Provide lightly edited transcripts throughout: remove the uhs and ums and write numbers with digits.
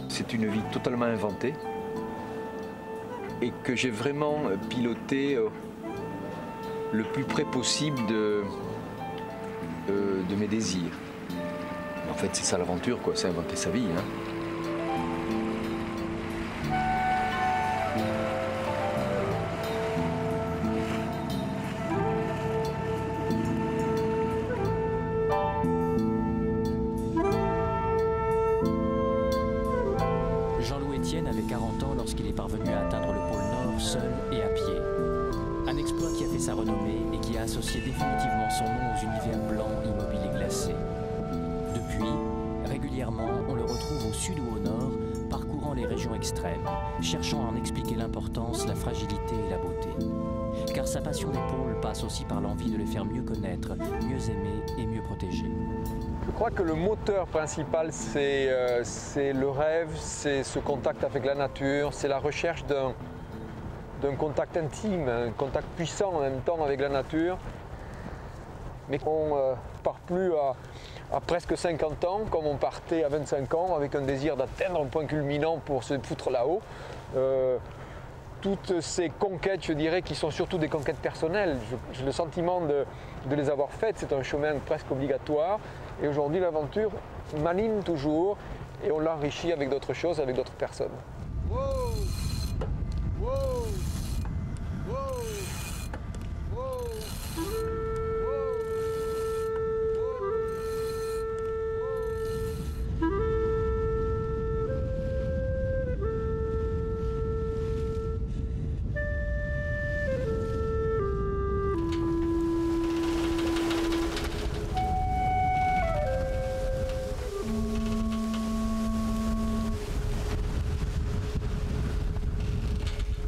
C'est une vie totalement inventée et que j'ai vraiment piloté le plus près possible de mes désirs. En fait, c'est ça l'aventure, quoi, c'est inventer sa vie, hein. Jean-Loup Étienne avait 40 ans lorsqu'il est parvenu à atteindre le pôle Nord seul et à pied. Un exploit qui a fait sa renommée et qui a associé définitivement son nom aux univers blancs, immobiles et glacés. Depuis, régulièrement, on le retrouve au sud ou au nord, parcourant les régions extrêmes, cherchant à en expliquer l'importance, la fragilité et la beauté. Car sa passion des pôles passe aussi par l'envie de les faire mieux connaître, mieux aimer et mieux protéger. Je crois que le moteur principal, c'est le rêve, c'est ce contact avec la nature, c'est la recherche d'un contact intime, un contact puissant en même temps avec la nature. Mais on ne part plus à presque 50 ans, comme on partait à 25 ans, avec un désir d'atteindre un point culminant pour se foutre là-haut. Toutes ces conquêtes, je dirais, qui sont surtout des conquêtes personnelles, j'ai le sentiment de les avoir faites, c'est un chemin presque obligatoire. Et aujourd'hui, l'aventure m'anime toujours et on l'enrichit avec d'autres choses, avec d'autres personnes. Wow, wow, wow, wow, wow.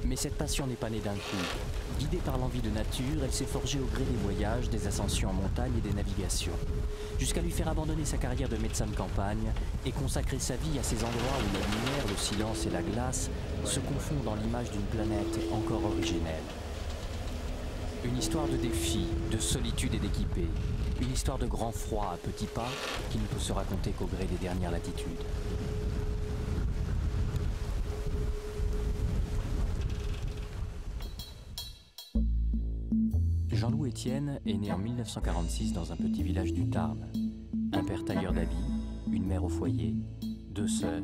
Mais cette passion n'est pas née d'un coup. Guidée par l'envie de nature, elle s'est forgée au gré des voyages, des ascensions en montagne et des navigations. Jusqu'à lui faire abandonner sa carrière de médecin de campagne et consacrer sa vie à ces endroits où la lumière, le silence et la glace se confondent dans l'image d'une planète encore originelle. Une histoire de défi, de solitude et d'équipée. Une histoire de grand froid à petits pas qui ne peut se raconter qu'au gré des dernières latitudes. Jean-Loup Étienne est né en 1946 dans un petit village du Tarn. Un père tailleur d'habits, une mère au foyer, 2 sœurs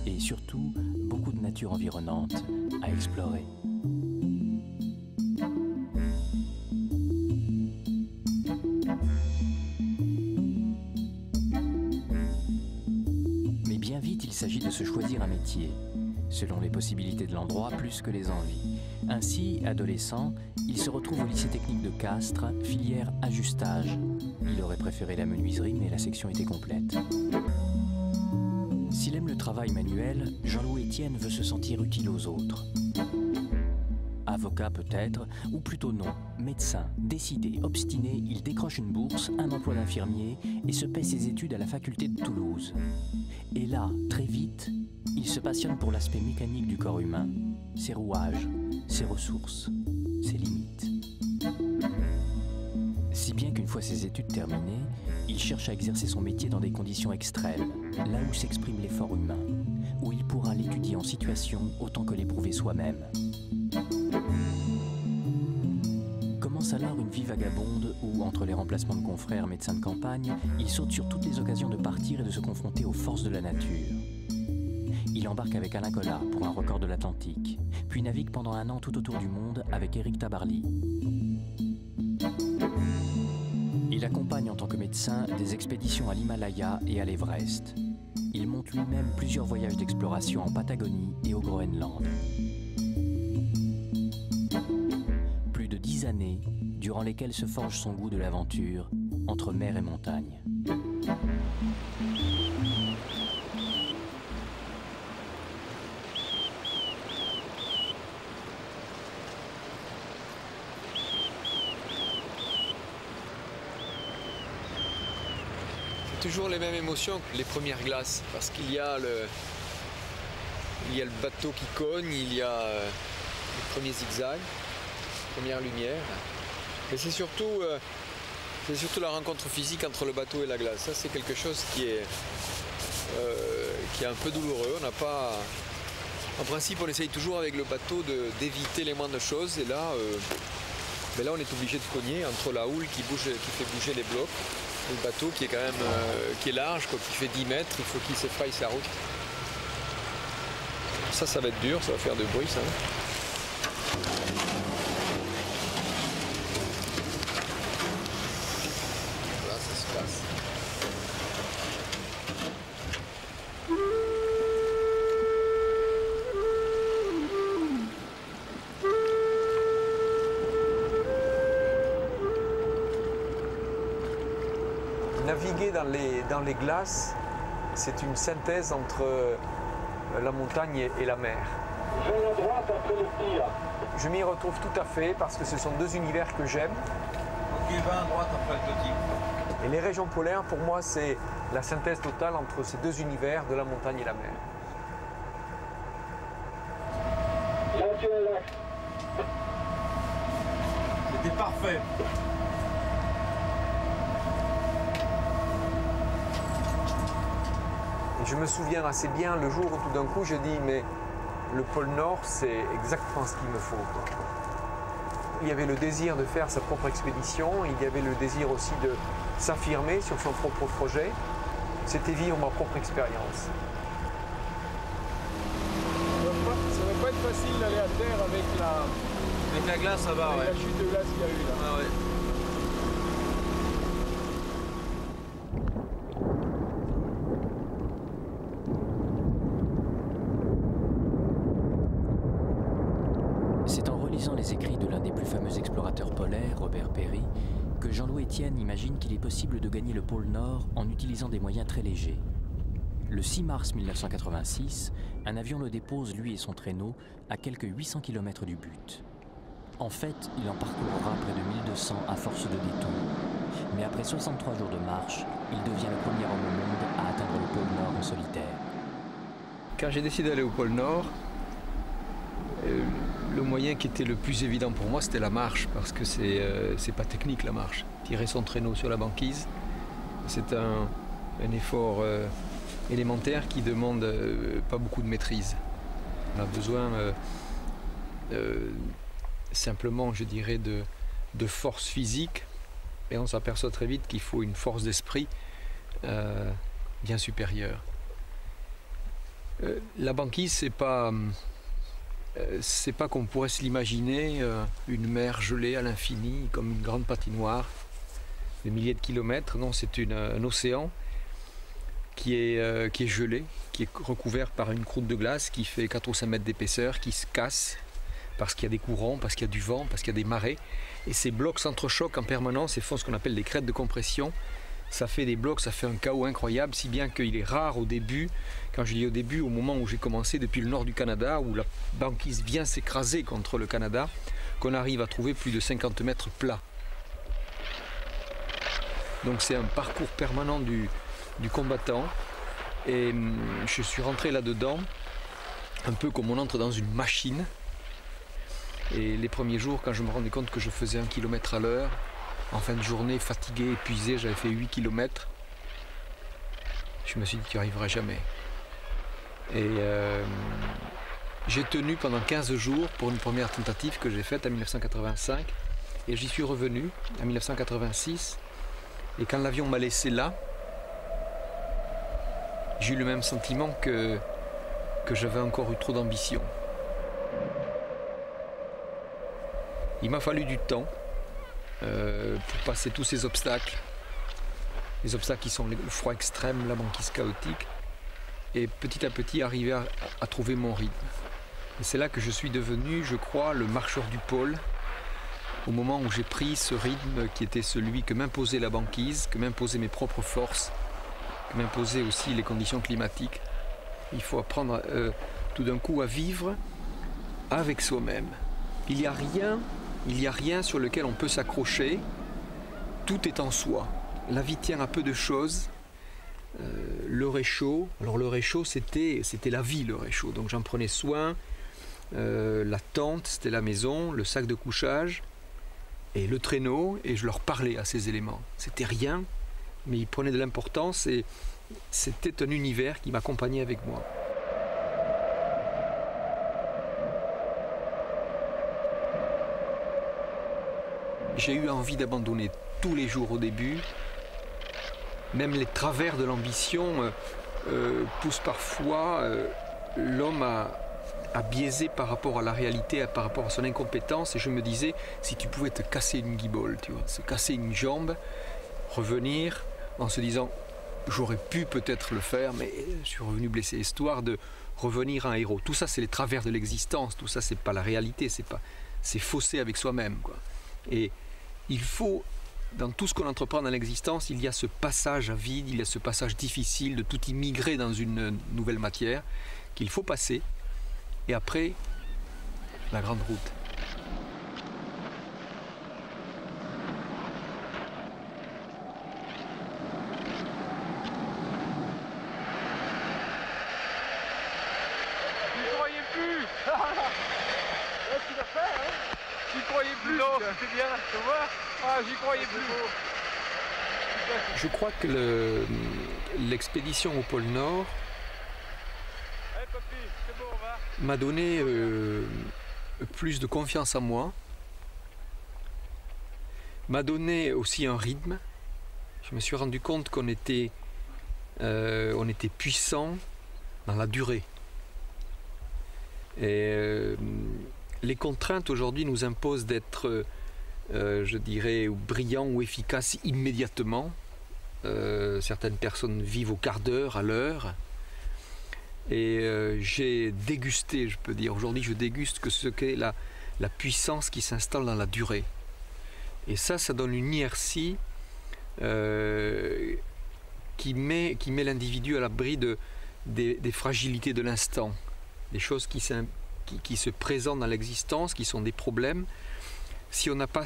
et surtout beaucoup de nature environnante à explorer. Mais bien vite, il s'agit de se choisir un métier, selon les possibilités de l'endroit plus que les envies. Ainsi, adolescent, il se retrouve au lycée technique de Castres, filière ajustage. Il aurait préféré la menuiserie, mais la section était complète. S'il aime le travail manuel, Jean-Loup Étienne veut se sentir utile aux autres. Avocat peut-être, ou plutôt non, médecin, décidé, obstiné, il décroche une bourse, un emploi d'infirmier et se paie ses études à la faculté de Toulouse. Et là, très vite, il se passionne pour l'aspect mécanique du corps humain, ses rouages, ses ressources, ses limites. Si bien qu'une fois ses études terminées, il cherche à exercer son métier dans des conditions extrêmes, là où s'exprime l'effort humain, où il pourra l'étudier en situation autant que l'éprouver soi-même. Commence alors une vie vagabonde où, entre les remplacements de confrères médecins de campagne, il saute sur toutes les occasions de partir et de se confronter aux forces de la nature. Il embarque avec Alain Collat pour un record de l'Atlantique, puis navigue pendant 1 an tout autour du monde avec Éric Tabarly. Il accompagne en tant que médecin des expéditions à l'Himalaya et à l'Everest. Il monte lui-même plusieurs voyages d'exploration en Patagonie et au Groenland. Plus de 10 années durant lesquelles se forge son goût de l'aventure entre mer et montagne. Toujours les mêmes émotions que les premières glaces, parce qu'il y a le bateau qui cogne, il y a les premiers zigzags, première lumière. Mais c'est surtout la rencontre physique entre le bateau et la glace. Ça, c'est quelque chose qui est un peu douloureux. On n'a pas... En principe, on essaye toujours avec le bateau d'éviter les moindres choses. Et là, là, on est obligé de cogner entre la houle qui fait bouger les blocs. Le bateau qui est quand même qui est large, quoi, qui fait 10 mètres, il faut qu'il s'effraie sa route. Ça va être dur, ça va faire du bruit, ça. Voilà, ça se passe. Naviguer dans les glaces, c'est une synthèse entre la montagne et la mer. Je m'y retrouve tout à fait parce que ce sont deux univers que j'aime. Ok, 20 à droite après le petit. Et les régions polaires, pour moi, c'est la synthèse totale entre ces deux univers de la montagne et la mer. C'était parfait. Et je me souviens assez bien le jour où tout d'un coup je dis mais le pôle Nord c'est exactement ce qu'il me faut. Il y avait le désir de faire sa propre expédition, il y avait le désir aussi de s'affirmer sur son propre projet. C'était vivre ma propre expérience. Ça ne va pas être facile d'aller à terre avec la glace, ça va, ouais. la chute de glace qu'il y a eu là. Ah, ouais. C'est en relisant les écrits de l'un des plus fameux explorateurs polaires, Robert Peary, que Jean-Louis Etienne imagine qu'il est possible de gagner le pôle Nord en utilisant des moyens très légers. Le 6 mars 1986, un avion le dépose, lui et son traîneau, à quelques 800 km du but. En fait, il en parcourra près de 1200 à force de détours. Mais après 63 jours de marche, il devient le premier homme au monde à atteindre le pôle Nord en solitaire. Quand j'ai décidé d'aller au pôle Nord, le moyen qui était le plus évident pour moi, c'était la marche, parce que c'est pas technique la marche. Tirer son traîneau sur la banquise, c'est un effort élémentaire qui demande pas beaucoup de maîtrise. On a besoin simplement, je dirais, de force physique, et on s'aperçoit très vite qu'il faut une force d'esprit bien supérieure. La banquise, c'est pas comme on pourrait se l'imaginer, une mer gelée à l'infini, comme une grande patinoire, de milliers de kilomètres. Non, c'est un océan qui est gelé, qui est recouvert par une croûte de glace qui fait 4 ou 5 mètres d'épaisseur, qui se casse parce qu'il y a des courants, parce qu'il y a du vent, parce qu'il y a des marées. Et ces blocs s'entrechoquent en permanence et font ce qu'on appelle des crêtes de compression. Ça fait des blocs, ça fait un chaos incroyable, si bien qu'il est rare au début, quand je dis au début, au moment où j'ai commencé depuis le nord du Canada, où la banquise vient s'écraser contre le Canada, qu'on arrive à trouver plus de 50 mètres plats. Donc c'est un parcours permanent du combattant, et je suis rentré là-dedans, un peu comme on entre dans une machine. Et les premiers jours, quand je me rendais compte que je faisais 1 km à l'heure, en fin de journée, fatigué, épuisé, j'avais fait 8 km. Je me suis dit, tu n'y arriveras jamais. Et j'ai tenu pendant 15 jours pour une première tentative que j'ai faite en 1985. Et j'y suis revenu en 1986. Et quand l'avion m'a laissé là, j'ai eu le même sentiment que j'avais encore eu trop d'ambition. Il m'a fallu du temps pour passer tous ces obstacles. Les obstacles qui sont le froid extrême, la banquise chaotique. Et petit à petit arriver à trouver mon rythme. Et c'est là que je suis devenu, je crois, le marcheur du pôle. Au moment où j'ai pris ce rythme qui était celui que m'imposait la banquise, que m'imposaient mes propres forces, que m'imposaient aussi les conditions climatiques. Il faut apprendre tout d'un coup à vivre avec soi-même. Il n'y a rien sur lequel on peut s'accrocher. Tout est en soi. La vie tient à peu de choses. Le réchaud, alors le réchaud c'était la vie, le réchaud, donc j'en prenais soin, la tente, c'était la maison, le sac de couchage et le traîneau, et je leur parlais à ces éléments. C'était rien, mais ils prenaient de l'importance et c'était un univers qui m'accompagnait avec moi. J'ai eu envie d'abandonner tous les jours au début. Même les travers de l'ambition poussent parfois l'homme à biaiser par rapport à la réalité, par rapport à son incompétence. Et je me disais, si tu pouvais te casser une guibole, tu vois, se casser une jambe, revenir en se disant, j'aurais pu peut-être le faire, mais je suis revenu blessé, histoire de revenir un héros. Tout ça, c'est les travers de l'existence. Tout ça, c'est pas la réalité, c'est faussé avec soi-même, quoi. Et il faut, dans tout ce qu'on entreprend dans l'existence, il y a ce passage à vide, il y a ce passage difficile de tout immigrer dans une nouvelle matière qu'il faut passer. Et après, la grande route. J'y croyais plus. Là, tu l'as fait, hein? J'y croyais plus. Non, c'était bien, tu vois. Ah, j'y croyais plus. Je crois que l'expédition au pôle Nord m'a donné plus de confiance en moi, m'a donné aussi un rythme. Je me suis rendu compte qu'on était puissant dans la durée. Et les contraintes aujourd'hui nous imposent d'être, je dirais, brillants ou efficaces immédiatement. Certaines personnes vivent au quart d'heure, à l'heure. Et j'ai dégusté, je peux dire, aujourd'hui je déguste que ce qu'est la puissance qui s'installe dans la durée. Et ça donne une inertie qui met l'individu à l'abri des fragilités de l'instant, des choses qui se présentent dans l'existence, qui sont des problèmes. Si on n'a pas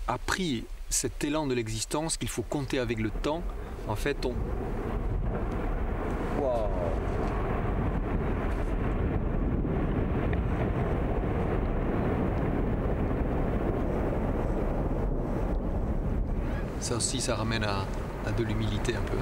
appris cet élan de l'existence, qu'il faut compter avec le temps, en fait on... Wow. Ça aussi, ça ramène à de l'humilité un peu.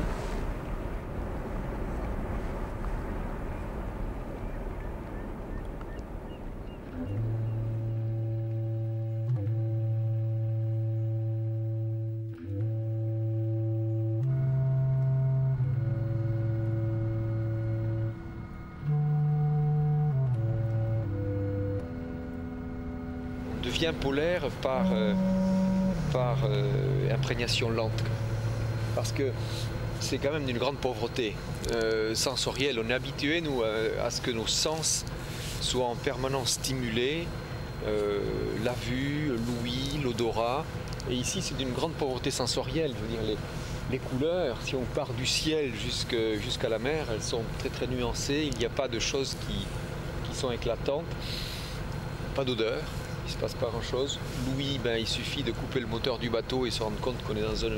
On devient polaire par imprégnation lente. Parce que c'est quand même d'une grande pauvreté sensorielle. On est habitué, nous, à ce que nos sens soient en permanence stimulés. La vue, l'ouïe, l'odorat. Et ici, c'est d'une grande pauvreté sensorielle. Je veux dire, les couleurs, si on part du ciel jusqu'à la mer, elles sont très très nuancées. Il n'y a pas de choses qui sont éclatantes. Pas d'odeur. Il ne se passe pas grand-chose. L'ouïe, il suffit de couper le moteur du bateau et se rendre compte qu'on est dans un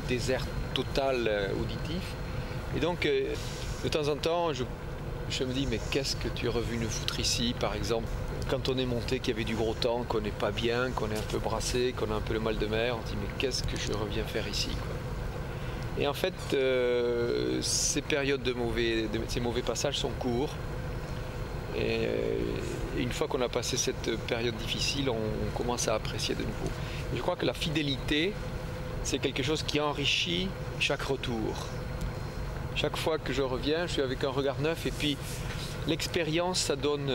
désert total auditif. Et donc, de temps en temps, je me dis, mais qu'est-ce que tu es revenu foutre ici, par exemple, quand on est monté, qu'il y avait du gros temps, qu'on n'est pas bien, qu'on est un peu brassé, qu'on a un peu le mal de mer, on se dit, mais qu'est-ce que je reviens faire ici, quoi. Et en fait, ces périodes ces mauvais passages sont courts. Et une fois qu'on a passé cette période difficile, on commence à apprécier de nouveau. Et je crois que la fidélité, c'est quelque chose qui enrichit chaque retour. Chaque fois que je reviens, je suis avec un regard neuf. Et puis l'expérience, ça donne...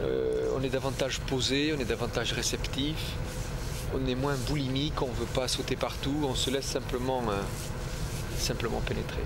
on est davantage posé, on est davantage réceptif. On est moins boulimique, on ne veut pas sauter partout. On se laisse simplement pénétrer.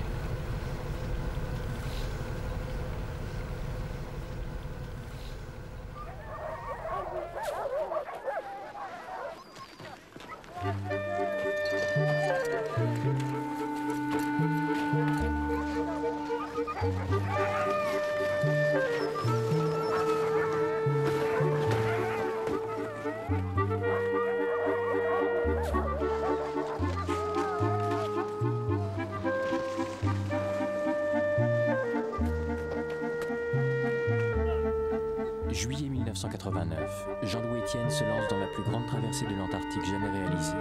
Juillet 1989, Jean-Louis Étienne se lance dans la plus grande traversée de l'Antarctique jamais réalisée.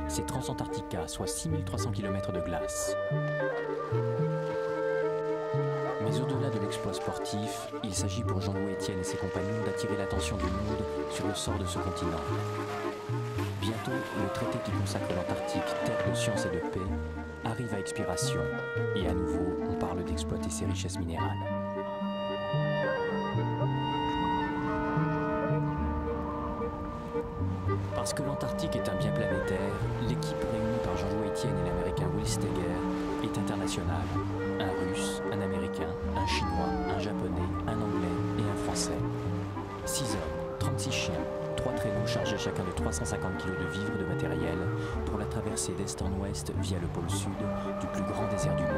C'est Transantarctica, soit 6300 km de glace. Mais au-delà de l'exploit sportif, il s'agit pour Jean-Louis Étienne et ses compagnons d'attirer l'attention du monde sur le sort de ce continent. Bientôt, le traité qui consacre l'Antarctique, terre de science et de paix, arrive à expiration. Et à nouveau, on parle d'exploiter ses richesses minérales. Parce que l'Antarctique est un bien planétaire, l'équipe réunie par Jean-Louis Étienne et l'Américain Will Steger est internationale. Un Russe, un Américain, un Chinois, un Japonais, un Anglais et un Français. 6 hommes, 36 chiens, 3 traîneaux chargés chacun de 350 kg de vivres et de matériel pour la traversée d'est en ouest via le pôle sud du plus grand désert du monde.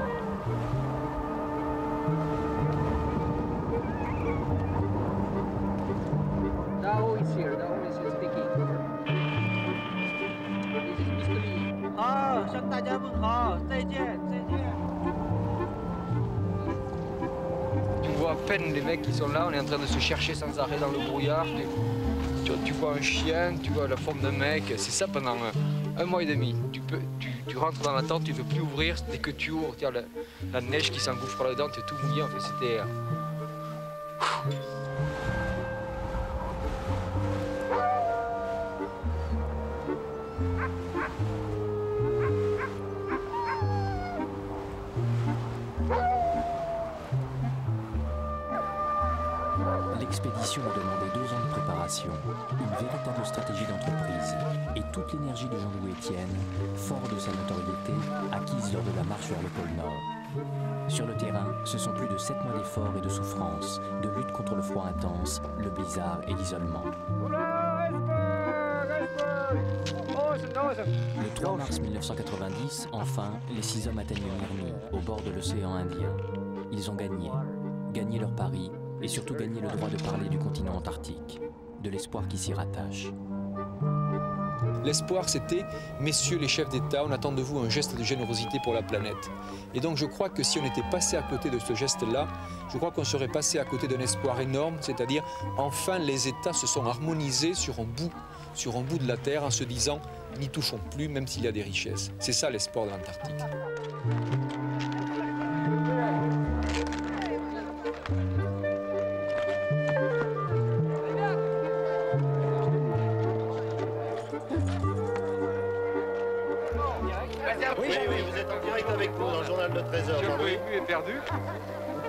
Now is here. Now is speaking. This is Mr. Lee. 好，向大家问好，再见，再见。 Tu vois à peine les mecs qui sont là, on est en train de se chercher sans arrêt dans le brouillard. Tu vois un chien, tu vois la forme d'un mec, c'est ça pendant 1 mois et demi. Tu rentres dans la tente, tu ne peux plus ouvrir, dès que tu ouvres, la neige qui s'engouffre là-dedans, tu es tout mouillé, en fait c'était... L'expédition a demandé 2 ans de préparation, une véritable stratégie d'entreprise et toute l'énergie de Jean-Louis Étienne, fort de sa notoriété, acquise lors de la marche vers le pôle Nord. Sur le terrain, ce sont plus de 7 mois d'efforts et de souffrances, de lutte contre le froid intense, le blizzard et l'isolement. Le 3 mars 1990, enfin, les 6 hommes atteignent Mirny, au bord de l'océan Indien. Ils ont gagné leur pari, et surtout gagner le droit de parler du continent antarctique, de l'espoir qui s'y rattache. L'espoir, c'était « Messieurs les chefs d'État, on attend de vous un geste de générosité pour la planète ». Et donc je crois que si on était passé à côté de ce geste-là, je crois qu'on serait passé à côté d'un espoir énorme, c'est-à-dire enfin les États se sont harmonisés sur un bout de la Terre en se disant « n'y touchons plus, même s'il y a des richesses ». C'est ça l'espoir de l'Antarctique. Oui, vous êtes en direct avec nous dans le journal de 13h. Le prévu est perdu.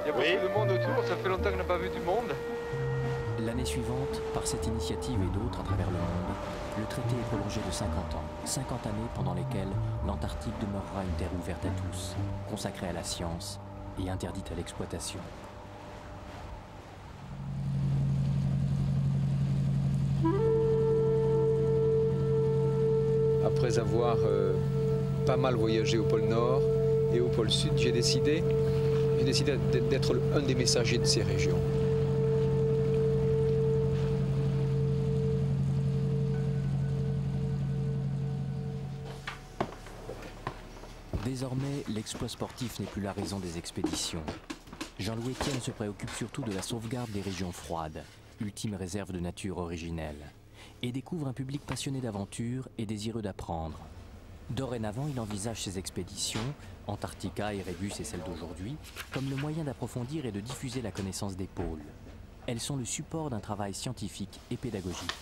Il y a beaucoup de monde autour, ça fait longtemps qu'on n'a pas vu du monde. L'année suivante, par cette initiative et d'autres à travers le monde, le traité est prolongé de 50 ans. 50 années pendant lesquelles l'Antarctique demeurera une terre ouverte à tous, consacrée à la science et interdite à l'exploitation. Après avoir pas mal voyagé au pôle Nord et au pôle Sud, j'ai décidé d'être un des messagers de ces régions. Désormais, l'exploit sportif n'est plus la raison des expéditions. Jean-Louis Étienne se préoccupe surtout de la sauvegarde des régions froides, ultime réserve de nature originelle, et découvre un public passionné d'aventure et désireux d'apprendre. Dorénavant, il envisage ses expéditions, Antarctica, Erebus et celles d'aujourd'hui, comme le moyen d'approfondir et de diffuser la connaissance des pôles. Elles sont le support d'un travail scientifique et pédagogique.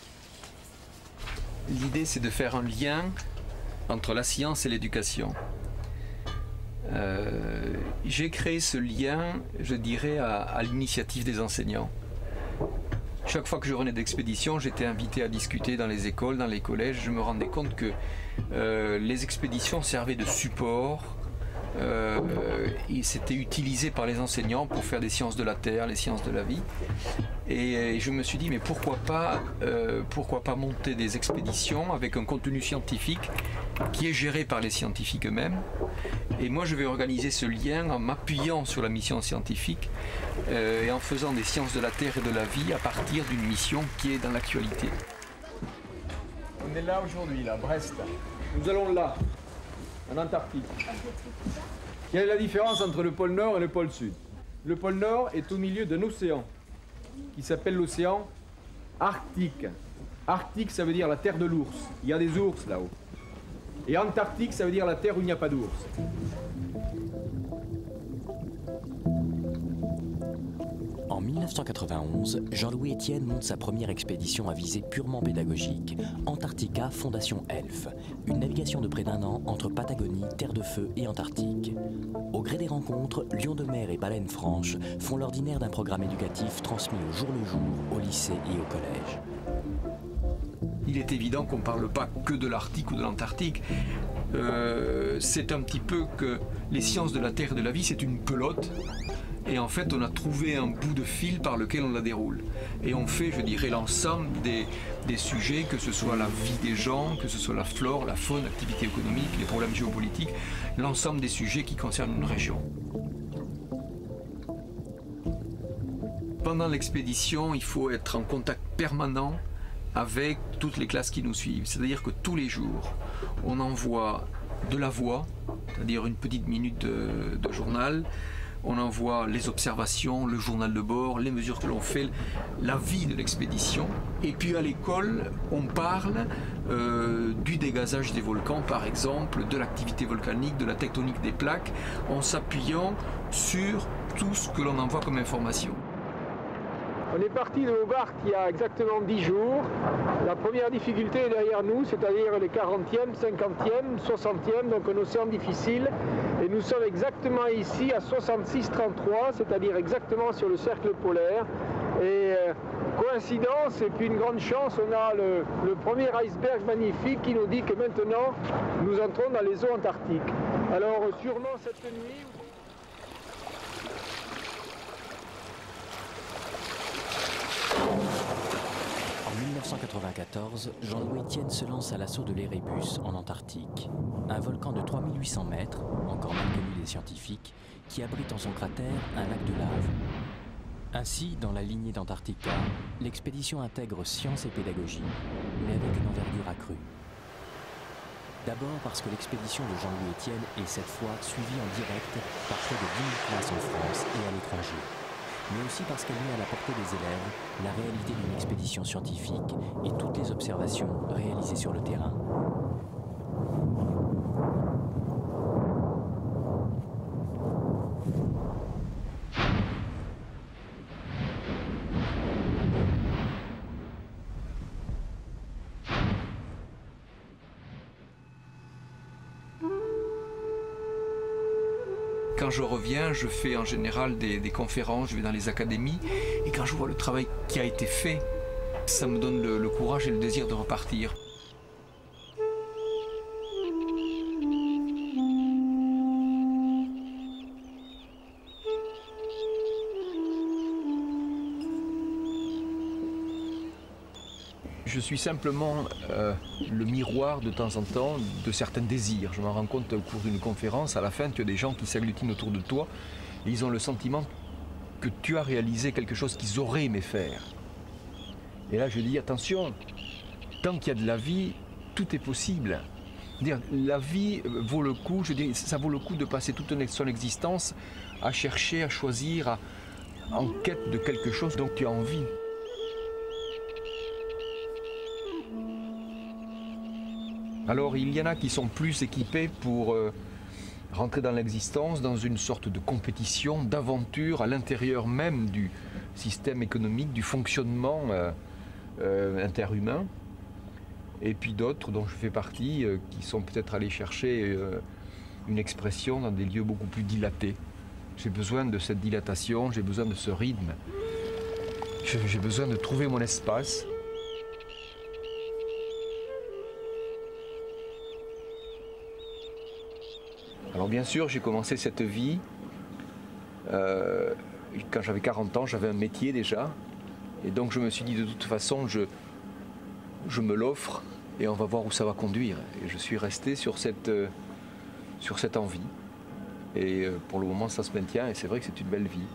L'idée, c'est de faire un lien entre la science et l'éducation. J'ai créé ce lien, je dirais, à l'initiative des enseignants. Chaque fois que je revenais d'expédition, j'étais invité à discuter dans les écoles, dans les collèges. Je me rendais compte que les expéditions servaient de support. C'était utilisé par les enseignants pour faire des sciences de la Terre, les sciences de la vie. Et je me suis dit, mais pourquoi pas monter des expéditions avec un contenu scientifique qui est géré par les scientifiques eux-mêmes. Et moi, je vais organiser ce lien en m'appuyant sur la mission scientifique et en faisant des sciences de la Terre et de la vie à partir d'une mission qui est dans l'actualité. On est là aujourd'hui, là, Brest. Nous allons là, en Antarctique. Quelle est la différence entre le pôle Nord et le pôle Sud? Le pôle Nord est au milieu d'un océan. qui s'appelle l'océan Arctique. Arctique, ça veut dire la terre de l'ours. Il y a des ours là-haut. Et Antarctique, ça veut dire la terre où il n'y a pas d'ours. En 1991, Jean-Louis Etienne monte sa première expédition à visée purement pédagogique, Antarctica Fondation ELF, une navigation de près d'1 an entre Patagonie, Terre de Feu et Antarctique. Au gré des rencontres, lions de mer et baleines franches font l'ordinaire d'un programme éducatif transmis au jour le jour, au lycée et au collège. Il est évident qu'on ne parle pas que de l'Arctique ou de l'Antarctique. C'est un petit peu que les sciences de la Terre et de la vie, c'est une pelote. Et en fait, on a trouvé un bout de fil par lequel on la déroule. Et on fait, je dirais, l'ensemble des sujets, que ce soit la vie des gens, que ce soit la flore, la faune, l'activité économique, les problèmes géopolitiques, l'ensemble des sujets qui concernent une région. Pendant l'expédition, il faut être en contact permanent avec toutes les classes qui nous suivent. C'est-à-dire que tous les jours, on envoie de la voix, c'est-à-dire une petite minute de journal. On envoie les observations, le journal de bord, les mesures que l'on fait, la vie de l'expédition. Et puis à l'école, on parle du dégazage des volcans, par exemple, de l'activité volcanique, de la tectonique des plaques, en s'appuyant sur tout ce que l'on envoie comme information. On est parti de Hobart il y a exactement 10 jours. La première difficulté est derrière nous, c'est-à-dire les 40e, 50e, 60e, donc un océan difficile. Et nous sommes exactement ici à 66,33, c'est-à-dire exactement sur le cercle polaire. Et coïncidence et puis une grande chance, on a le premier iceberg magnifique qui nous dit que maintenant nous entrons dans les eaux antarctiques. Alors sûrement cette nuit... En 1994, Jean-Louis Etienne se lance à l'assaut de l'Erebus en Antarctique, un volcan de 3800 mètres, encore mal connu des scientifiques, qui abrite en son cratère un lac de lave. Ainsi, dans la lignée d'Antarctica, l'expédition intègre science et pédagogie, mais avec une envergure accrue. D'abord parce que l'expédition de Jean-Louis Etienne est cette fois suivie en direct par près de 10 000 classes en France et à l'étranger, mais aussi parce qu'elle met à la portée des élèves la réalité d'une expédition scientifique et toutes les observations réalisées sur le terrain. Quand je reviens, je fais en général des conférences, je vais dans les académies, et quand je vois le travail qui a été fait, ça me donne le courage et le désir de repartir. Je suis simplement le miroir de temps en temps de certains désirs. Je m'en rends compte au cours d'une conférence, à la fin tu as des gens qui s'agglutinent autour de toi et ils ont le sentiment que tu as réalisé quelque chose qu'ils auraient aimé faire. Et là je dis attention, tant qu'il y a de la vie, tout est possible. La vie vaut le coup, je dis, ça vaut le coup de passer toute son existence à chercher, à choisir, en quête de quelque chose dont tu as envie. Alors il y en a qui sont plus équipés pour rentrer dans l'existence, dans une sorte de compétition, d'aventure à l'intérieur même du système économique, du fonctionnement interhumain. Et puis d'autres, dont je fais partie, qui sont peut-être allés chercher une expression dans des lieux beaucoup plus dilatés. J'ai besoin de cette dilatation, j'ai besoin de ce rythme. J'ai besoin de trouver mon espace. Alors bien sûr, j'ai commencé cette vie, quand j'avais 40 ans, j'avais un métier déjà, et donc je me suis dit de toute façon, je me l'offre et on va voir où ça va conduire. Et je suis resté sur cette envie, et pour le moment ça se maintient, et c'est vrai que c'est une belle vie.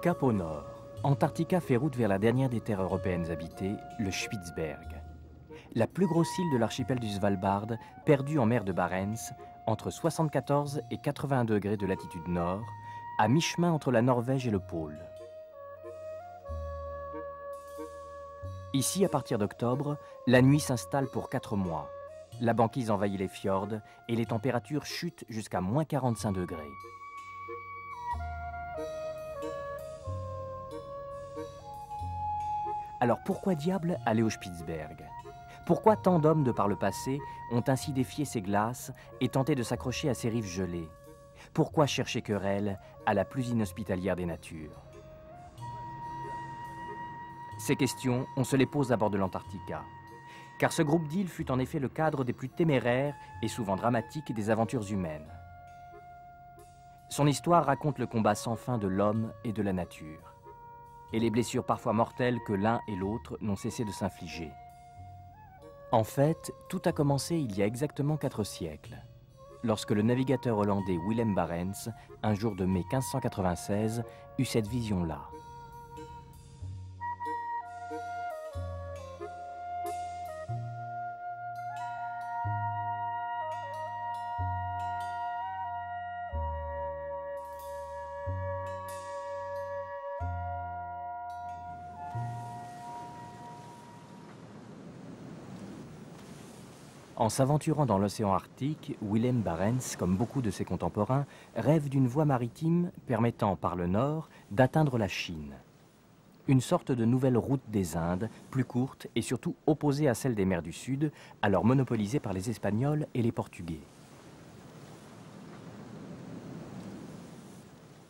Cap au nord, Antarctica fait route vers la dernière des terres européennes habitées, le Spitzberg. La plus grosse île de l'archipel du Svalbard, perdue en mer de Barents, entre 74 et 81 degrés de latitude nord, à mi-chemin entre la Norvège et le pôle. Ici, à partir d'octobre, la nuit s'installe pour 4 mois. La banquise envahit les fjords et les températures chutent jusqu'à moins 45 degrés. Alors pourquoi diable aller au Spitzberg? Pourquoi tant d'hommes de par le passé ont ainsi défié ces glaces et tenté de s'accrocher à ces rives gelées? Pourquoi chercher querelle à la plus inhospitalière des natures? Ces questions, on se les pose à bord de l'Antarctica. Car ce groupe d'îles fut en effet le cadre des plus téméraires et souvent dramatiques des aventures humaines. Son histoire raconte le combat sans fin de l'homme et de la nature, et les blessures parfois mortelles que l'un et l'autre n'ont cessé de s'infliger. En fait, tout a commencé il y a exactement 4 siècles, lorsque le navigateur hollandais Willem Barents, un jour de mai 1596, eut cette vision-là. En s'aventurant dans l'océan Arctique, Willem Barents, comme beaucoup de ses contemporains, rêve d'une voie maritime permettant, par le nord, d'atteindre la Chine. Une sorte de nouvelle route des Indes, plus courte et surtout opposée à celle des mers du Sud, alors monopolisée par les Espagnols et les Portugais.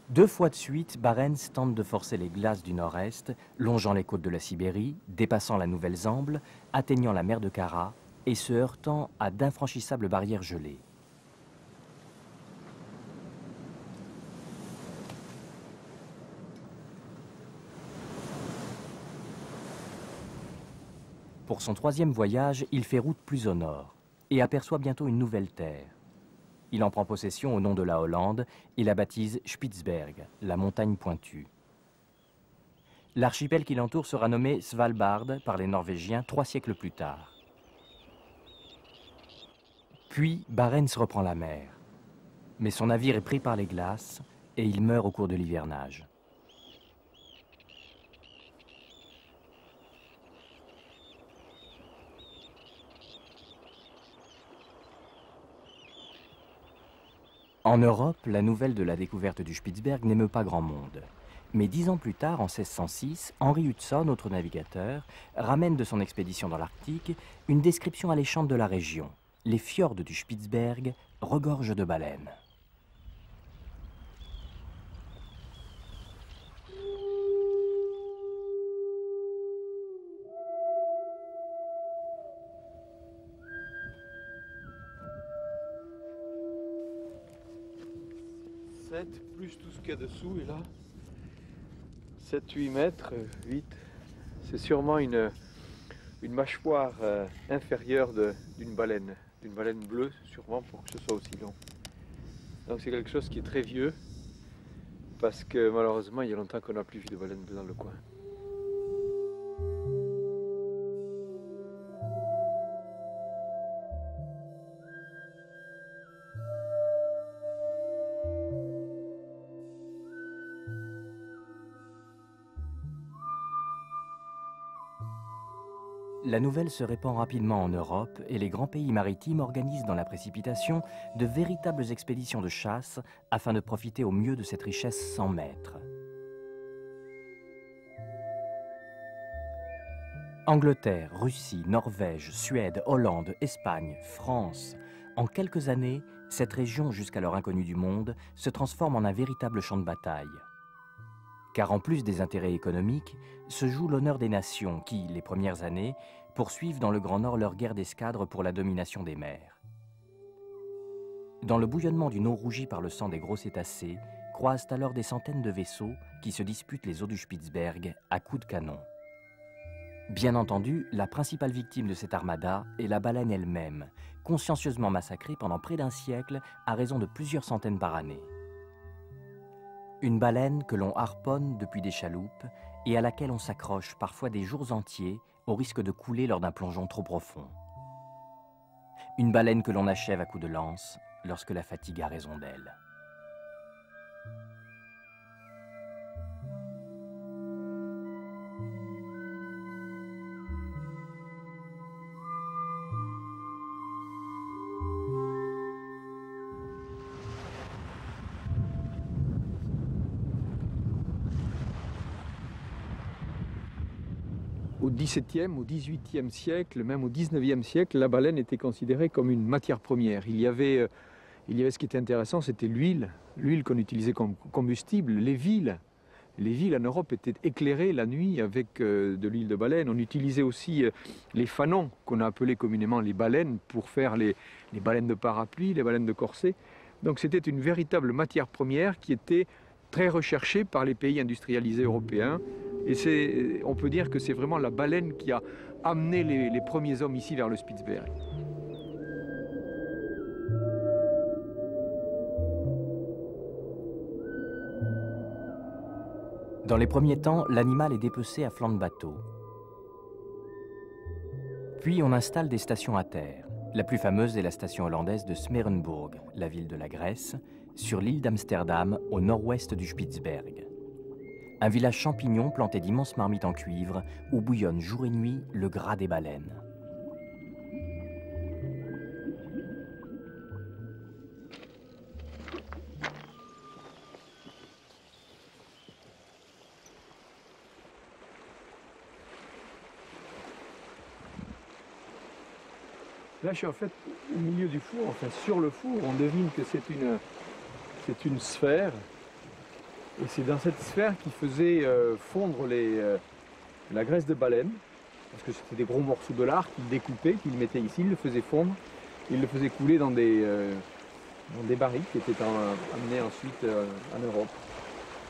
2 fois de suite, Barents tente de forcer les glaces du nord-est, longeant les côtes de la Sibérie, dépassant la Nouvelle-Zamble, atteignant la mer de Kara, et se heurtant à d'infranchissables barrières gelées. Pour son 3e voyage, il fait route plus au nord et aperçoit bientôt une nouvelle terre. Il en prend possession au nom de la Hollande et la baptise Spitzberg, la montagne pointue. L'archipel qui l'entoure sera nommé Svalbard par les Norvégiens 3 siècles plus tard. Puis, Barents reprend la mer. Mais son navire est pris par les glaces et il meurt au cours de l'hivernage. En Europe, la nouvelle de la découverte du Spitzberg n'émeut pas grand monde. Mais 10 ans plus tard, en 1606, Henry Hudson, autre navigateur, ramène de son expédition dans l'Arctique une description alléchante de la région. Les fjords du Spitzberg regorgent de baleines. Plus tout ce qu'il y a dessous, et là, 7-8 mètres, 8, c'est sûrement une mâchoire inférieure d'une baleine bleue, sûrement, pour que ce soit aussi long. Donc c'est quelque chose qui est très vieux, parce que malheureusement, il y a longtemps qu'on n'a plus vu de baleine bleue dans le coin. La nouvelle se répand rapidement en Europe et les grands pays maritimes organisent dans la précipitation de véritables expéditions de chasse afin de profiter au mieux de cette richesse sans maître. Angleterre, Russie, Norvège, Suède, Hollande, Espagne, France. En quelques années, cette région, jusqu'alors inconnue du monde, se transforme en un véritable champ de bataille. Car en plus des intérêts économiques, se joue l'honneur des nations qui, les premières années, poursuivent dans le Grand Nord leur guerre d'escadre pour la domination des mers. Dans le bouillonnement d'une eau rougie par le sang des gros cétacés, croisent alors des centaines de vaisseaux qui se disputent les eaux du Spitzberg à coups de canon. Bien entendu, la principale victime de cette armada est la baleine elle-même, consciencieusement massacrée pendant près d'un siècle à raison de plusieurs centaines par année. Une baleine que l'on harponne depuis des chaloupes et à laquelle on s'accroche parfois des jours entiers au risque de couler lors d'un plongeon trop profond. Une baleine que l'on achève à coups de lance lorsque la fatigue a raison d'elle. Au XVIIe, au XVIIIe siècle, même au XIXe siècle, la baleine était considérée comme une matière première. Il y avait ce qui était intéressant, c'était l'huile qu'on utilisait comme combustible. Les villes en Europe étaient éclairées la nuit avec de l'huile de baleine. On utilisait aussi les fanons, qu'on a appelés communément les baleines, pour faire les baleines de parapluie, les baleines de corset. Donc c'était une véritable matière première qui était très recherchée par les pays industrialisés européens. Et on peut dire que c'est vraiment la baleine qui a amené les premiers hommes ici vers le Spitzberg. Dans les premiers temps, l'animal est dépecé à flanc de bateau. Puis on installe des stations à terre. La plus fameuse est la station hollandaise de Smeerenburg, la ville de la Grèce, sur l'île d'Amsterdam, au nord-ouest du Spitzberg. Un village champignon planté d'immenses marmites en cuivre où bouillonne jour et nuit le gras des baleines. Là, je suis en fait au milieu du four, enfin sur le four. On devine que c'est une sphère. Et c'est dans cette sphère qui faisait fondre la graisse de baleine. Parce que c'était des gros morceaux de lard qu'il découpait, qu'il mettait ici, il le faisait fondre. Il le faisait couler dans des barriques qui étaient amenés ensuite en Europe.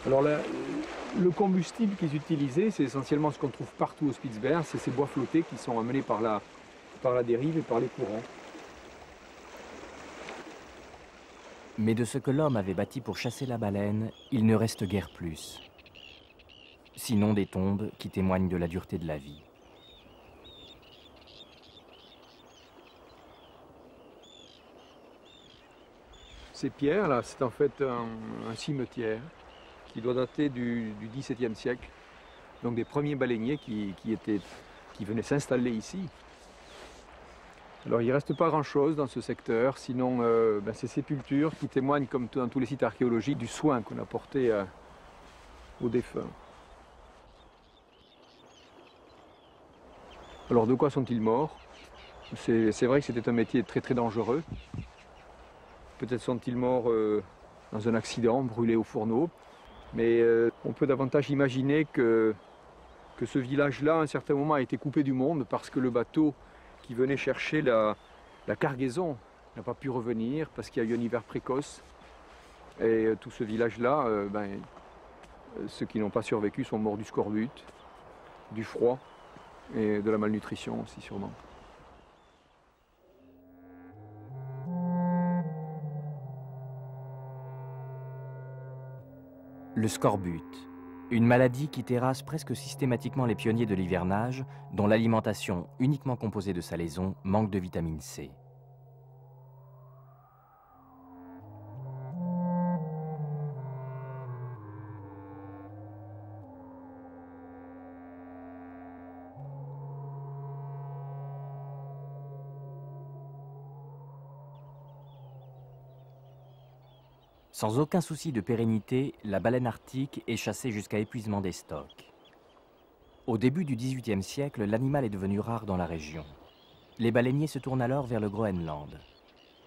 Alors là, le combustible qu'ils utilisaient, c'est essentiellement ce qu'on trouve partout au Spitzberg, c'est ces bois flottés qui sont amenés par la dérive et par les courants. Mais de ce que l'homme avait bâti pour chasser la baleine, il ne reste guère plus. Sinon des tombes qui témoignent de la dureté de la vie. Ces pierres-là, c'est en fait un cimetière qui doit dater du XVIIe siècle. Donc des premiers baleiniers qui venaient s'installer ici. Alors il ne reste pas grand-chose dans ce secteur, sinon ces sépultures qui témoignent, comme dans tous les sites archéologiques, du soin qu'on a porté aux défunts. Alors de quoi sont-ils morts? C'est vrai que c'était un métier très très dangereux. Peut-être sont-ils morts dans un accident, brûlés au fourneau. Mais on peut davantage imaginer que ce village-là, à un certain moment, a été coupé du monde parce que le bateau qui venait chercher la cargaison n'a pas pu revenir parce qu'il y a eu un hiver précoce. Et tout ce village-là, ceux qui n'ont pas survécu sont morts du scorbut, du froid et de la malnutrition aussi sûrement. Le scorbut, une maladie qui terrasse presque systématiquement les pionniers de l'hivernage, dont l'alimentation, uniquement composée de salaisons, manque de vitamine C. Sans aucun souci de pérennité, la baleine arctique est chassée jusqu'à épuisement des stocks. Au début du XVIIIe siècle, l'animal est devenu rare dans la région. Les baleiniers se tournent alors vers le Groenland.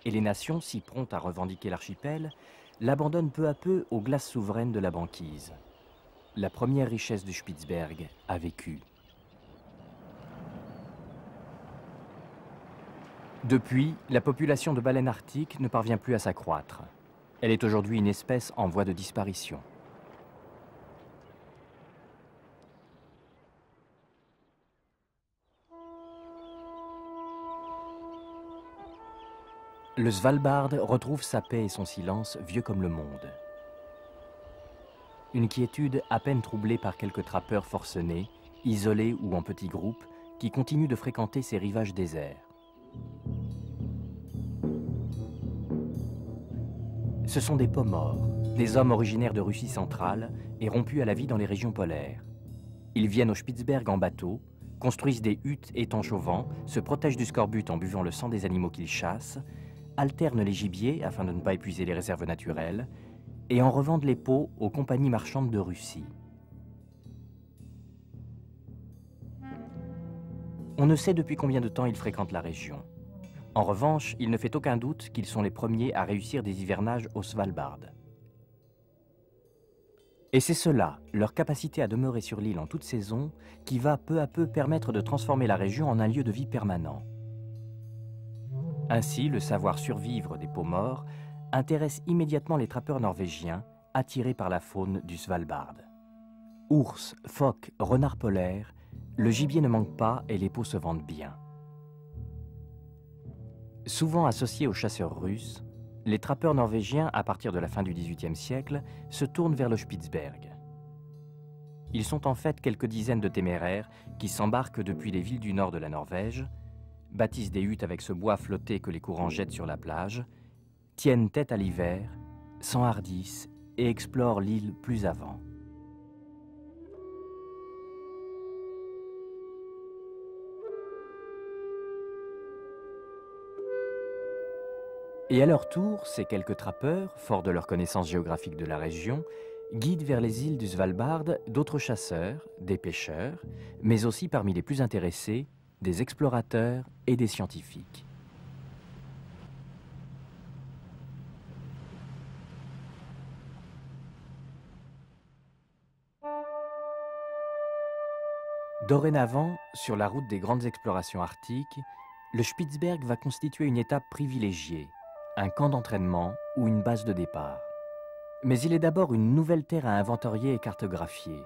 Et les nations, si promptes à revendiquer l'archipel, l'abandonnent peu à peu aux glaces souveraines de la banquise. La première richesse du Spitzberg a vécu. Depuis, la population de baleines arctiques ne parvient plus à s'accroître. Elle est aujourd'hui une espèce en voie de disparition. Le Svalbard retrouve sa paix et son silence vieux comme le monde. une quiétude à peine troublée par quelques trappeurs forcenés, isolés ou en petits groupes, qui continuent de fréquenter ces rivages déserts. Ce sont des Pomors, des hommes originaires de Russie centrale et rompus à la vie dans les régions polaires. Ils viennent au Spitzberg en bateau, construisent des huttes étanches au vent, se protègent du scorbut en buvant le sang des animaux qu'ils chassent, alternent les gibiers afin de ne pas épuiser les réserves naturelles et en revendent les peaux aux compagnies marchandes de Russie. On ne sait depuis combien de temps ils fréquentent la région. En revanche, il ne fait aucun doute qu'ils sont les premiers à réussir des hivernages au Svalbard. Et c'est cela, leur capacité à demeurer sur l'île en toute saison, qui va peu à peu permettre de transformer la région en un lieu de vie permanent. Ainsi, le savoir survivre des Pomors intéresse immédiatement les trappeurs norvégiens, attirés par la faune du Svalbard. Ours, phoques, renards polaires, le gibier ne manque pas et les peaux se vendent bien. Souvent associés aux chasseurs russes, les trappeurs norvégiens, à partir de la fin du XVIIIe siècle, se tournent vers le Spitzberg. Ils sont en fait quelques dizaines de téméraires qui s'embarquent depuis les villes du nord de la Norvège, bâtissent des huttes avec ce bois flotté que les courants jettent sur la plage, tiennent tête à l'hiver, s'enhardissent et explorent l'île plus avant. Et à leur tour, ces quelques trappeurs, forts de leur connaissance géographique de la région, guident vers les îles du Svalbard d'autres chasseurs, des pêcheurs, mais aussi parmi les plus intéressés, des explorateurs et des scientifiques. Dorénavant, sur la route des grandes explorations arctiques, le Spitzberg va constituer une étape privilégiée, un camp d'entraînement ou une base de départ. Mais il est d'abord une nouvelle terre à inventorier et cartographier,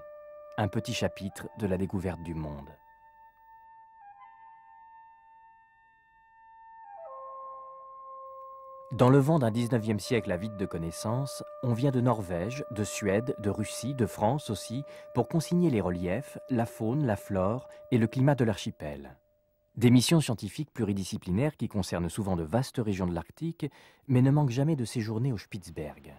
un petit chapitre de la découverte du monde. Dans le vent d'un 19e siècle avide de connaissances, on vient de Norvège, de Suède, de Russie, de France aussi, pour consigner les reliefs, la faune, la flore et le climat de l'archipel. Des missions scientifiques pluridisciplinaires qui concernent souvent de vastes régions de l'Arctique, mais ne manquent jamais de séjourner au Spitzberg.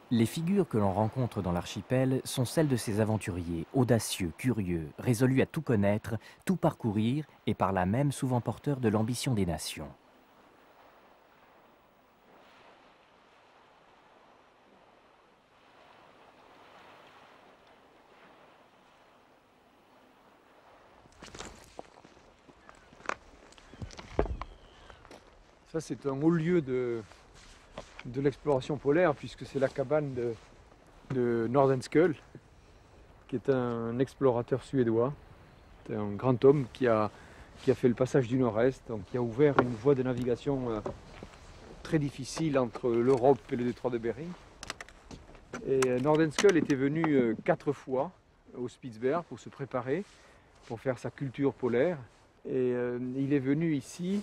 Les figures que l'on rencontre dans l'archipel sont celles de ces aventuriers, audacieux, curieux, résolus à tout connaître, tout parcourir et par là même souvent porteurs de l'ambition des nations. Ça, c'est un haut lieu de l'exploration polaire, puisque c'est la cabane de Nordenskjöld, qui est un explorateur suédois. C'est un grand homme qui a fait le passage du Nord-Est, donc qui a ouvert une voie de navigation très difficile entre l'Europe et le détroit de Bering. Et Nordenskjöld était venu 4 fois au Spitzberg pour se préparer, pour faire sa culture polaire. Et il est venu ici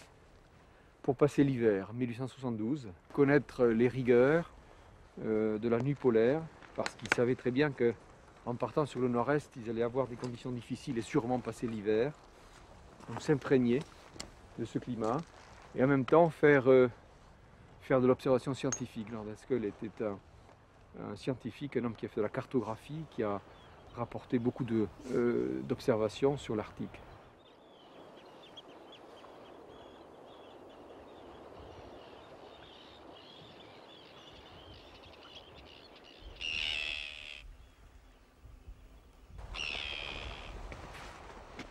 pour passer l'hiver, 1872, connaître les rigueurs de la nuit polaire, parce qu'il savait très bien qu'en partant sur le nord-est, ils allaient avoir des conditions difficiles et sûrement passer l'hiver. Donc s'imprégner de ce climat et en même temps faire de l'observation scientifique. Nordenskjöld était un scientifique, un homme qui a fait de la cartographie, qui a rapporté beaucoup d'observations sur l'Arctique.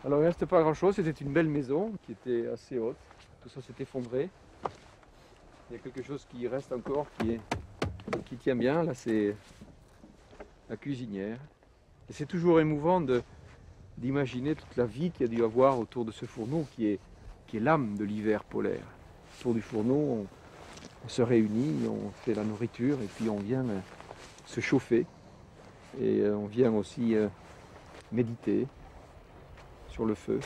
Alors il ne reste pas grand chose, c'était une belle maison qui était assez haute, tout ça s'est effondré. Il y a quelque chose qui reste encore, qui tient bien, là c'est la cuisinière. Et c'est toujours émouvant d'imaginer toute la vie qu'il y a dû avoir autour de ce fourneau qui est l'âme de l'hiver polaire. Autour du fourneau, on se réunit, on fait la nourriture et puis on vient se chauffer. Et on vient aussi méditer sur le feu.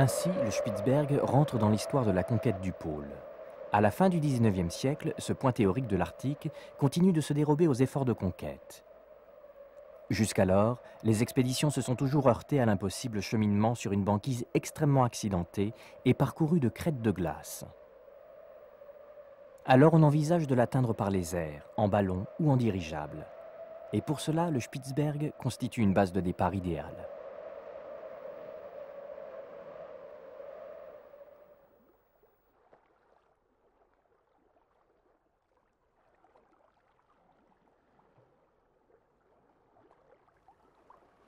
Ainsi, le Spitzberg rentre dans l'histoire de la conquête du pôle. À la fin du XIXe siècle, ce point théorique de l'Arctique continue de se dérober aux efforts de conquête. Jusqu'alors, les expéditions se sont toujours heurtées à l'impossible cheminement sur une banquise extrêmement accidentée et parcourue de crêtes de glace. Alors on envisage de l'atteindre par les airs, en ballon ou en dirigeable. Et pour cela, le Spitzberg constitue une base de départ idéale.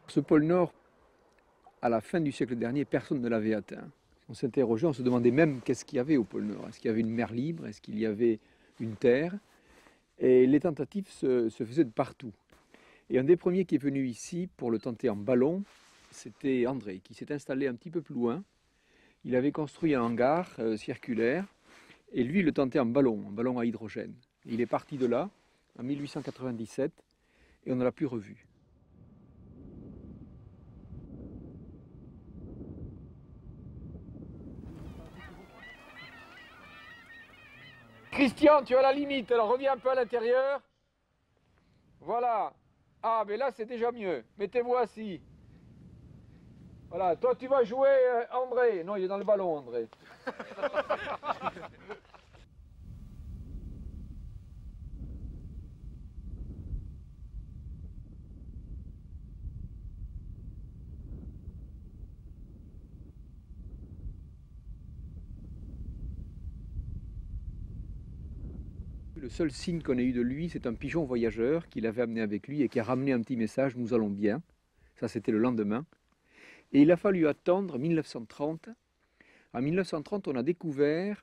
Ce pôle Nord, à la fin du siècle dernier, personne ne l'avait atteint. On s'interrogeait, on se demandait même qu'est-ce qu'il y avait au pôle Nord. Est-ce qu'il y avait une mer libre? Est-ce qu'il y avait une terre? Et les tentatives se faisaient de partout. Et un des premiers qui est venu ici pour le tenter en ballon, c'était André, qui s'est installé un petit peu plus loin. Il avait construit un hangar circulaire, et lui, il le tentait en ballon à hydrogène. Il est parti de là, en 1897, et on ne l'a plus revu. Christian, tu es à la limite, alors reviens un peu à l'intérieur. Voilà. Ah, mais là, c'est déjà mieux. Mettez-vous assis. Voilà, toi, tu vas jouer André. Non, il est dans le ballon, André. Le seul signe qu'on ait eu de lui, c'est un pigeon voyageur qu'il avait amené avec lui et qui a ramené un petit message « Nous allons bien ». Ça, c'était le lendemain. Et il a fallu attendre 1930. En 1930, on a découvert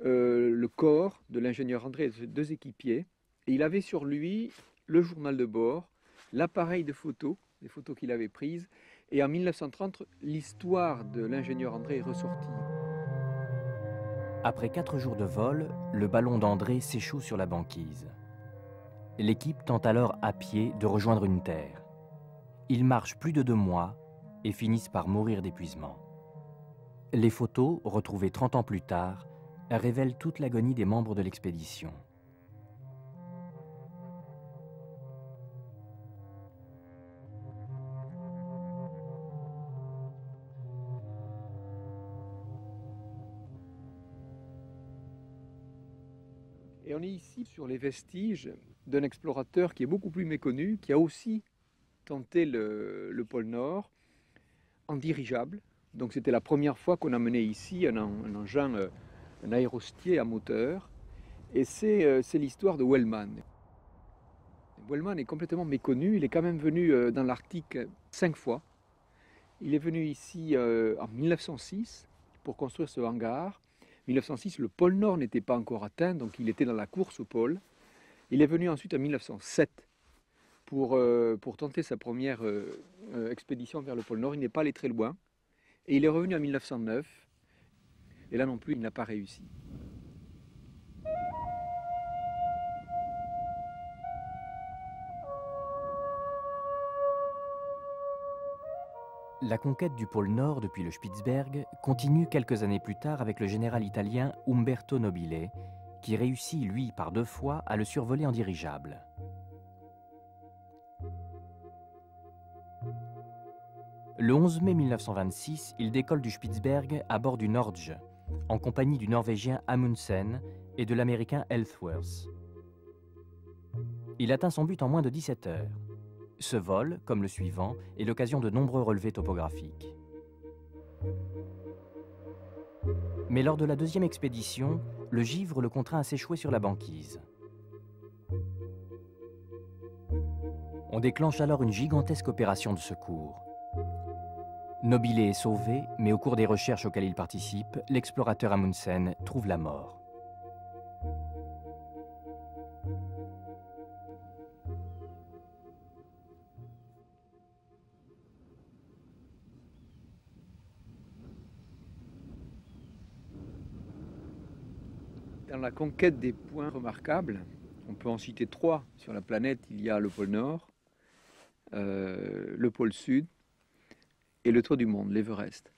le corps de l'ingénieur André et de ses deux équipiers. Et il avait sur lui le journal de bord, l'appareil de photos, les photos qu'il avait prises. Et en 1930, l'histoire de l'ingénieur André est ressortie. Après 4 jours de vol, le ballon d'André s'échoue sur la banquise. L'équipe tente alors à pied de rejoindre une terre. Ils marchent plus de 2 mois et finissent par mourir d'épuisement. Les photos, retrouvées 30 ans plus tard, révèlent toute l'agonie des membres de l'expédition. Et on est ici sur les vestiges d'un explorateur qui est beaucoup plus méconnu, qui a aussi tenté le pôle Nord en dirigeable. Donc c'était la première fois qu'on amenait ici un engin, un aérostier à moteur. Et c'est l'histoire de Wellman. Wellman est complètement méconnu, il est quand même venu dans l'Arctique 5 fois. Il est venu ici en 1906 pour construire ce hangar. 1906, le pôle Nord n'était pas encore atteint, donc il était dans la course au pôle. Il est venu ensuite en 1907 pour tenter sa première expédition vers le pôle Nord. Il n'est pas allé très loin. Et il est revenu en 1909. Et là non plus, il n'a pas réussi. La conquête du pôle Nord depuis le Spitzberg continue quelques années plus tard avec le général italien Umberto Nobile, qui réussit, lui, par 2 fois, à le survoler en dirigeable. Le 11 mai 1926, il décolle du Spitzberg à bord du Norge, en compagnie du Norvégien Amundsen et de l'Américain Ellsworth. Il atteint son but en moins de 17 heures. Ce vol, comme le suivant, est l'occasion de nombreux relevés topographiques. Mais lors de la 2e expédition, le givre le contraint à s'échouer sur la banquise. On déclenche alors une gigantesque opération de secours. Nobile est sauvé, mais au cours des recherches auxquelles il participe, l'explorateur Amundsen trouve la mort. Dans la conquête des points remarquables, on peut en citer 3 sur la planète. Il y a le pôle Nord, le pôle Sud et le tour du monde, l'Everest.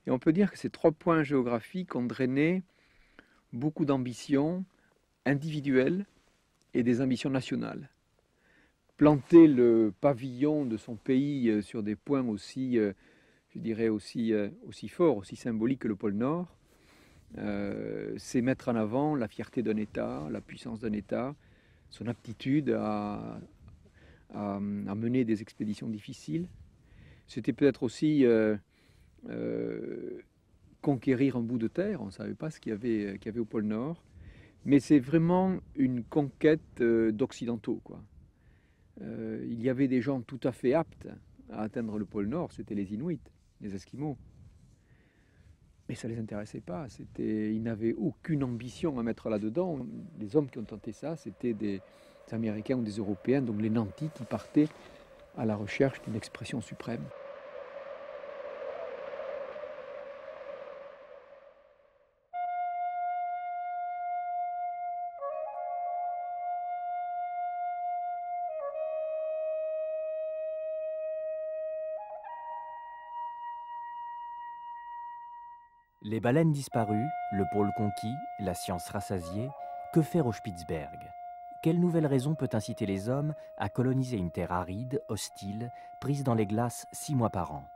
Et on peut dire que ces 3 points géographiques ont drainé beaucoup d'ambitions individuelles et des ambitions nationales. Planter le pavillon de son pays sur des points aussi, je dirais, aussi forts, aussi symboliques que le pôle Nord, c'est mettre en avant la fierté d'un État, la puissance d'un État, son aptitude à mener des expéditions difficiles. C'était peut-être aussi conquérir un bout de terre, on ne savait pas ce qu'il y avait au pôle Nord, mais c'est vraiment une conquête d'occidentaux, quoi. Il y avait des gens tout à fait aptes à atteindre le pôle Nord, c'était les Inuits, les Esquimaux. Mais ça ne les intéressait pas, ils n'avaient aucune ambition à mettre là-dedans. Les hommes qui ont tenté ça, c'était des Américains ou des Européens, donc les nantis qui partaient à la recherche d'une expression suprême. Les baleines disparues, le pôle conquis, la science rassasiée, que faire au Spitzberg? Quelle nouvelle raison peut inciter les hommes à coloniser une terre aride, hostile, prise dans les glaces 6 mois par an?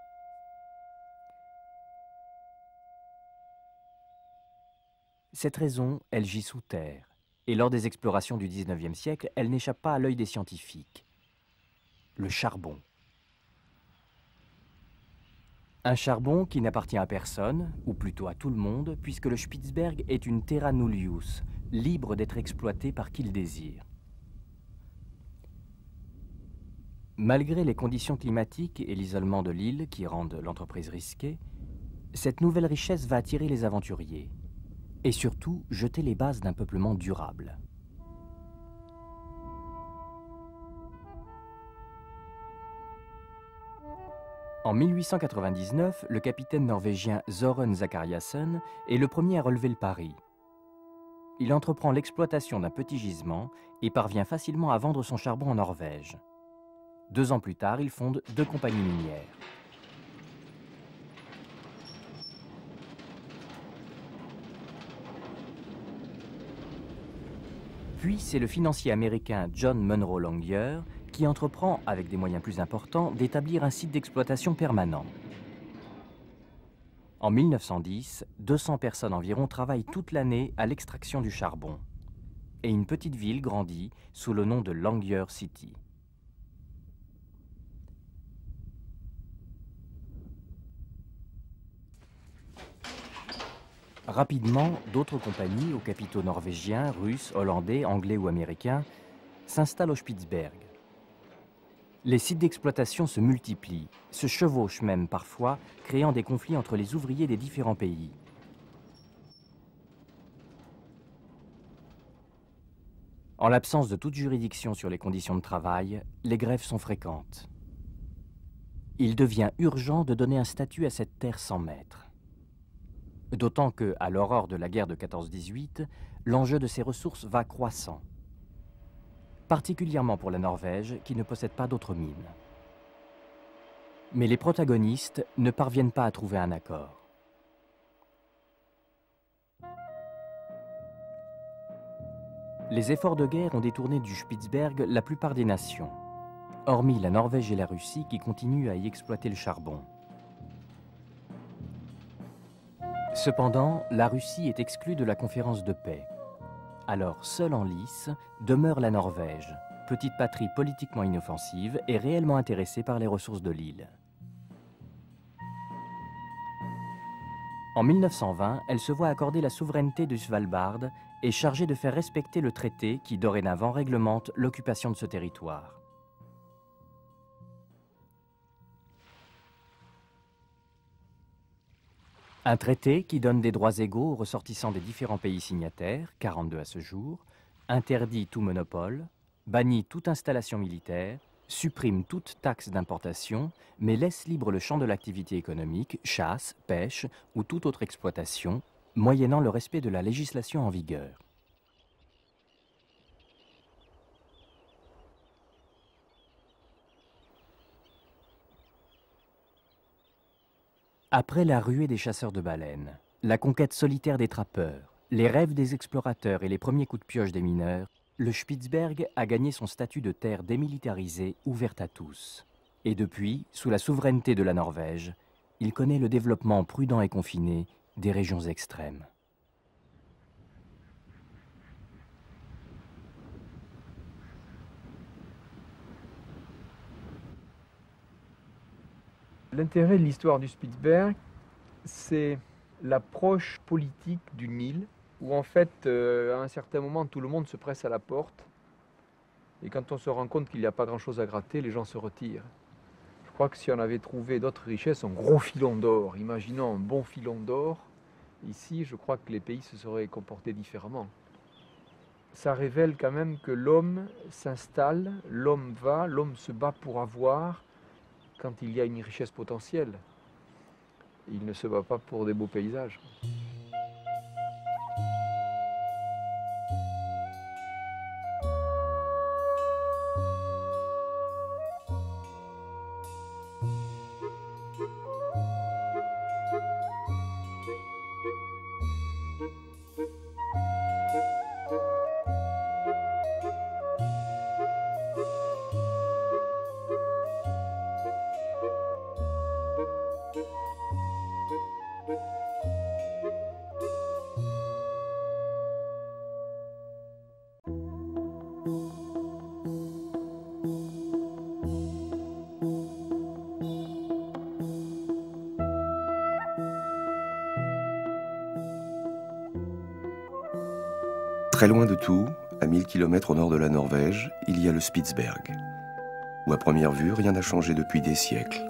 Cette raison, elle gît sous terre, et lors des explorations du XIXe siècle, elle n'échappe pas à l'œil des scientifiques. Le charbon. Un charbon qui n'appartient à personne, ou plutôt à tout le monde, puisque le Spitzberg est une terra nullius, libre d'être exploité par qui le désire. Malgré les conditions climatiques et l'isolement de l'île qui rendent l'entreprise risquée, cette nouvelle richesse va attirer les aventuriers, et surtout jeter les bases d'un peuplement durable. En 1899, le capitaine norvégien Søren Zachariasen est le premier à relever le pari. Il entreprend l'exploitation d'un petit gisement et parvient facilement à vendre son charbon en Norvège. 2 ans plus tard, il fonde 2 compagnies minières. Puis c'est le financier américain John Munro Longyear qui entreprend, avec des moyens plus importants, d'établir un site d'exploitation permanent. En 1910, 200 personnes environ travaillent toute l'année à l'extraction du charbon. Et une petite ville grandit sous le nom de Longyear City. Rapidement, d'autres compagnies aux capitaux norvégiens, russes, hollandais, anglais ou américains s'installent au Spitzberg. Les sites d'exploitation se multiplient, se chevauchent même parfois, créant des conflits entre les ouvriers des différents pays. En l'absence de toute juridiction sur les conditions de travail, les grèves sont fréquentes. Il devient urgent de donner un statut à cette terre sans maître. D'autant que, à l'aurore de la guerre de 14-18, l'enjeu de ces ressources va croissant. Particulièrement pour la Norvège, qui ne possède pas d'autres mines. Mais les protagonistes ne parviennent pas à trouver un accord. Les efforts de guerre ont détourné du Spitzberg la plupart des nations, hormis la Norvège et la Russie qui continuent à y exploiter le charbon. Cependant, la Russie est exclue de la conférence de paix. Alors, seule en lice, demeure la Norvège, petite patrie politiquement inoffensive et réellement intéressée par les ressources de l'île. En 1920, elle se voit accorder la souveraineté du Svalbard et chargée de faire respecter le traité qui dorénavant réglemente l'occupation de ce territoire. Un traité qui donne des droits égaux aux ressortissants des différents pays signataires, 42 à ce jour, interdit tout monopole, bannit toute installation militaire, supprime toute taxe d'importation, mais laisse libre le champ de l'activité économique, chasse, pêche ou toute autre exploitation, moyennant le respect de la législation en vigueur. Après la ruée des chasseurs de baleines, la conquête solitaire des trappeurs, les rêves des explorateurs et les premiers coups de pioche des mineurs, le Spitzberg a gagné son statut de terre démilitarisée ouverte à tous. Et depuis, sous la souveraineté de la Norvège, il connaît le développement prudent et confiné des régions extrêmes. L'intérêt de l'histoire du Spitzberg, c'est l'approche politique d'une île où en fait, à un certain moment, tout le monde se presse à la porte. Et quand on se rend compte qu'il n'y a pas grand-chose à gratter, les gens se retirent. Je crois que si on avait trouvé d'autres richesses, un gros filon d'or, imaginons un bon filon d'or, ici, je crois que les pays se seraient comportés différemment. Ça révèle quand même que l'homme s'installe, l'homme va, l'homme se bat pour avoir quand il y a une richesse potentielle. Il ne se bat pas pour des beaux paysages. Très loin de tout, à 1000 km au nord de la Norvège, il y a le Spitzberg, où à première vue, rien n'a changé depuis des siècles.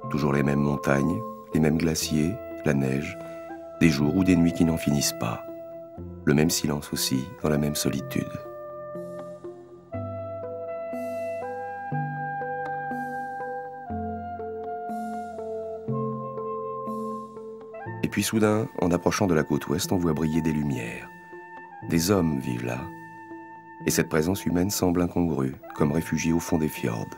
Toujours les mêmes montagnes, les mêmes glaciers, la neige, des jours ou des nuits qui n'en finissent pas. Le même silence aussi, dans la même solitude. Et puis soudain, en approchant de la côte ouest, on voit briller des lumières. Des hommes vivent là, et cette présence humaine semble incongrue, comme réfugiée au fond des fjords.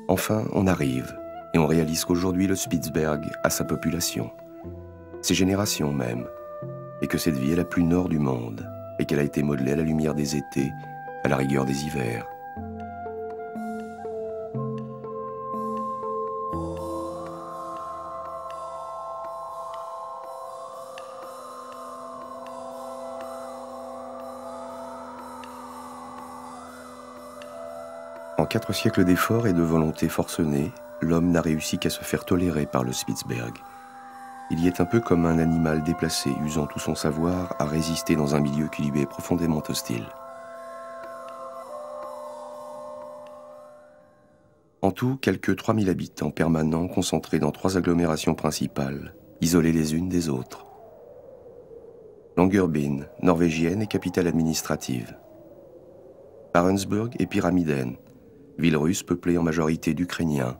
Enfin, on arrive, et on réalise qu'aujourd'hui le Spitzberg a sa population, ses générations même, et que cette vie est la plus nord du monde, et qu'elle a été modelée à la lumière des étés, à la rigueur des hivers. En 4 siècles d'efforts et de volonté forcenée, l'homme n'a réussi qu'à se faire tolérer par le Spitzberg. Il y est un peu comme un animal déplacé, usant tout son savoir à résister dans un milieu qui lui est profondément hostile. En tout, quelques 3000 habitants permanents concentrés dans 3 agglomérations principales, isolées les unes des autres. Longyearbyen, norvégienne et capitale administrative. Barentsburg et Pyramiden, ville russe peuplée en majorité d'Ukrainiens.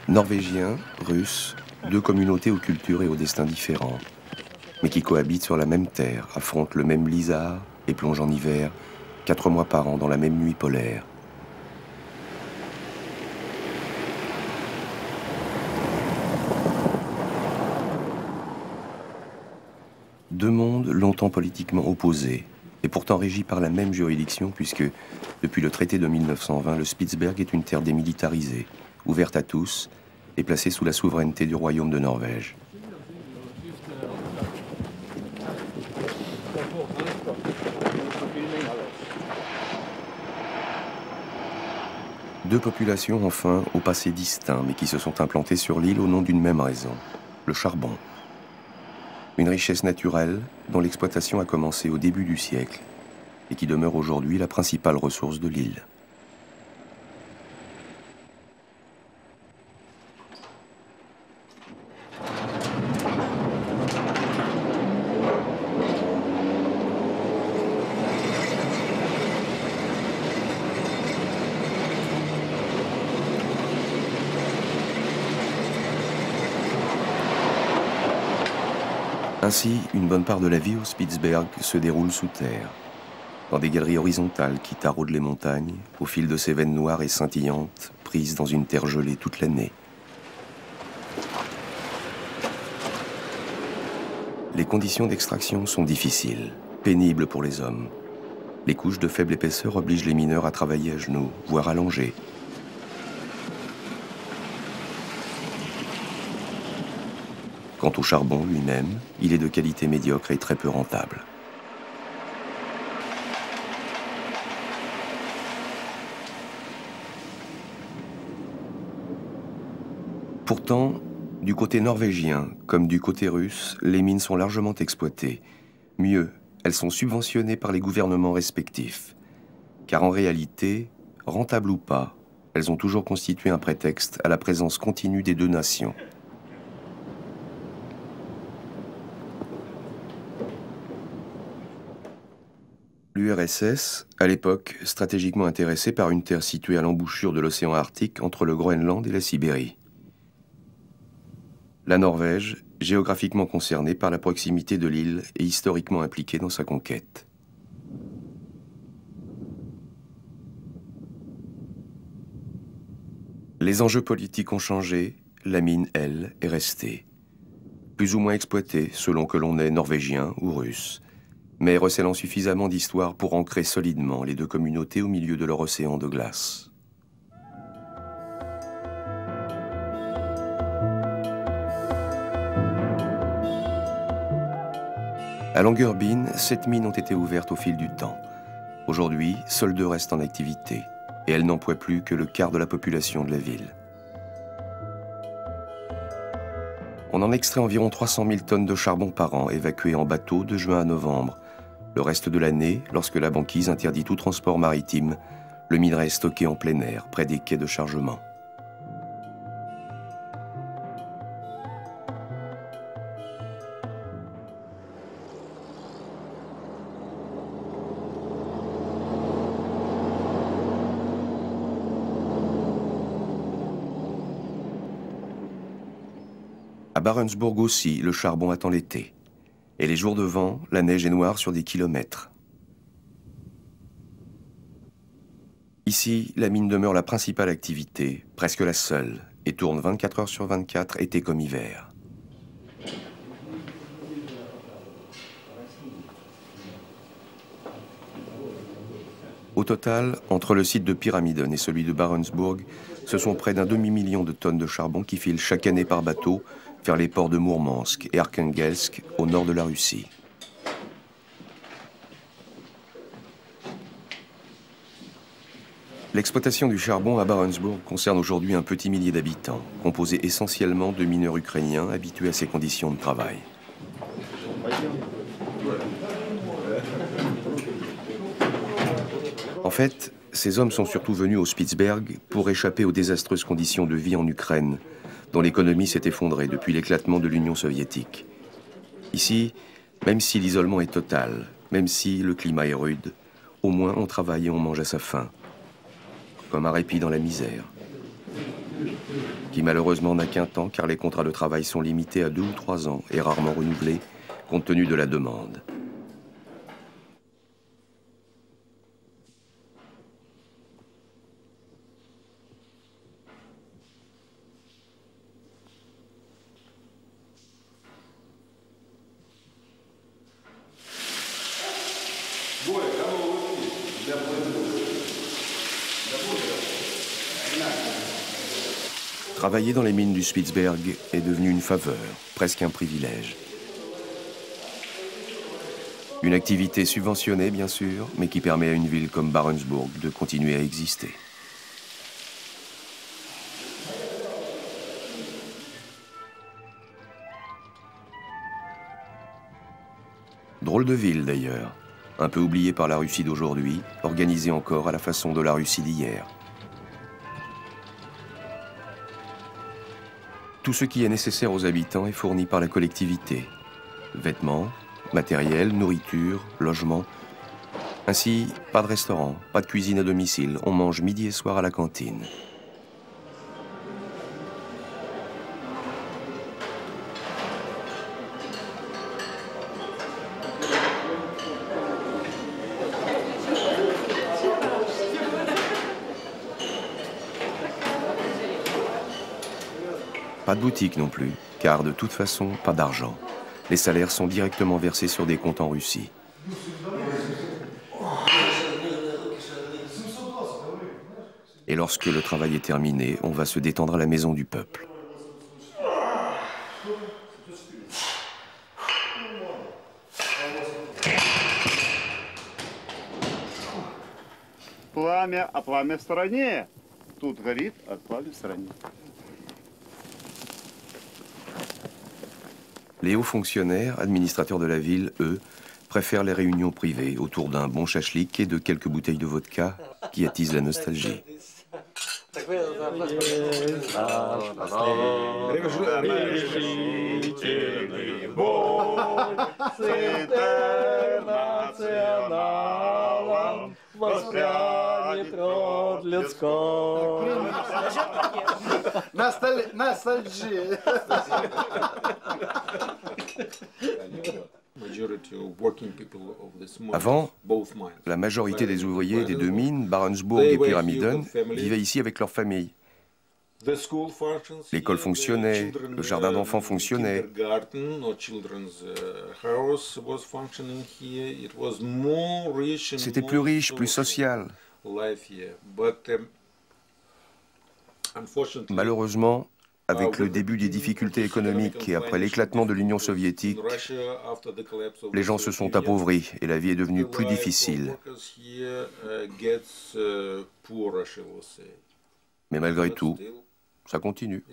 Norvégiens, Russes, 2 communautés aux cultures et aux destins différents, mais qui cohabitent sur la même terre, affrontent le même blizzard et plongent en hiver 4 mois par an dans la même nuit polaire. Deux mondes longtemps politiquement opposés, et pourtant régis par la même juridiction puisque, depuis le traité de 1920, le Spitzberg est une terre démilitarisée, ouverte à tous, et placée sous la souveraineté du royaume de Norvège. Deux populations enfin au passé distinct, mais qui se sont implantées sur l'île au nom d'une même raison, le charbon. Une richesse naturelle dont l'exploitation a commencé au début du siècle et qui demeure aujourd'hui la principale ressource de l'île. Ainsi, une bonne part de la vie au Spitzberg se déroule sous terre, dans des galeries horizontales qui taraudent les montagnes, au fil de ces veines noires et scintillantes, prises dans une terre gelée toute l'année. Les conditions d'extraction sont difficiles, pénibles pour les hommes. Les couches de faible épaisseur obligent les mineurs à travailler à genoux, voire allongés. Quant au charbon lui-même, il est de qualité médiocre et très peu rentable. Pourtant, du côté norvégien comme du côté russe, les mines sont largement exploitées. Mieux, elles sont subventionnées par les gouvernements respectifs. Car en réalité, rentables ou pas, elles ont toujours constitué un prétexte à la présence continue des deux nations. L'URSS, à l'époque, stratégiquement intéressée par une terre située à l'embouchure de l'océan Arctique entre le Groenland et la Sibérie. La Norvège, géographiquement concernée par la proximité de l'île et historiquement impliquée dans sa conquête. Les enjeux politiques ont changé, la mine, elle, est restée. Plus ou moins exploitée selon que l'on est norvégien ou russe, mais recélant suffisamment d'histoire pour ancrer solidement les deux communautés au milieu de leur océan de glace. À Longyearbyen, 7 mines ont été ouvertes au fil du temps. Aujourd'hui, seules 2 restent en activité, et elles n'emploient plus que le quart de la population de la ville. On en extrait environ 300 000 tonnes de charbon par an, évacuées en bateau de juin à novembre. Le reste de l'année, lorsque la banquise interdit tout transport maritime, le minerai est stocké en plein air, près des quais de chargement. À Barentsburg aussi, le charbon attend l'été. Et les jours de vent, la neige est noire sur des kilomètres. Ici, la mine demeure la principale activité, presque la seule, et tourne 24 heures sur 24, été comme hiver. Au total, entre le site de Pyramiden et celui de Barentsburg, ce sont près d'un demi-million de tonnes de charbon qui filent chaque année par bateau vers les ports de Mourmansk et Arkhangelsk au nord de la Russie. L'exploitation du charbon à Barentsburg concerne aujourd'hui un petit millier d'habitants, composé essentiellement de mineurs ukrainiens habitués à ces conditions de travail. En fait, ces hommes sont surtout venus au Spitzberg pour échapper aux désastreuses conditions de vie en Ukraine, dont l'économie s'est effondrée depuis l'éclatement de l'Union soviétique. Ici, même si l'isolement est total, même si le climat est rude, au moins on travaille et on mange à sa faim. Comme un répit dans la misère, qui malheureusement n'a qu'un temps car les contrats de travail sont limités à 2 ou 3 ans et rarement renouvelés, compte tenu de la demande. Travailler dans les mines du Spitzberg est devenu une faveur, presque un privilège. Une activité subventionnée, bien sûr, mais qui permet à une ville comme Barentsburg de continuer à exister. Drôle de ville, d'ailleurs, un peu oubliée par la Russie d'aujourd'hui, organisée encore à la façon de la Russie d'hier. Tout ce qui est nécessaire aux habitants est fourni par la collectivité. Vêtements, matériel, nourriture, logement. Ainsi, pas de restaurant, pas de cuisine à domicile. On mange midi et soir à la cantine. Pas de boutique non plus, car de toute façon, pas d'argent. Les salaires sont directement versés sur des comptes en Russie. Et lorsque le travail est terminé, on va se détendre à la maison du peuple. Пламя, а пламя в стороне. Тут горит, а пламя в стороне. Les hauts fonctionnaires, administrateurs de la ville, eux, préfèrent les réunions privées autour d'un bon chachlik et de quelques bouteilles de vodka qui attisent la nostalgie. Avant, la majorité des ouvriers des deux mines, Barentsburg et Pyramiden, vivaient ici avec leur famille. L'école fonctionnait, le jardin d'enfants fonctionnait. C'était plus riche, plus social. Malheureusement, avec le début des difficultés économiques et après l'éclatement de l'Union soviétique, les gens se sont appauvris et la vie est devenue plus difficile. Mais malgré tout, ça continue.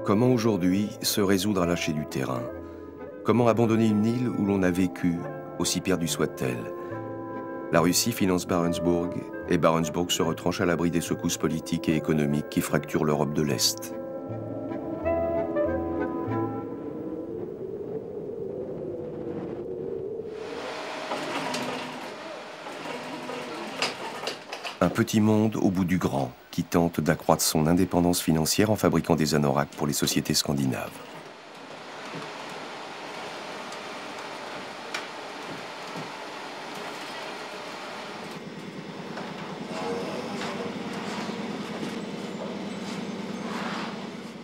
Comment aujourd'hui se résoudre à lâcher du terrain? Comment abandonner une île où l'on a vécu, aussi perdue soit-elle? La Russie finance Barentsburg et Barentsburg se retranche à l'abri des secousses politiques et économiques qui fracturent l'Europe de l'Est. Un petit monde au bout du grand qui tente d'accroître son indépendance financière en fabriquant des anoraks pour les sociétés scandinaves.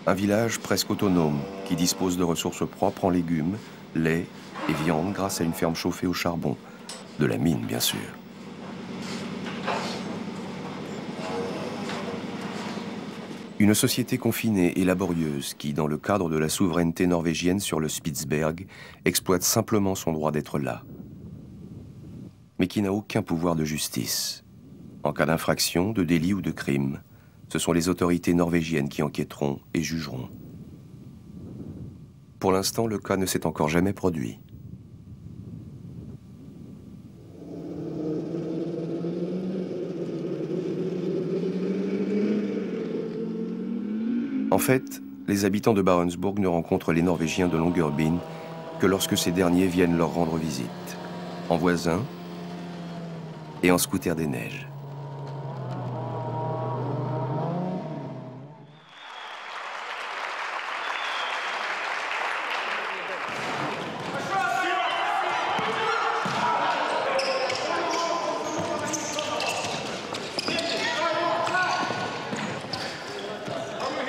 Un village presque autonome qui dispose de ressources propres en légumes, lait et viande grâce à une ferme chauffée au charbon. De la mine, bien sûr. Une société confinée et laborieuse qui, dans le cadre de la souveraineté norvégienne sur le Spitsberg, exploite simplement son droit d'être là. Mais qui n'a aucun pouvoir de justice. En cas d'infraction, de délit ou de crime, ce sont les autorités norvégiennes qui enquêteront et jugeront. Pour l'instant, le cas ne s'est encore jamais produit. En fait, les habitants de Barentsburg ne rencontrent les Norvégiens de Longyearbyen que lorsque ces derniers viennent leur rendre visite, en voisins et en scooter des neiges.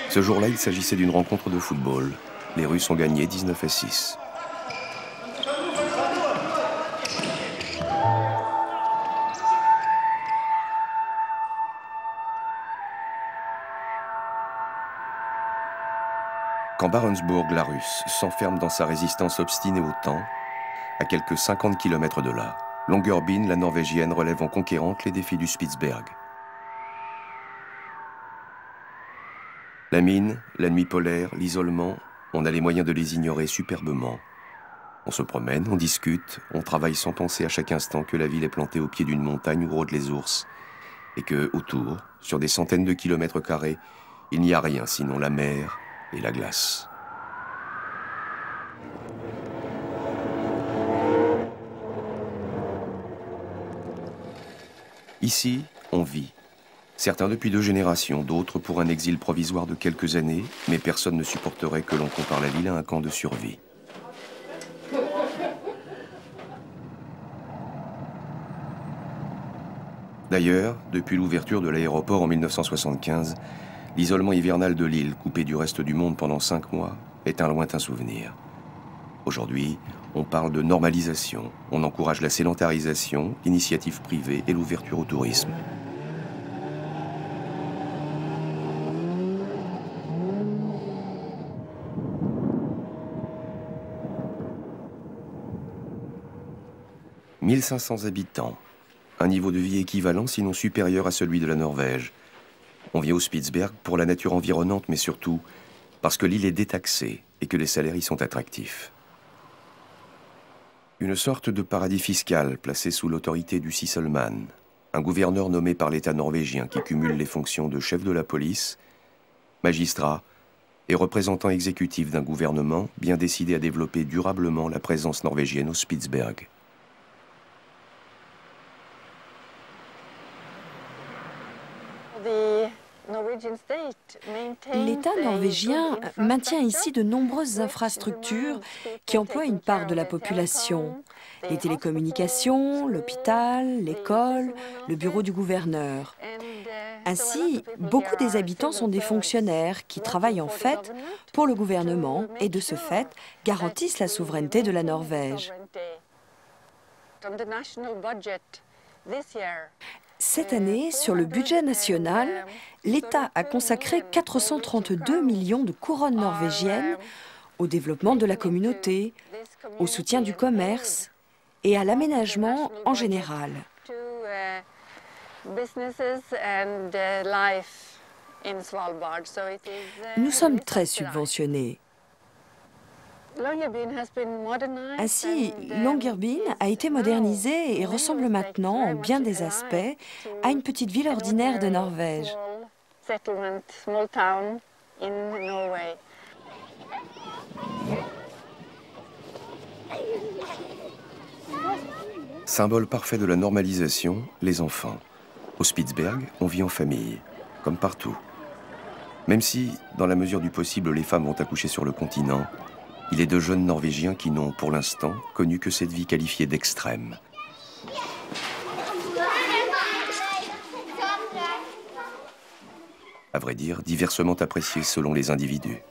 Ce jour-là, il s'agissait d'une rencontre de football. Les Russes ont gagné 19-6. Quand Barentsburg, la Russe, s'enferme dans sa résistance obstinée au temps, à quelques 50 km de là, Longyearbyen, la Norvégienne, relève en conquérante les défis du Spitsberg. La mine, la nuit polaire, l'isolement, on a les moyens de les ignorer superbement. On se promène, on discute, on travaille sans penser à chaque instant que la ville est plantée au pied d'une montagne où rôdent les ours et que, autour, sur des centaines de kilomètres carrés, il n'y a rien sinon la mer et la glace. Ici, on vit. Certains depuis 2 générations, d'autres pour un exil provisoire de quelques années, mais personne ne supporterait que l'on compare la ville à un camp de survie. D'ailleurs, depuis l'ouverture de l'aéroport en 1975, l'isolement hivernal de l'île, coupé du reste du monde pendant 5 mois, est un lointain souvenir. Aujourd'hui, on parle de normalisation, on encourage la sédentarisation, l'initiative privée et l'ouverture au tourisme. « 1500 habitants, un niveau de vie équivalent sinon supérieur à celui de la Norvège. On vient au Spitsberg pour la nature environnante, mais surtout parce que l'île est détaxée et que les salaires y sont attractifs. Une sorte de paradis fiscal placé sous l'autorité du Sysselmann, un gouverneur nommé par l'État norvégien qui cumule les fonctions de chef de la police, magistrat et représentant exécutif d'un gouvernement bien décidé à développer durablement la présence norvégienne au Spitsberg. L'État norvégien maintient ici de nombreuses infrastructures qui emploient une part de la population. Les télécommunications, l'hôpital, l'école, le bureau du gouverneur. Ainsi, beaucoup des habitants sont des fonctionnaires qui travaillent en fait pour le gouvernement et de ce fait garantissent la souveraineté de la Norvège. Cette année, sur le budget national, l'État a consacré 432 millions de couronnes norvégiennes au développement de la communauté, au soutien du commerce et à l'aménagement en général. Nous sommes très subventionnés. Ainsi, Longyearbyen a été modernisé et ressemble maintenant, en bien des aspects, à une petite ville ordinaire de Norvège. Symbole parfait de la normalisation, les enfants. Au Spitsberg, on vit en famille, comme partout. Même si, dans la mesure du possible, les femmes vont accoucher sur le continent, il est de jeunes Norvégiens qui n'ont, pour l'instant, connu que cette vie qualifiée d'extrême. À vrai dire, diversement appréciée selon les individus.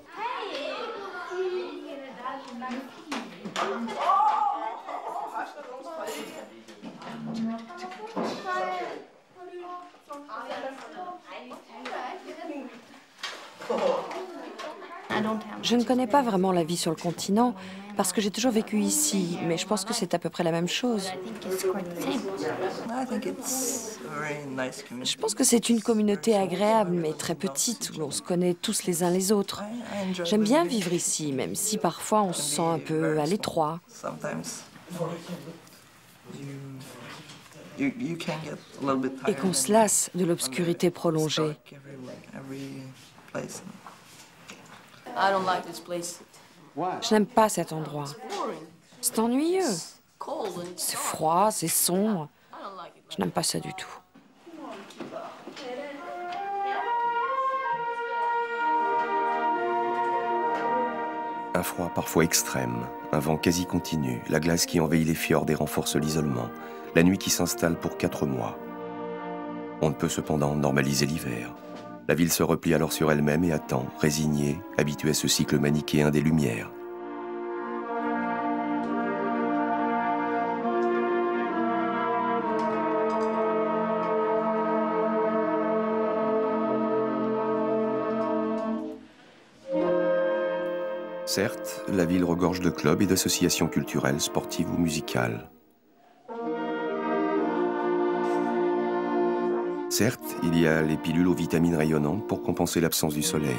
Je ne connais pas vraiment la vie sur le continent parce que j'ai toujours vécu ici, mais je pense que c'est à peu près la même chose. Je pense que c'est une communauté agréable, mais très petite, où l'on se connaît tous les uns les autres. J'aime bien vivre ici, même si parfois on se sent un peu à l'étroit. Et qu'on se lasse de l'obscurité prolongée. Je n'aime pas cet endroit. C'est ennuyeux. C'est froid, c'est sombre. Je n'aime pas ça du tout. Un froid parfois extrême, un vent quasi continu, la glace qui envahit les fjords et renforce l'isolement, la nuit qui s'installe pour 4 mois. On ne peut cependant normaliser l'hiver. La ville se replie alors sur elle-même et attend, résignée, habituée à ce cycle manichéen des Lumières. Certes, la ville regorge de clubs et d'associations culturelles, sportives ou musicales. Certes, il y a les pilules aux vitamines rayonnantes pour compenser l'absence du soleil.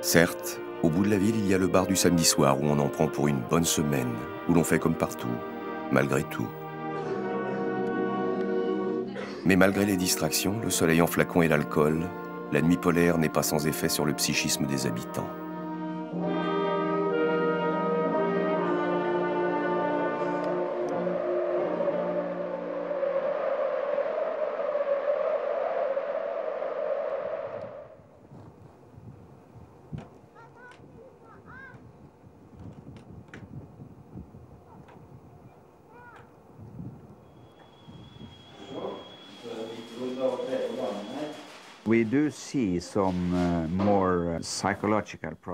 Certes, au bout de la ville, il y a le bar du samedi soir où on en prend pour une bonne semaine, où l'on fait comme partout, malgré tout. Mais malgré les distractions, le soleil en flacon et l'alcool, la nuit polaire n'est pas sans effet sur le psychisme des habitants.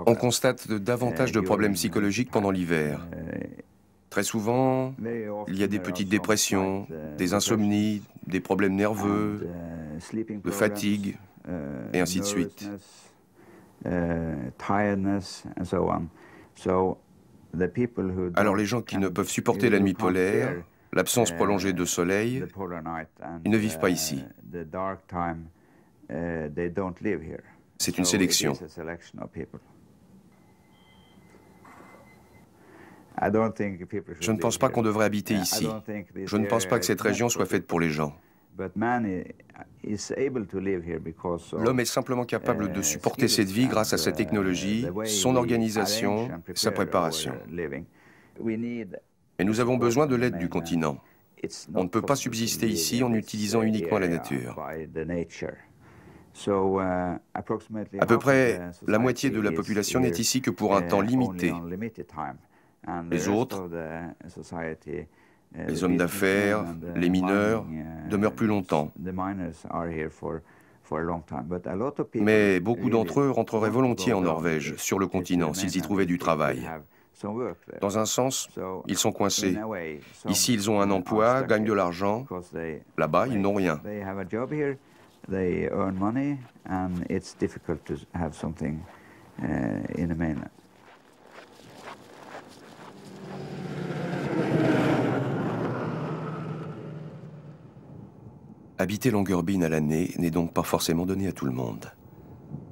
On constate davantage de problèmes psychologiques pendant l'hiver. Très souvent, il y a des petites dépressions, des insomnies, des problèmes nerveux, de fatigue, et ainsi de suite. Alors les gens qui ne peuvent supporter la nuit polaire, l'absence prolongée de soleil, ils ne vivent pas ici. C'est une sélection. Je ne pense pas qu'on devrait habiter ici. Je ne pense pas que cette région soit faite pour les gens. L'homme est simplement capable de supporter cette vie grâce à sa technologie, son organisation, sa préparation. Mais nous avons besoin de l'aide du continent. On ne peut pas subsister ici en utilisant uniquement la nature. À peu près la moitié de la population n'est ici que pour un temps limité. Les autres, les hommes d'affaires, les mineurs, demeurent plus longtemps. Mais beaucoup d'entre eux rentreraient volontiers en Norvège, sur le continent, s'ils y trouvaient du travail. Dans un sens, ils sont coincés. Ici, ils ont un emploi, gagnent de l'argent. Là-bas, ils n'ont rien. Habiter Longyearbyen à l'année n'est donc pas forcément donné à tout le monde.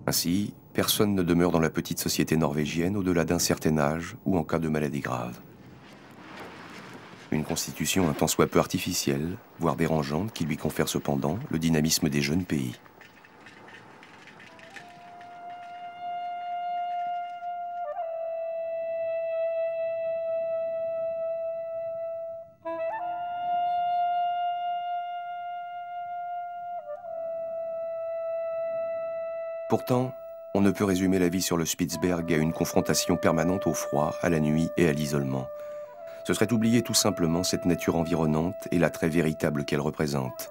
Ainsi, personne ne demeure dans la petite société norvégienne au-delà d'un certain âge ou en cas de maladie grave. Une constitution un tant soit peu artificielle, voire dérangeante, qui lui confère cependant le dynamisme des jeunes pays. Pourtant, on ne peut résumer la vie sur le Spitsberg à une confrontation permanente au froid, à la nuit et à l'isolement. Ce serait oublier tout simplement cette nature environnante et l'attrait véritable qu'elle représente.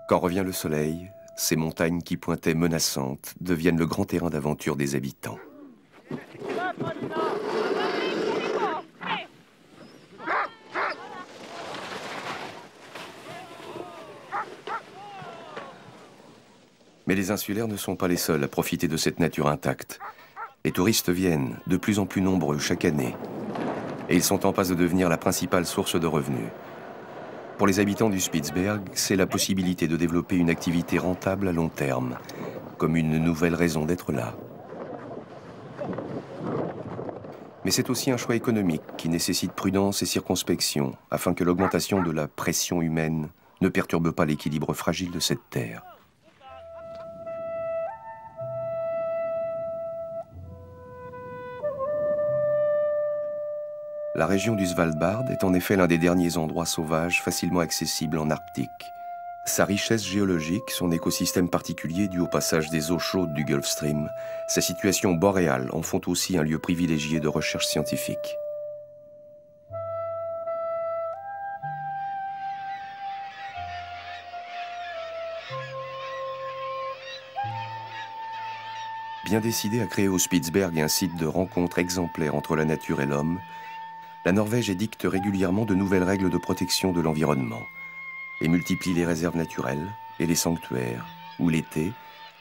Quand revient le soleil, ces montagnes qui pointaient menaçantes deviennent le grand terrain d'aventure des habitants. Mais les insulaires ne sont pas les seuls à profiter de cette nature intacte. Les touristes viennent, de plus en plus nombreux chaque année. Et ils sont en passe de devenir la principale source de revenus. Pour les habitants du Spitsberg, c'est la possibilité de développer une activité rentable à long terme, comme une nouvelle raison d'être là. Mais c'est aussi un choix économique qui nécessite prudence et circonspection, afin que l'augmentation de la pression humaine ne perturbe pas l'équilibre fragile de cette terre. La région du Svalbard est en effet l'un des derniers endroits sauvages facilement accessibles en Arctique. Sa richesse géologique, son écosystème particulier dû au passage des eaux chaudes du Gulf Stream, sa situation boréale en font aussi un lieu privilégié de recherche scientifique. Bien décidée à créer au Spitsberg un site de rencontre exemplaire entre la nature et l'homme, la Norvège édicte régulièrement de nouvelles règles de protection de l'environnement et multiplie les réserves naturelles et les sanctuaires où l'été,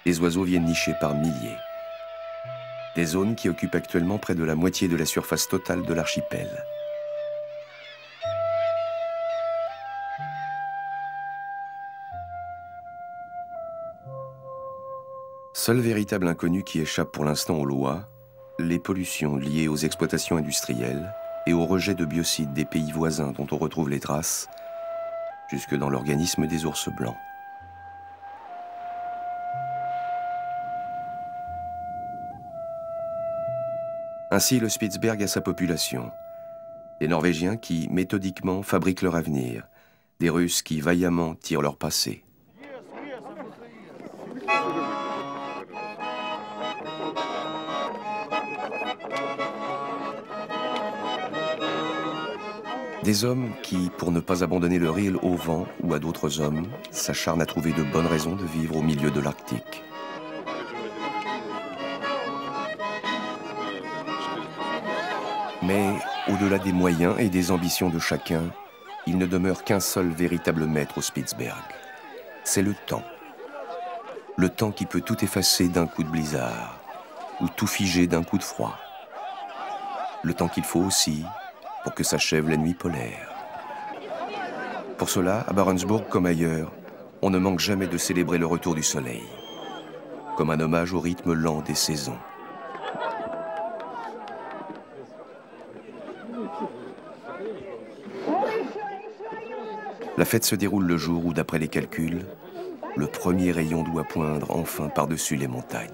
les oiseaux viennent nicher par milliers. Des zones qui occupent actuellement près de la moitié de la surface totale de l'archipel. Seul véritable inconnu qui échappe pour l'instant aux lois, les pollutions liées aux exploitations industrielles et au rejet de biocides des pays voisins dont on retrouve les traces, jusque dans l'organisme des ours blancs. Ainsi, le Spitsberg a sa population. Des Norvégiens qui, méthodiquement, fabriquent leur avenir. Des Russes qui, vaillamment, tirent leur passé. Des hommes qui, pour ne pas abandonner leur île au vent ou à d'autres hommes, s'acharnent à trouver de bonnes raisons de vivre au milieu de l'Arctique. Mais, au-delà des moyens et des ambitions de chacun, il ne demeure qu'un seul véritable maître au Spitzberg. C'est le temps. Le temps qui peut tout effacer d'un coup de blizzard, ou tout figer d'un coup de froid. Le temps qu'il faut aussi pour que s'achève la nuit polaire. Pour cela, à Barentsburg comme ailleurs, on ne manque jamais de célébrer le retour du soleil, comme un hommage au rythme lent des saisons. La fête se déroule le jour où, d'après les calculs, le premier rayon doit poindre enfin par-dessus les montagnes.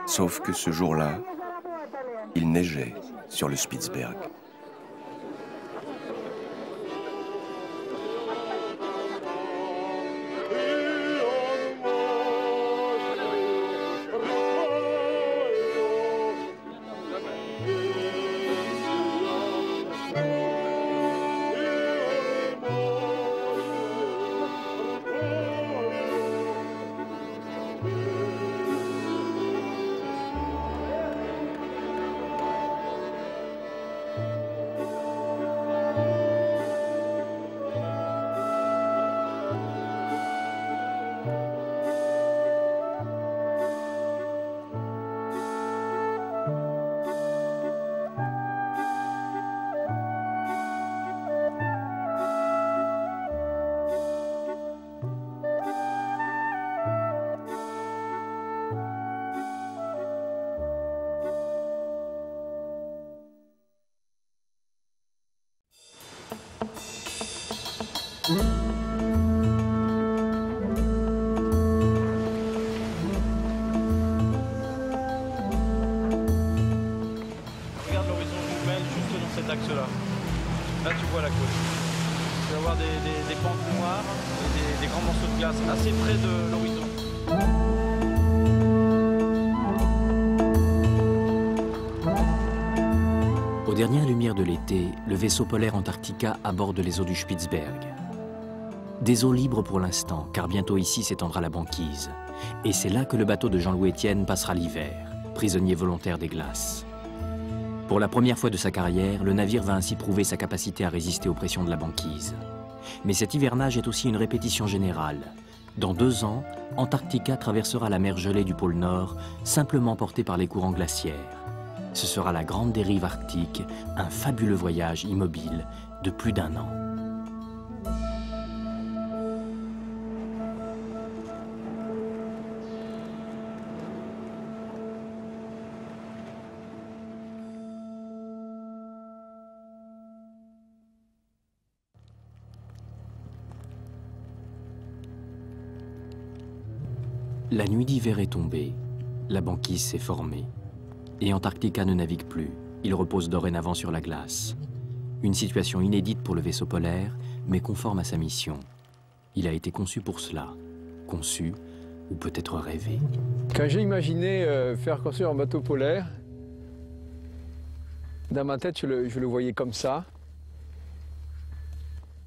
Sauf que ce jour-là, il neigeait sur le Spitzberg. Regarde l'horizon jumelle juste dans cet axe-là. Là, tu vois la côte. Tu vas avoir des pentes noires et des grands morceaux de glace assez près de l'horizon. Aux dernières lumières de l'été, le vaisseau polaire Antarctica aborde les eaux du Spitzberg. Des eaux libres pour l'instant, car bientôt ici s'étendra la banquise. Et c'est là que le bateau de Jean-Louis Étienne passera l'hiver, prisonnier volontaire des glaces. Pour la première fois de sa carrière, le navire va ainsi prouver sa capacité à résister aux pressions de la banquise. Mais cet hivernage est aussi une répétition générale. Dans 2 ans, Antarctica traversera la mer gelée du pôle Nord, simplement portée par les courants glaciaires. Ce sera la grande dérive arctique, un fabuleux voyage immobile de plus d'1 an. La nuit d'hiver est tombée, la banquise s'est formée, et Antarctica ne navigue plus, il repose dorénavant sur la glace. Une situation inédite pour le vaisseau polaire, mais conforme à sa mission. Il a été conçu pour cela, conçu ou peut-être rêvé. Quand j'ai imaginé faire construire un bateau polaire, dans ma tête, je le voyais comme ça,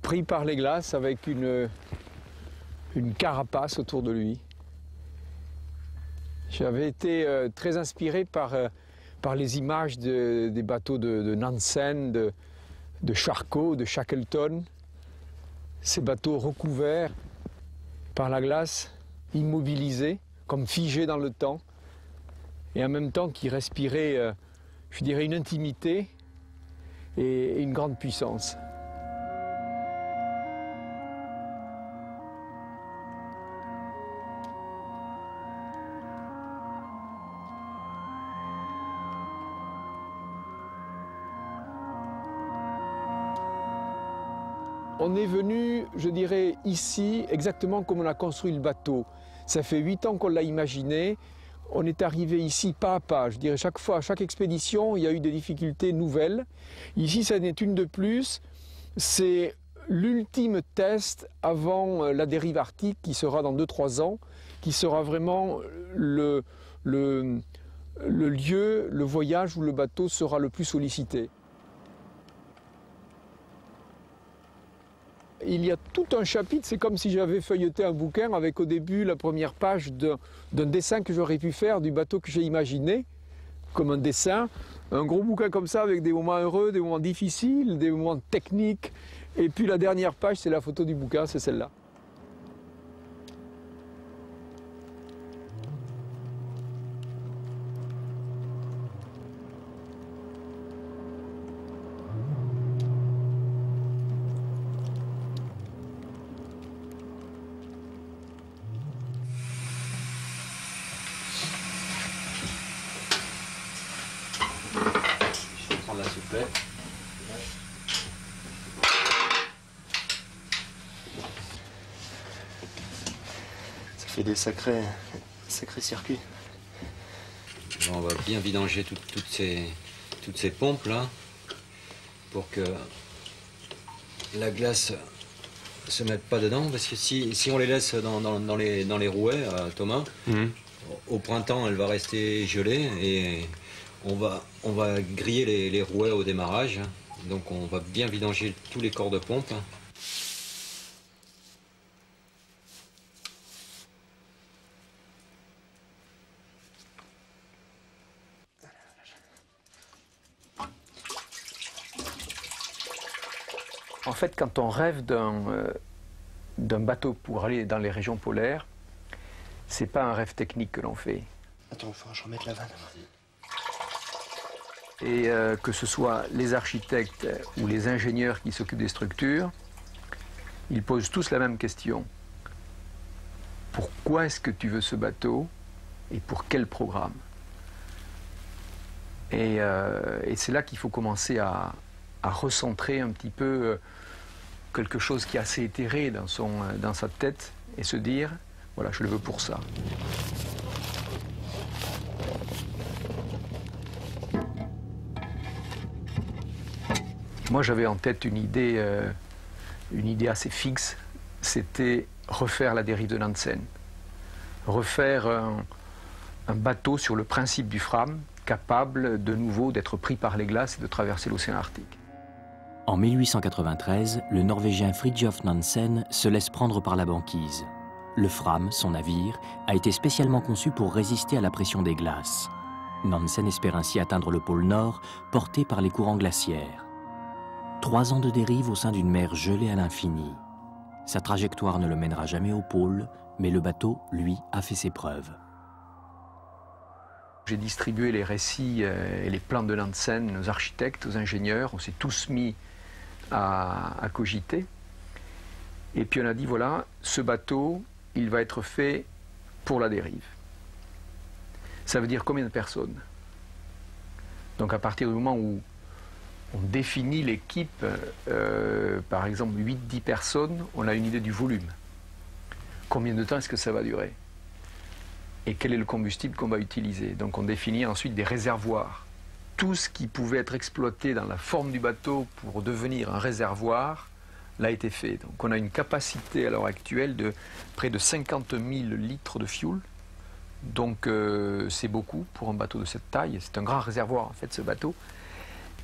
pris par les glaces avec une carapace autour de lui. J'avais été très inspiré par les images des bateaux de Nansen, de Charcot, de Shackleton. Ces bateaux recouverts par la glace, immobilisés, comme figés dans le temps, et en même temps qui respiraient, je dirais, une intimité et une grande puissance. On est venu, je dirais, ici, exactement comme on a construit le bateau. Ça fait 8 ans qu'on l'a imaginé. On est arrivé ici pas à pas. Je dirais, chaque fois, à chaque expédition, il y a eu des difficultés nouvelles. Ici, ça n'est une de plus. C'est l'ultime test avant la dérive arctique qui sera dans 2-3 ans, qui sera vraiment le lieu, le voyage où le bateau sera le plus sollicité. Il y a tout un chapitre, c'est comme si j'avais feuilleté un bouquin avec au début la première page d'un dessin que j'aurais pu faire du bateau que j'ai imaginé, comme un dessin, un gros bouquin comme ça avec des moments heureux, des moments difficiles, des moments techniques. Et puis la dernière page, c'est la photo du bouquin, c'est celle-là. La souplesse. Ça fait des sacrés circuits. Bon, on va bien vidanger toutes ces pompes là pour que la glace se mette pas dedans, parce que si on les laisse dans les rouets, Thomas, au printemps elle va rester gelée et on va griller les rouets au démarrage, donc on va bien vidanger tous les corps de pompe. En fait, quand on rêve d'un bateau pour aller dans les régions polaires, c'est pas un rêve technique que l'on fait. Attends, il faut que je remette la vanne. Et que ce soit les architectes ou les ingénieurs qui s'occupent des structures, ils posent tous la même question. Pourquoi est-ce que tu veux ce bateau et pour quel programme? Et c'est là qu'il faut commencer à recentrer un petit peu quelque chose qui est assez éthéré dans sa tête et se dire, voilà, je le veux pour ça. Moi, j'avais en tête une idée assez fixe, c'était refaire la dérive de Nansen. Refaire un bateau sur le principe du Fram, capable de nouveau d'être pris par les glaces et de traverser l'océan Arctique. En 1893, le Norvégien Fridtjof Nansen se laisse prendre par la banquise. Le Fram, son navire, a été spécialement conçu pour résister à la pression des glaces. Nansen espère ainsi atteindre le pôle Nord, porté par les courants glaciaires. 3 ans de dérive au sein d'une mer gelée à l'infini. Sa trajectoire ne le mènera jamais au pôle, mais le bateau, lui, a fait ses preuves. J'ai distribué les récits et les plans de Nansen aux architectes, aux ingénieurs. On s'est tous mis à cogiter. Et puis on a dit, voilà, ce bateau, il va être fait pour la dérive. Ça veut dire combien de personnes? Donc à partir du moment où on définit l'équipe, par exemple 8-10 personnes, on a une idée du volume. Combien de temps est-ce que ça va durer? Et quel est le combustible qu'on va utiliser? Donc on définit ensuite des réservoirs. Tout ce qui pouvait être exploité dans la forme du bateau pour devenir un réservoir l'a été fait. Donc on a une capacité à l'heure actuelle de près de 50 000 litres de fuel. Donc c'est beaucoup pour un bateau de cette taille. C'est un grand réservoir en fait ce bateau.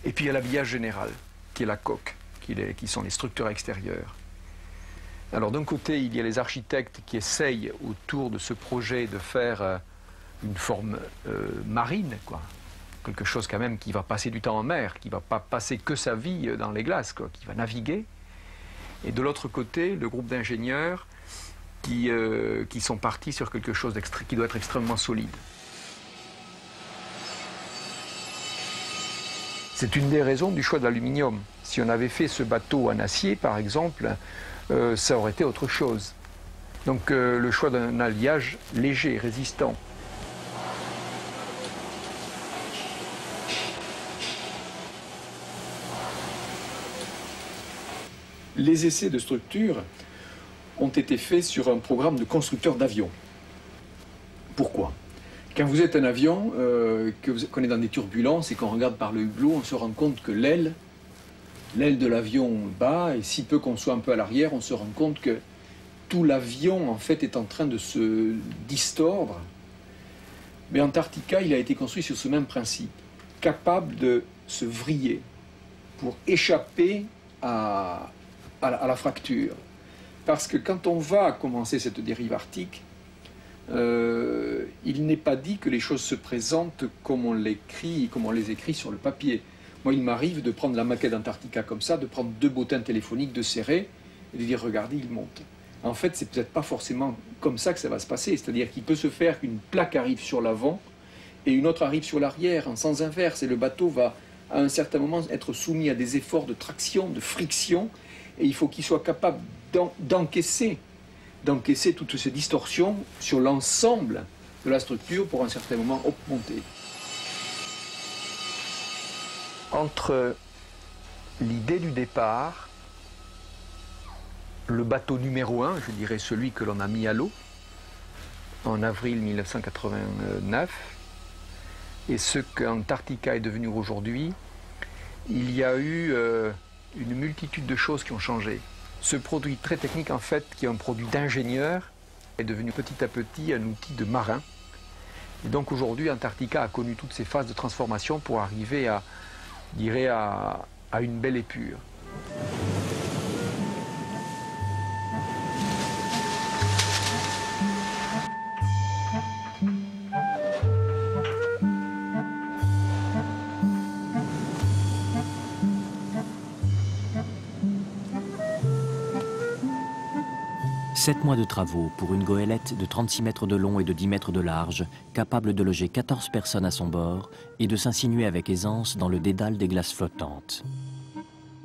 Et puis il y a l'habillage général, qui est la coque, qui sont les structures extérieures. Alors d'un côté, il y a les architectes qui essayent autour de ce projet de faire une forme marine, quoi. Quelque chose quand même qui va passer du temps en mer, qui ne va pas passer que sa vie dans les glaces, quoi, qui va naviguer. Et de l'autre côté, le groupe d'ingénieurs qui sont partis sur quelque chose qui doit être extrêmement solide. C'est une des raisons du choix de l'aluminium. Si on avait fait ce bateau en acier, par exemple, ça aurait été autre chose. Donc le choix d'un alliage léger, résistant. Les essais de structure ont été faits sur un programme de constructeur d'avions. Pourquoi ? Quand vous êtes un avion, qu'on est dans des turbulences et qu'on regarde par le hublot, on se rend compte que l'aile de l'avion bat, et si peu qu'on soit un peu à l'arrière, on se rend compte que tout l'avion en fait est en train de se distordre Mais Antarctica, il a été construit sur ce même principe, capable de se vriller pour échapper à la fracture. Parce que quand on va commencer cette dérive arctique, il n'est pas dit que les choses se présentent comme on l'écrit, comme on les écrit sur le papier. Moi, il m'arrive de prendre la maquette d'Antarctica comme ça, de prendre 2 bottins téléphoniques, de serrer, et de dire, regardez, il monte. En fait, c'est peut-être pas forcément comme ça que ça va se passer. C'est-à-dire qu'il peut se faire qu'une plaque arrive sur l'avant et une autre arrive sur l'arrière, en sens inverse. Et le bateau va, à un certain moment, être soumis à des efforts de traction, de friction. Et il faut qu'il soit capable d'encaisser toutes ces distorsions sur l'ensemble de la structure pour, à un certain moment, monter. Entre l'idée du départ, le bateau numéro 1, je dirais celui que l'on a mis à l'eau en avril 1989, et ce qu'Antarctica est devenu aujourd'hui, il y a eu une multitude de choses qui ont changé. Ce produit très technique, en fait, qui est un produit d'ingénieur, est devenu petit à petit un outil de marin. Et donc aujourd'hui, Antarctica a connu toutes ces phases de transformation pour arriver à, je dirais, à une belle épure. Sept mois de travaux pour une goélette de 36 mètres de long et de 10 mètres de large, capable de loger 14 personnes à son bord et de s'insinuer avec aisance dans le dédale des glaces flottantes.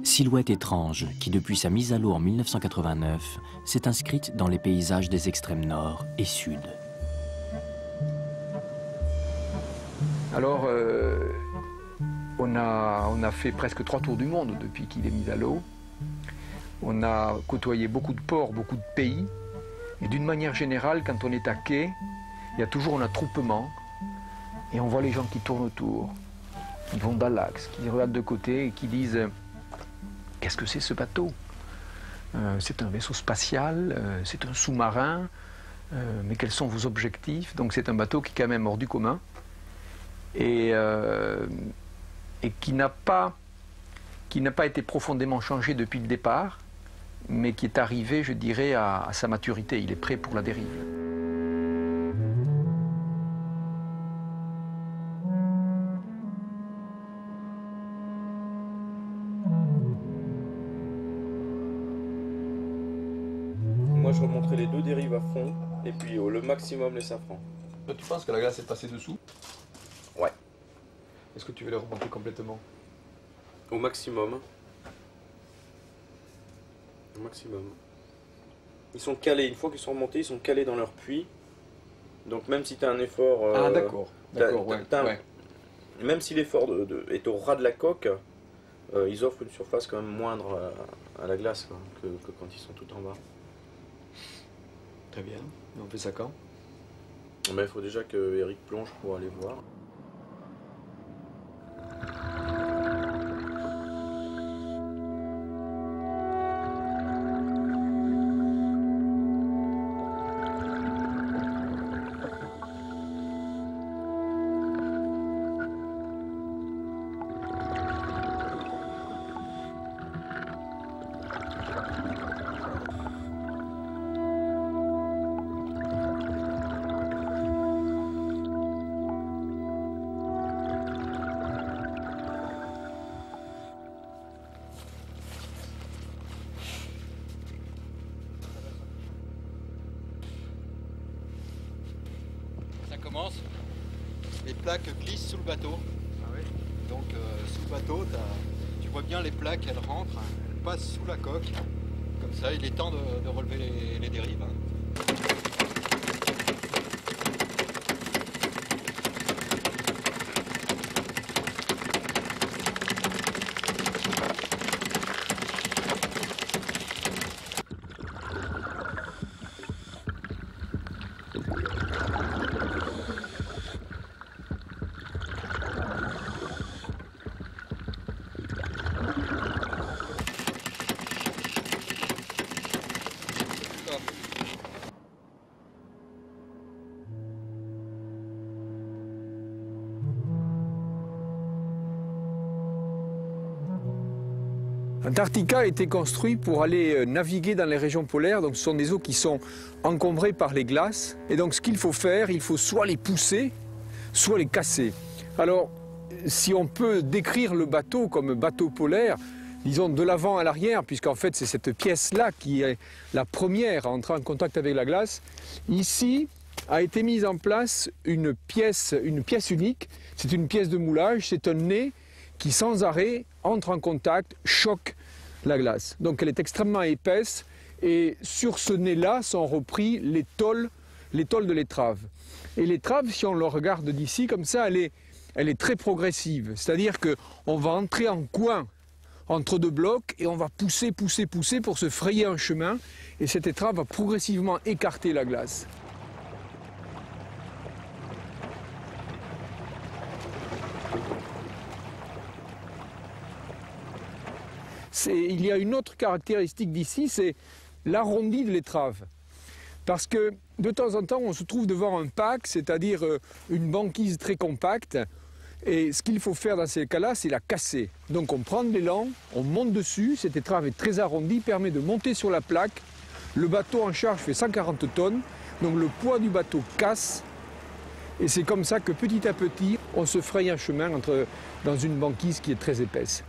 Silhouette étrange qui, depuis sa mise à l'eau en 1989, s'est inscrite dans les paysages des extrêmes nord et sud. Alors, on a fait presque 3 tours du monde depuis qu'il est mis à l'eau. On a côtoyé beaucoup de ports, beaucoup de pays. Et d'une manière générale, quand on est à quai, il y a toujours un attroupement. Et on voit les gens qui tournent autour, qui vont dans l'axe, qui regardent de côté et qui disent « Qu'est-ce que c'est ce bateau ? C'est un vaisseau spatial, c'est un sous-marin, mais quels sont vos objectifs ?» Donc c'est un bateau qui est quand même hors du commun et qui n'a pas été profondément changé depuis le départ, mais qui est arrivé, je dirais, à sa maturité. Il est prêt pour la dérive. Moi, je remonterai les 2 dérives à fond, et puis le maximum les safrans. Toi, tu penses que la glace est passée dessous? Ouais. Est-ce que tu veux les remonter complètement? Au maximum. Au maximum. Ils sont calés, une fois qu'ils sont remontés, ils sont calés dans leur puits. Donc même si tu as un effort... ah d'accord, d'accord, ouais. Même si l'effort est au ras de la coque, ils offrent une surface quand même moindre à la glace quoi, que quand ils sont tout en bas. Très bien. Et on fait ça quand? Il faut déjà que Eric plonge pour aller voir. Commence, les plaques glissent sous le bateau. Ah oui. Donc sous le bateau, tu vois bien les plaques, elles rentrent, elles passent sous la coque. Comme ça, il est temps de relever les dérives. Antarctica a été construit pour aller naviguer dans les régions polaires, donc ce sont des eaux qui sont encombrées par les glaces. Et donc ce qu'il faut faire, il faut soit les pousser, soit les casser. Alors, si on peut décrire le bateau comme bateau polaire, disons de l'avant à l'arrière, puisqu'en fait c'est cette pièce-là qui est la première à entrer en contact avec la glace, ici a été mise en place une pièce unique, c'est une pièce de moulage, c'est un nez qui sans arrêt entre en contact, choque la glace. Donc elle est extrêmement épaisse et sur ce nez-là sont repris les tôles de l'étrave. Et l'étrave, si on le regarde d'ici comme ça, elle est très progressive. C'est-à-dire qu'on va entrer en coin entre deux blocs et on va pousser pour se frayer un chemin et cette étrave va progressivement écarter la glace. Il y a une autre caractéristique d'ici, c'est l'arrondi de l'étrave. Parce que de temps en temps, on se trouve devant un pack, c'est-à-dire une banquise très compacte. Et ce qu'il faut faire dans ces cas-là, c'est la casser. Donc on prend de l'élan, on monte dessus, cette étrave est très arrondie, permet de monter sur la plaque. Le bateau en charge fait 140 tonnes, donc le poids du bateau casse. Et c'est comme ça que petit à petit, on se fraye un chemin dans une banquise qui est très épaisse.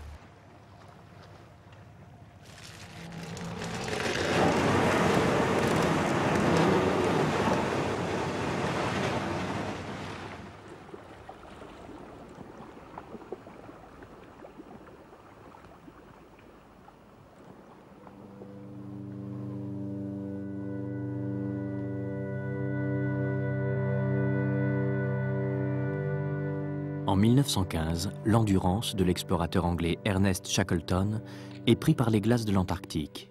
En 1915, l'Endurance de l'explorateur anglais Ernest Shackleton est pris par les glaces de l'Antarctique.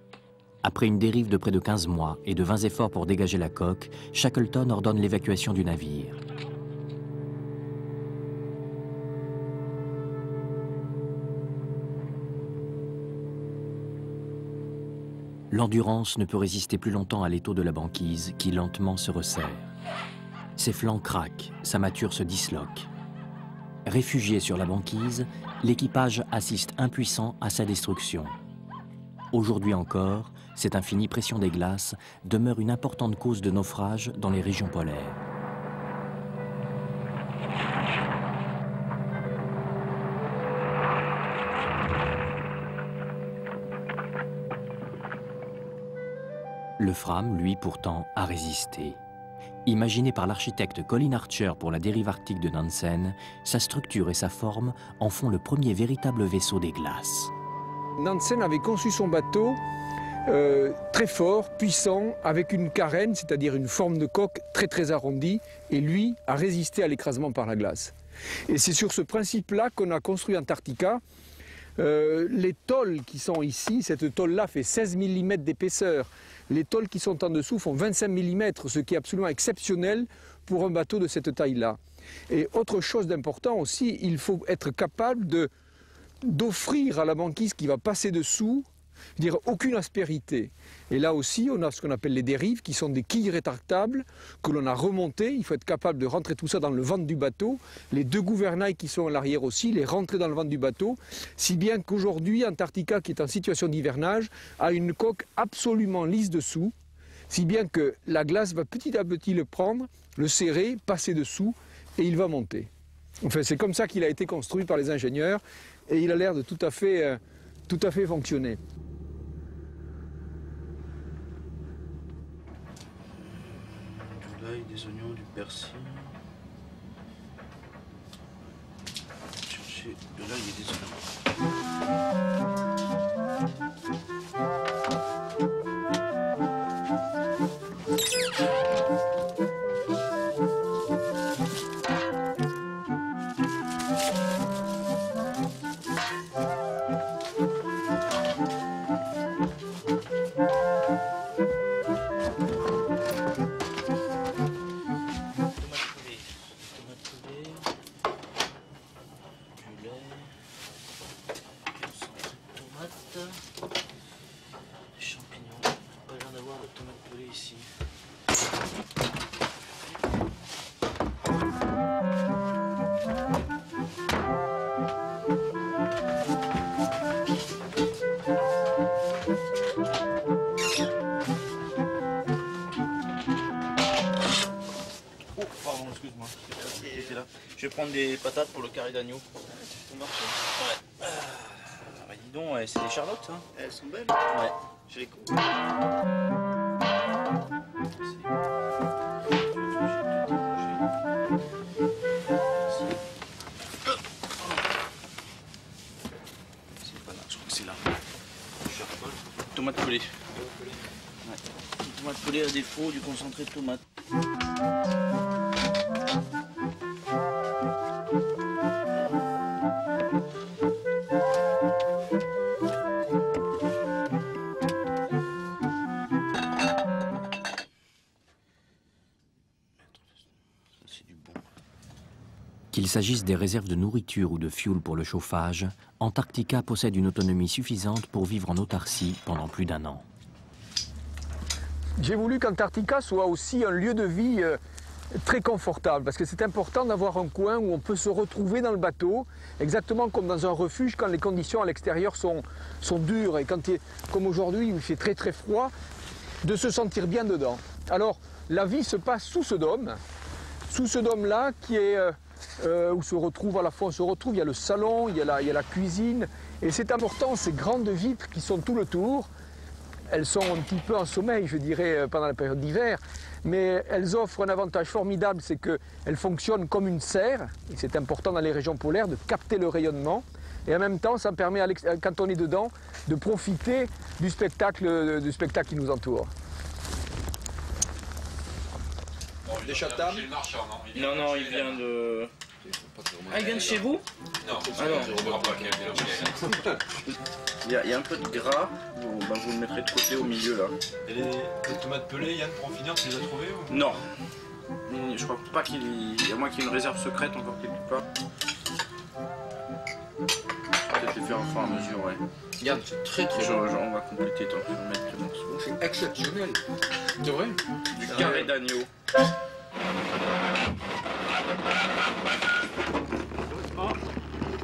Après une dérive de près de 15 mois et de 20 efforts pour dégager la coque, Shackleton ordonne l'évacuation du navire. L'Endurance ne peut résister plus longtemps à l'étau de la banquise qui lentement se resserre. Ses flancs craquent, sa mâture se disloque. Réfugié sur la banquise, l'équipage assiste impuissant à sa destruction. Aujourd'hui encore, cette infinie pression des glaces demeure une importante cause de naufrage dans les régions polaires. Le Fram, lui, pourtant, a résisté. Imaginé par l'architecte Colin Archer pour la dérive arctique de Nansen, sa structure et sa forme en font le premier véritable vaisseau des glaces. Nansen avait conçu son bateau très fort, puissant, avec une carène, c'est-à-dire une forme de coque très arrondie, et lui a résisté à l'écrasement par la glace. Et c'est sur ce principe-là qu'on a construit Antarctica. Les tôles qui sont ici, cette tôle-là fait 16 mm d'épaisseur. Les tôles qui sont en dessous font 25 mm, ce qui est absolument exceptionnel pour un bateau de cette taille-là. Et autre chose d'important aussi, il faut être capable d'offrir à la banquise qui va passer dessous, dire aucune aspérité. Et là aussi, on a ce qu'on appelle les dérives, qui sont des quilles rétractables que l'on a remontées. Il faut être capable de rentrer tout ça dans le ventre du bateau. Les deux gouvernails qui sont à l'arrière aussi, les rentrer dans le ventre du bateau. Si bien qu'aujourd'hui, Antarctica, qui est en situation d'hivernage, a une coque absolument lisse dessous. Si bien que la glace va petit à petit le prendre, le serrer, passer dessous, et il va monter. Enfin, c'est comme ça qu'il a été construit par les ingénieurs, et il a l'air de tout à fait fonctionner. De l'ail, des oignons, du persil. Chercher de l'ail et des oignons. excuse-moi. J'étais là. Je vais prendre des patates pour le carré d'agneau. Ça marche. Ouais. Bah dis donc, ouais, c'est des charlottes, hein. Elles sont belles. Ouais. Je les coupe. Tomate pelée. Ouais. Tomate pelée à défaut du concentré de tomate. Qu'il s'agisse des réserves de nourriture ou de fioul pour le chauffage, Antarctica possède une autonomie suffisante pour vivre en autarcie pendant plus d'1 an. J'ai voulu qu'Antarctica soit aussi un lieu de vie très confortable, parce que c'est important d'avoir un coin où on peut se retrouver dans le bateau, exactement comme dans un refuge quand les conditions à l'extérieur sont dures et quand, comme aujourd'hui où il fait très très froid, de se sentir bien dedans. Alors la vie se passe sous ce dôme-là qui est où se retrouve à la fois, il y a le salon, il y a la cuisine, et c'est important, ces grandes vitres qui sont tout le tour, elles sont un petit peu en sommeil, je dirais, pendant la période d'hiver, mais elles offrent un avantage formidable, c'est qu'elles fonctionnent comme une serre, et c'est important dans les régions polaires de capter le rayonnement, et en même temps, ça permet, quand on est dedans, de profiter du spectacle qui nous entoure. Des chatames? Non, non, il vient de... Ah, il vient de chez vous? Non, il y a un peu de gras, vous le mettrez de côté au milieu là. Et les tomates pelées, Yann, pour en finir, tu les as trouvées ou... Non. Je crois pas qu'il y a moins qu'il y ait une réserve secrète encore quelque part. Peut-être les faire au fur et à mesure, ouais. Regarde, c'est très très bon. On va compléter, tant je vais mettre les morceaux. C'est exceptionnel. C'est vrai? Du carré d'agneau.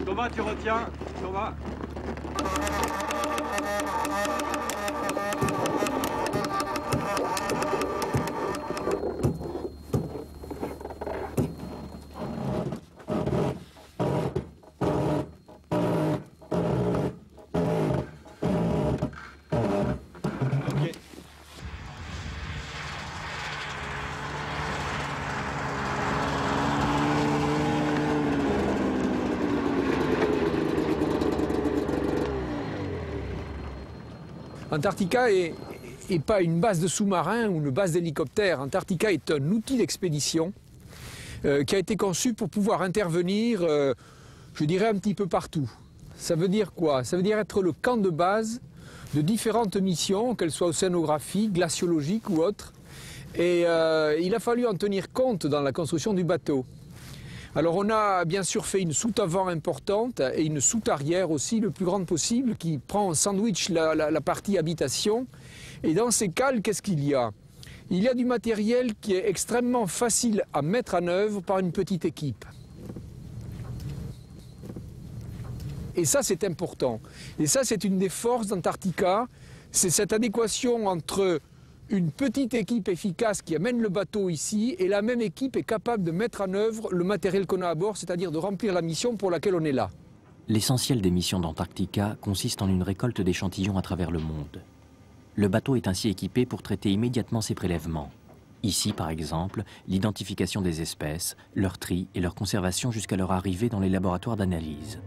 Thomas, tu retiens. Thomas. Antarctica n'est pas une base de sous-marins ou une base d'hélicoptères. Antarctica est un outil d'expédition qui a été conçu pour pouvoir intervenir, je dirais, un petit peu partout. Ça veut dire quoi? Ça veut dire être le camp de base de différentes missions, qu'elles soient océanographiques, glaciologiques ou autres. Et il a fallu en tenir compte dans la construction du bateau. Alors on a bien sûr fait une soute avant importante et une soute arrière aussi, le plus grande possible, qui prend en sandwich la partie habitation. Et dans ces cales, qu'est-ce qu'il y a? Il y a du matériel qui est extrêmement facile à mettre en œuvre par une petite équipe. Et ça, c'est important. Et ça, c'est une des forces d'Antarctica, c'est cette adéquation entre une petite équipe efficace qui amène le bateau ici, et la même équipe est capable de mettre en œuvre le matériel qu'on a à bord, c'est-à-dire de remplir la mission pour laquelle on est là. L'essentiel des missions d'Antarctica consiste en une récolte d'échantillons à travers le monde. Le bateau est ainsi équipé pour traiter immédiatement ces prélèvements. Ici, par exemple, l'identification des espèces, leur tri et leur conservation jusqu'à leur arrivée dans les laboratoires d'analyse.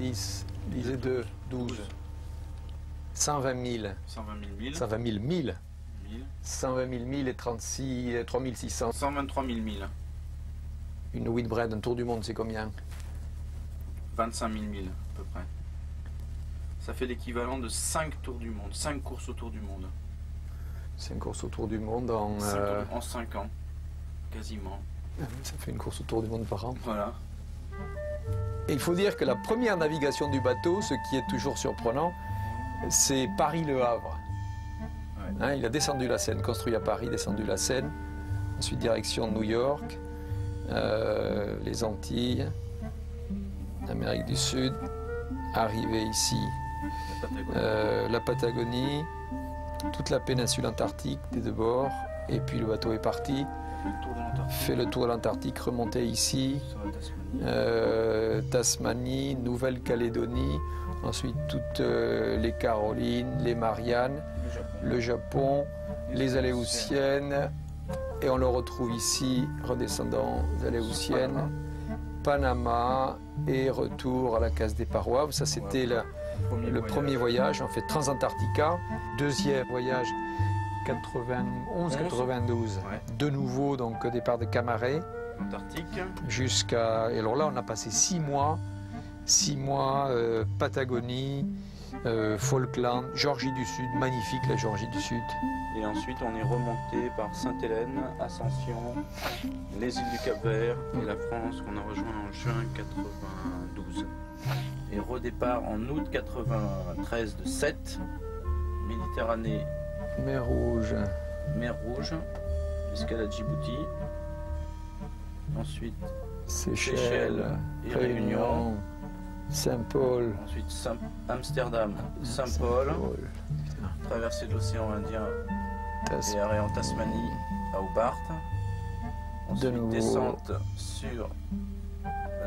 « 10 et 2, 12. 120 000. 120 000 milles. 120 000 milles et 3 600. 123 000 milles. Une Whitbread, un tour du monde, c'est combien? 25 000 milles, à peu près. Ça fait l'équivalent de 5 tours du monde, 5 courses autour du monde. 5 courses autour du monde en 5 ans, quasiment. Ça fait une course autour du monde par an. Voilà. Et il faut dire que la première navigation du bateau, ce qui est toujours surprenant, c'est Paris-Le Havre. Ouais. Hein, il a descendu la Seine, construit à Paris, descendu la Seine, ensuite direction New York, les Antilles, Amérique du Sud, arrivé ici, la Patagonie, toute la péninsule antarctique des deux bords, et puis le bateau est parti, fait le tour de l'Antarctique, remonté ici, Tasmanie, Nouvelle-Calédonie, ensuite toutes les Carolines, les Mariannes, le Japon, les Aléoutiennes, et on le retrouve ici, redescendant des Aléoutiennes, Panama, et retour à la case des parois. Ça, c'était le premier voyage, en fait, Transantarctica. Deuxième voyage, 91-92. De nouveau, donc, au départ de Camaret. Antarctique. Jusqu'à... Et alors là, on a passé 6 mois. 6 mois, Patagonie, Falkland, Géorgie du Sud. Magnifique, la Géorgie du Sud. Et ensuite, on est remonté par Sainte-Hélène, Ascension, les îles du Cap-Vert et la France qu'on a rejoint en juin 92. Et redépart en août 93 de Sète, Méditerranée. Mer Rouge. Mer Rouge, escalade Djibouti. Ensuite, Seychelles et Réunion. Saint-Paul. Ensuite, Amsterdam, Saint-Paul. Traversée de l'océan Indien et arrêt en Tasmanie à Hobart. Ensuite, descente sur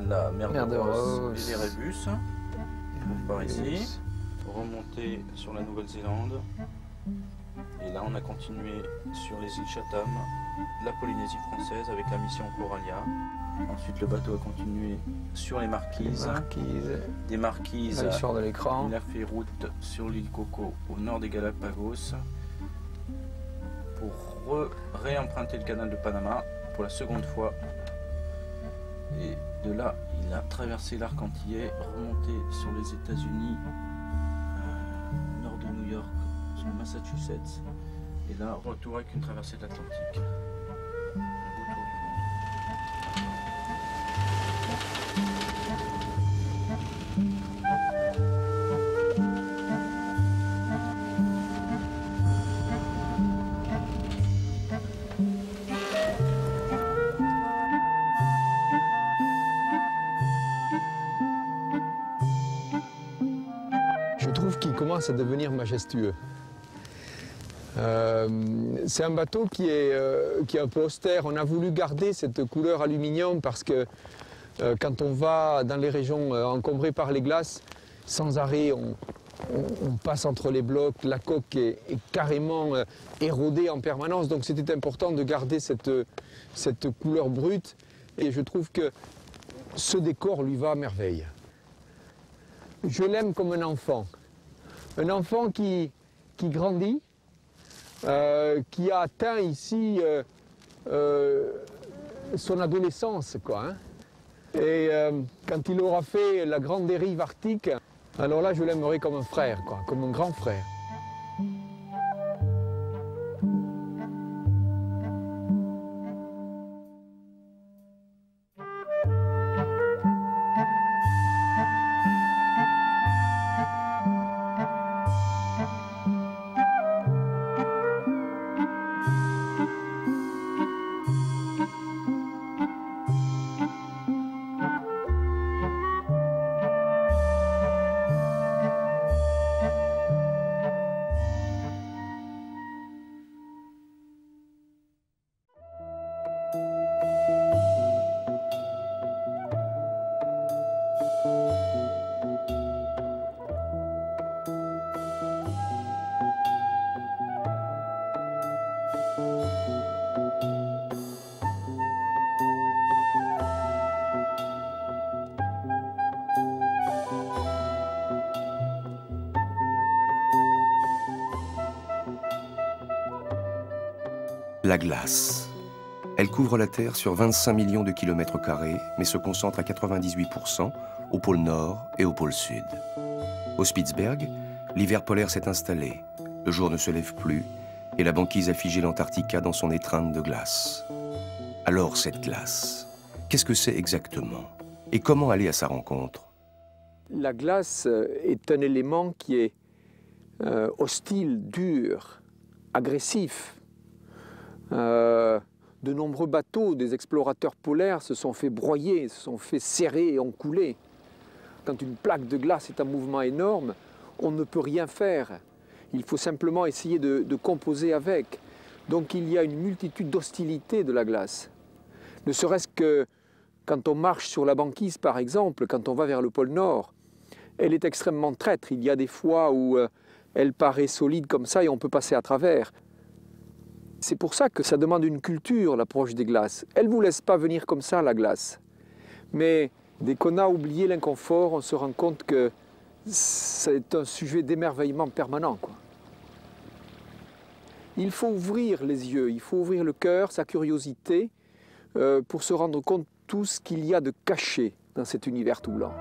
la mer de Ross et les Rébus, par ici. Remontée sur la Nouvelle-Zélande. Et là, on a continué sur les îles Chatham, la Polynésie française avec la mission Coralia. Ensuite, le bateau a continué sur les Marquises. Des Marquises, là, il sort de l'écran. Il a fait route sur l'île Coco au nord des Galapagos pour réemprunter le canal de Panama pour la seconde fois. Et de là, il a traversé l'arc antillais, remonté sur les États-Unis, nord de New York, sur le Massachusetts. Et là, retour avec une traversée de l'Atlantique. Je trouve qu'il commence à devenir majestueux. C'est un bateau qui est un peu austère. On a voulu garder cette couleur aluminium parce que quand on va dans les régions encombrées par les glaces, sans arrêt, on passe entre les blocs, la coque est carrément érodée en permanence. Donc c'était important de garder cette couleur brute. Et je trouve que ce décor lui va à merveille. Je l'aime comme un enfant qui grandit, qui a atteint ici son adolescence, quoi. Hein. Et quand il aura fait la grande dérive arctique, alors là je l'aimerai comme un frère, quoi, comme un grand frère. La glace. Elle couvre la Terre sur 25 millions de kilomètres carrés, mais se concentre à 98% au pôle Nord et au pôle Sud. Au Spitzberg, l'hiver polaire s'est installé, le jour ne se lève plus, et la banquise a figé l'Antarctica dans son étreinte de glace. Alors cette glace, qu'est-ce que c'est exactement? Et comment aller à sa rencontre? La glace est un élément qui est hostile, dur, agressif. De nombreux bateaux des explorateurs polaires se sont fait broyer, se sont fait serrer et ont coulé. Quand une plaque de glace est un mouvement énorme, on ne peut rien faire. Il faut simplement essayer de composer avec. Donc il y a une multitude d'hostilités de la glace. Ne serait-ce que quand on marche sur la banquise, par exemple, quand on va vers le pôle Nord, elle est extrêmement traître. Il y a des fois où elle paraît solide comme ça et on peut passer à travers. C'est pour ça que ça demande une culture, l'approche des glaces. Elle ne vous laisse pas venir comme ça, la glace. Mais dès qu'on a oublié l'inconfort, on se rend compte que c'est un sujet d'émerveillement permanent, quoi. Il faut ouvrir les yeux, il faut ouvrir le cœur, sa curiosité, pour se rendre compte de tout ce qu'il y a de caché dans cet univers tout blanc.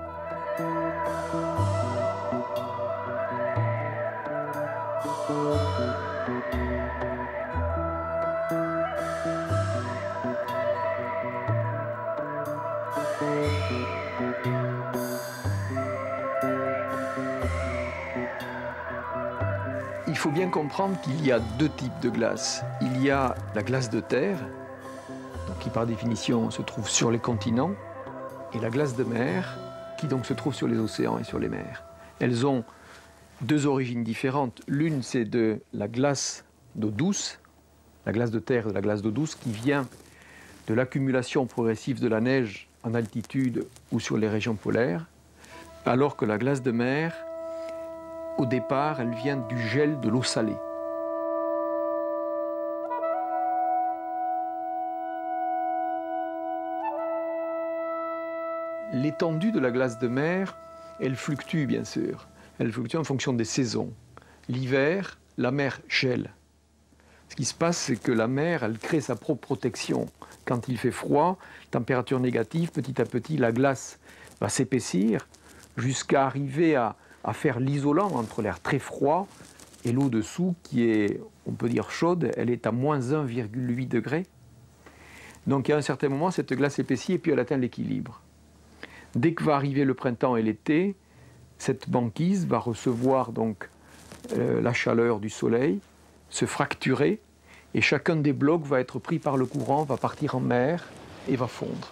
Il faut bien comprendre qu'il y a deux types de glace. Il y a la glace de terre, donc qui par définition se trouve sur les continents, et la glace de mer, qui donc se trouve sur les océans et sur les mers. Elles ont deux origines différentes. L'une, c'est de la glace d'eau douce, la glace de terre et de la glace d'eau douce, qui vient de l'accumulation progressive de la neige en altitude ou sur les régions polaires, alors que la glace de mer, au départ, elle vient du gel de l'eau salée. L'étendue de la glace de mer, elle fluctue bien sûr. Elle fluctue en fonction des saisons. L'hiver, la mer gèle. Ce qui se passe, c'est que la mer, elle crée sa propre protection. Quand il fait froid, température négative, petit à petit, la glace va s'épaissir jusqu'à arriver à faire l'isolant entre l'air très froid et l'eau dessous qui est, on peut dire, chaude. Elle est à moins 1,8 degrés. Donc à un certain moment, cette glace épaissit et puis elle atteint l'équilibre. Dès que va arriver le printemps et l'été, cette banquise va recevoir donc la chaleur du soleil, se fracturer, et chacun des blocs va être pris par le courant, va partir en mer et va fondre.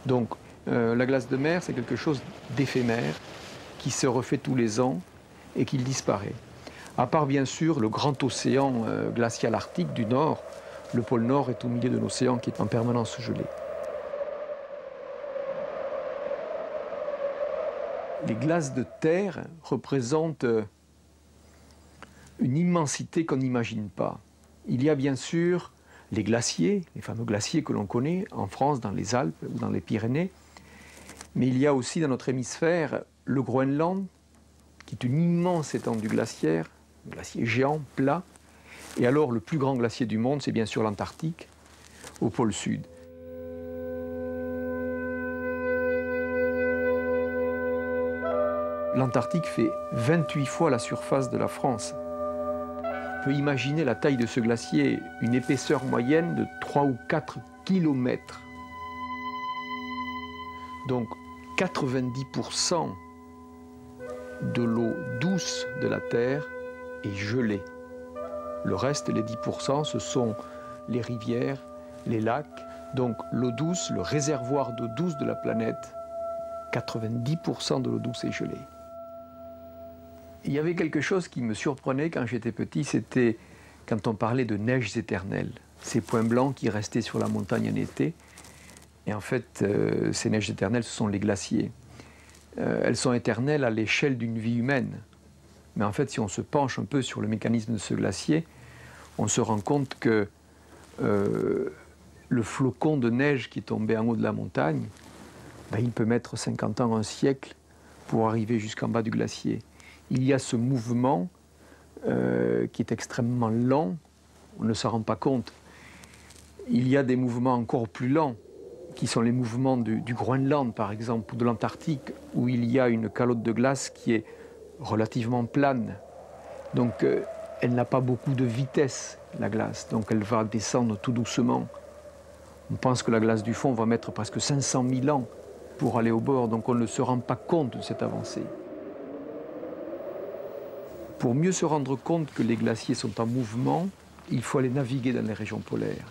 Donc la glace de mer, c'est quelque chose d'éphémère, qui se refait tous les ans et qui disparaît. À part bien sûr le grand océan glacial arctique du Nord, le pôle Nord est au milieu d'un océan qui est en permanence gelé. Les glaces de terre représentent une immensité qu'on n'imagine pas. Il y a bien sûr les glaciers, les fameux glaciers que l'on connaît en France, dans les Alpes ou dans les Pyrénées, mais il y a aussi dans notre hémisphère le Groenland, qui est une immense étendue glaciaire, un glacier géant, plat. Et alors le plus grand glacier du monde, c'est bien sûr l'Antarctique, au pôle sud. L'Antarctique fait 28 fois la surface de la France. On peut imaginer la taille de ce glacier, une épaisseur moyenne de 3 ou 4 kilomètres. Donc 90% de l'eau douce de la Terre est gelée. Le reste, les 10%, ce sont les rivières, les lacs. Donc l'eau douce, le réservoir d'eau douce de la planète, 90% de l'eau douce est gelée. Il y avait quelque chose qui me surprenait quand j'étais petit, c'était quand on parlait de neiges éternelles. Ces points blancs qui restaient sur la montagne en été. Et en fait, ces neiges éternelles, ce sont les glaciers. Elles sont éternelles à l'échelle d'une vie humaine. Mais en fait, si on se penche un peu sur le mécanisme de ce glacier, on se rend compte que le flocon de neige qui est tombé en haut de la montagne, ben, il peut mettre 50 ans, un siècle, pour arriver jusqu'en bas du glacier. Il y a ce mouvement qui est extrêmement lent, on ne s'en rend pas compte. Il y a des mouvements encore plus lents, qui sont les mouvements du Groenland, par exemple, ou de l'Antarctique, où il y a une calotte de glace qui est relativement plane. Donc, elle n'a pas beaucoup de vitesse, la glace. Donc, elle va descendre tout doucement. On pense que la glace du fond va mettre presque 500 000 ans pour aller au bord. Donc, on ne se rend pas compte de cette avancée. Pour mieux se rendre compte que les glaciers sont en mouvement, il faut aller naviguer dans les régions polaires.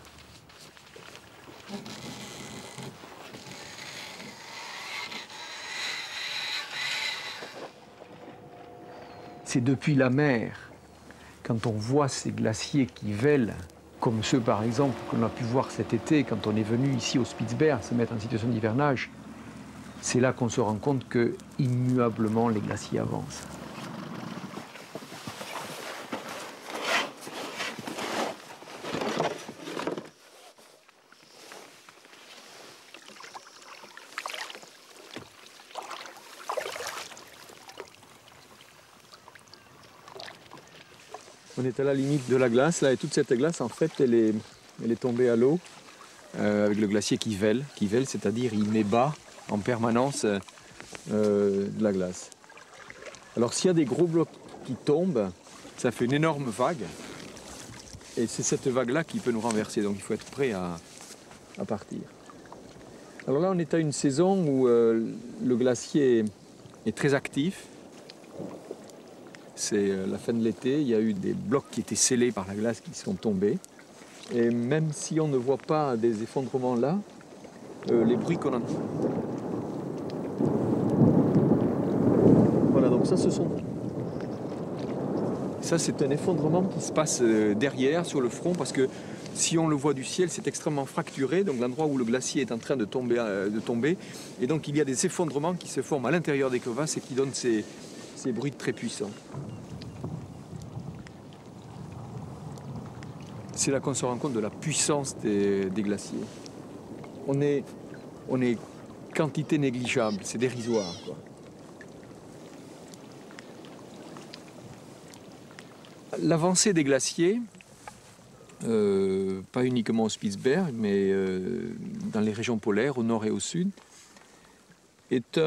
c'est depuis la mer, quand on voit ces glaciers qui vêlent, comme ceux par exemple qu'on a pu voir cet été quand on est venu ici au Spitzberg se mettre en situation d'hivernage, c'est là qu'on se rend compte que immuablement les glaciers avancent. On est à la limite de la glace, là, et toute cette glace, en fait, elle est tombée à l'eau, avec le glacier qui vèle, c'est-à-dire il met bas en permanence de la glace. Alors s'il y a des gros blocs qui tombent, ça fait une énorme vague, et c'est cette vague-là qui peut nous renverser, donc il faut être prêt à partir. Alors là, on est à une saison où le glacier est très actif. C'est la fin de l'été, il y a eu des blocs qui étaient scellés par la glace qui sont tombés. Et même si on ne voit pas des effondrements là, les bruits qu'on entend. Voilà, donc ça c'est un effondrement qui se passe derrière, sur le front, parce que si on le voit du ciel, c'est extrêmement fracturé, donc l'endroit où le glacier est en train de tomber. Et donc il y a des effondrements qui se forment à l'intérieur des crevasses et qui donnent ces bruits très puissants. C'est là qu'on se rend compte de la puissance des glaciers. On est quantité négligeable, c'est dérisoire, quoi. L'avancée des glaciers, pas uniquement au Spitzberg, mais dans les régions polaires, au nord et au sud, est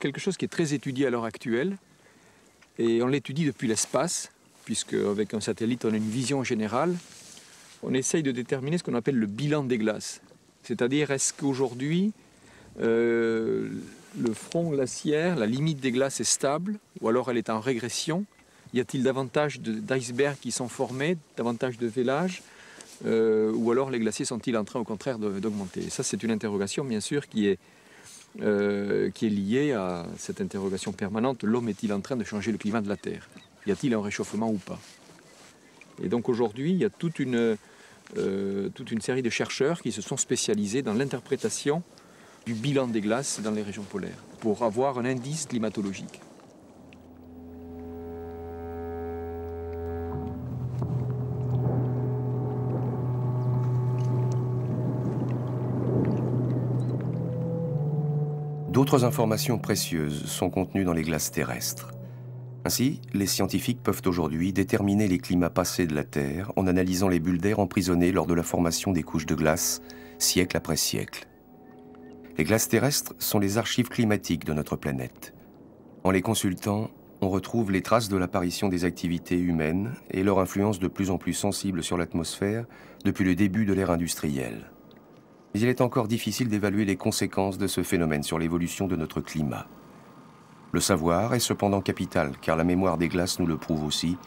quelque chose qui est très étudié à l'heure actuelle. Et on l'étudie depuis l'espace, puisque avec un satellite, on a une vision générale. On essaye de déterminer ce qu'on appelle le bilan des glaces. C'est-à-dire, est-ce qu'aujourd'hui, le front glaciaire, la limite des glaces est stable, ou alors elle est en régression? Y a-t-il davantage d'icebergs qui sont formés, davantage de vélage, ou alors les glaciers sont-ils en train, au contraire, d'augmenter? Ça, c'est une interrogation, bien sûr, qui est liée à cette interrogation permanente. L'homme est-il en train de changer le climat de la Terre? Y a-t-il un réchauffement ou pas? Et donc aujourd'hui, il y a toute une série de chercheurs qui se sont spécialisés dans l'interprétation du bilan des glaces dans les régions polaires, pour avoir un indice climatologique. D'autres informations précieuses sont contenues dans les glaces terrestres. Ainsi, les scientifiques peuvent aujourd'hui déterminer les climats passés de la Terre en analysant les bulles d'air emprisonnées lors de la formation des couches de glace, siècle après siècle. Les glaces terrestres sont les archives climatiques de notre planète. En les consultant, on retrouve les traces de l'apparition des activités humaines et leur influence de plus en plus sensible sur l'atmosphère depuis le début de l'ère industrielle. Mais il est encore difficile d'évaluer les conséquences de ce phénomène sur l'évolution de notre climat. Le savoir est cependant capital, car la mémoire des glaces nous le prouve aussi.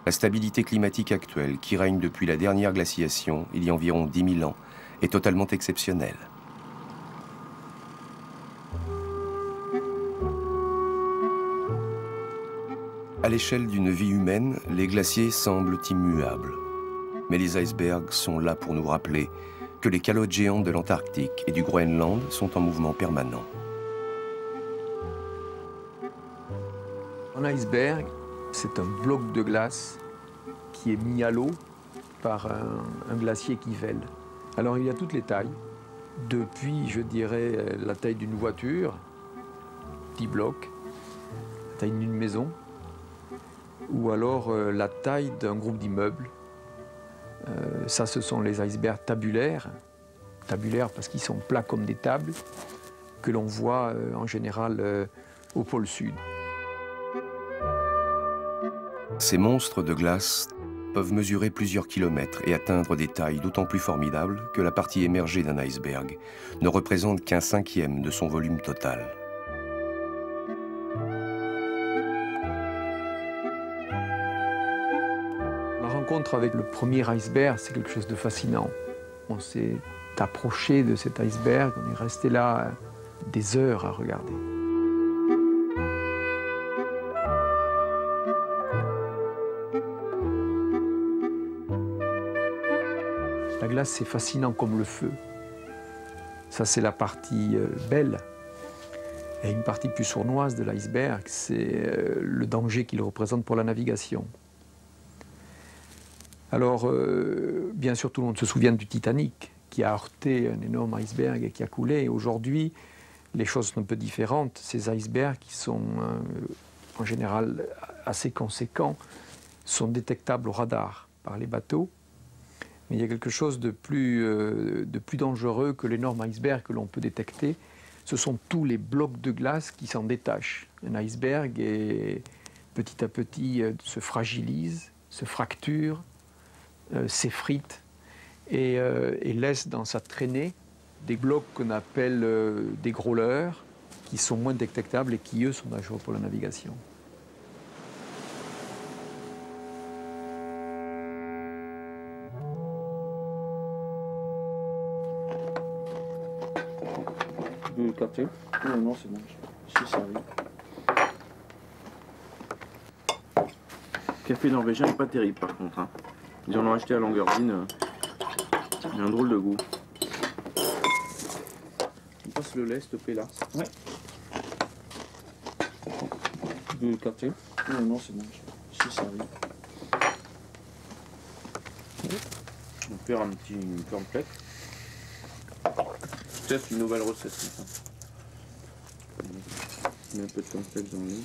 La stabilité climatique actuelle, qui règne depuis la dernière glaciation, il y a environ 10 000 ans, est totalement exceptionnelle. À l'échelle d'une vie humaine, les glaciers semblent immuables. Mais les icebergs sont là pour nous rappeler que les calottes géantes de l'Antarctique et du Groenland sont en mouvement permanent. Un iceberg, c'est un bloc de glace qui est mis à l'eau par un glacier qui vèle. Alors il y a toutes les tailles, depuis, je dirais, la taille d'une voiture, petit bloc, la taille d'une maison, ou alors la taille d'un groupe d'immeubles. Ça, ce sont les icebergs tabulaires parce qu'ils sont plats comme des tables, que l'on voit en général au pôle sud. Ces monstres de glace peuvent mesurer plusieurs kilomètres et atteindre des tailles d'autant plus formidables que la partie émergée d'un iceberg ne représente qu'un cinquième de son volume total. La rencontre avec le premier iceberg, c'est quelque chose de fascinant. On s'est approché de cet iceberg, on est resté là des heures à regarder. La glace, c'est fascinant comme le feu. Ça, c'est la partie belle. Et une partie plus sournoise de l'iceberg, c'est le danger qu'il représente pour la navigation. Alors, bien sûr, tout le monde se souvient du Titanic, qui a heurté un énorme iceberg et qui a coulé. Aujourd'hui, les choses sont un peu différentes. Ces icebergs, qui sont en général assez conséquents, sont détectables au radar par les bateaux. Mais il y a quelque chose de plus dangereux que l'énorme iceberg que l'on peut détecter. Ce sont tous les blocs de glace qui s'en détachent. Un iceberg, petit à petit, se fragilise, se fracture, s'effrite et laisse dans sa traînée des blocs qu'on appelle des growlers, qui sont moins détectables et qui, eux, sont dangereux pour la navigation. Tu veux le café? Non, non, c'est bon. Je suis servi. Le café norvégien n'est pas terrible par contre. Hein. Ils en ont acheté à Languerdine. Il y a un drôle de goût. On passe le lait, s'il te plaît, là. Ouais. Tu veux le café? Non, non, c'est bon. Je suis servi. On va faire un petit cornflake. Je teste une nouvelle recette. Comme ça. On met un peu de cornflakes dans l'eau.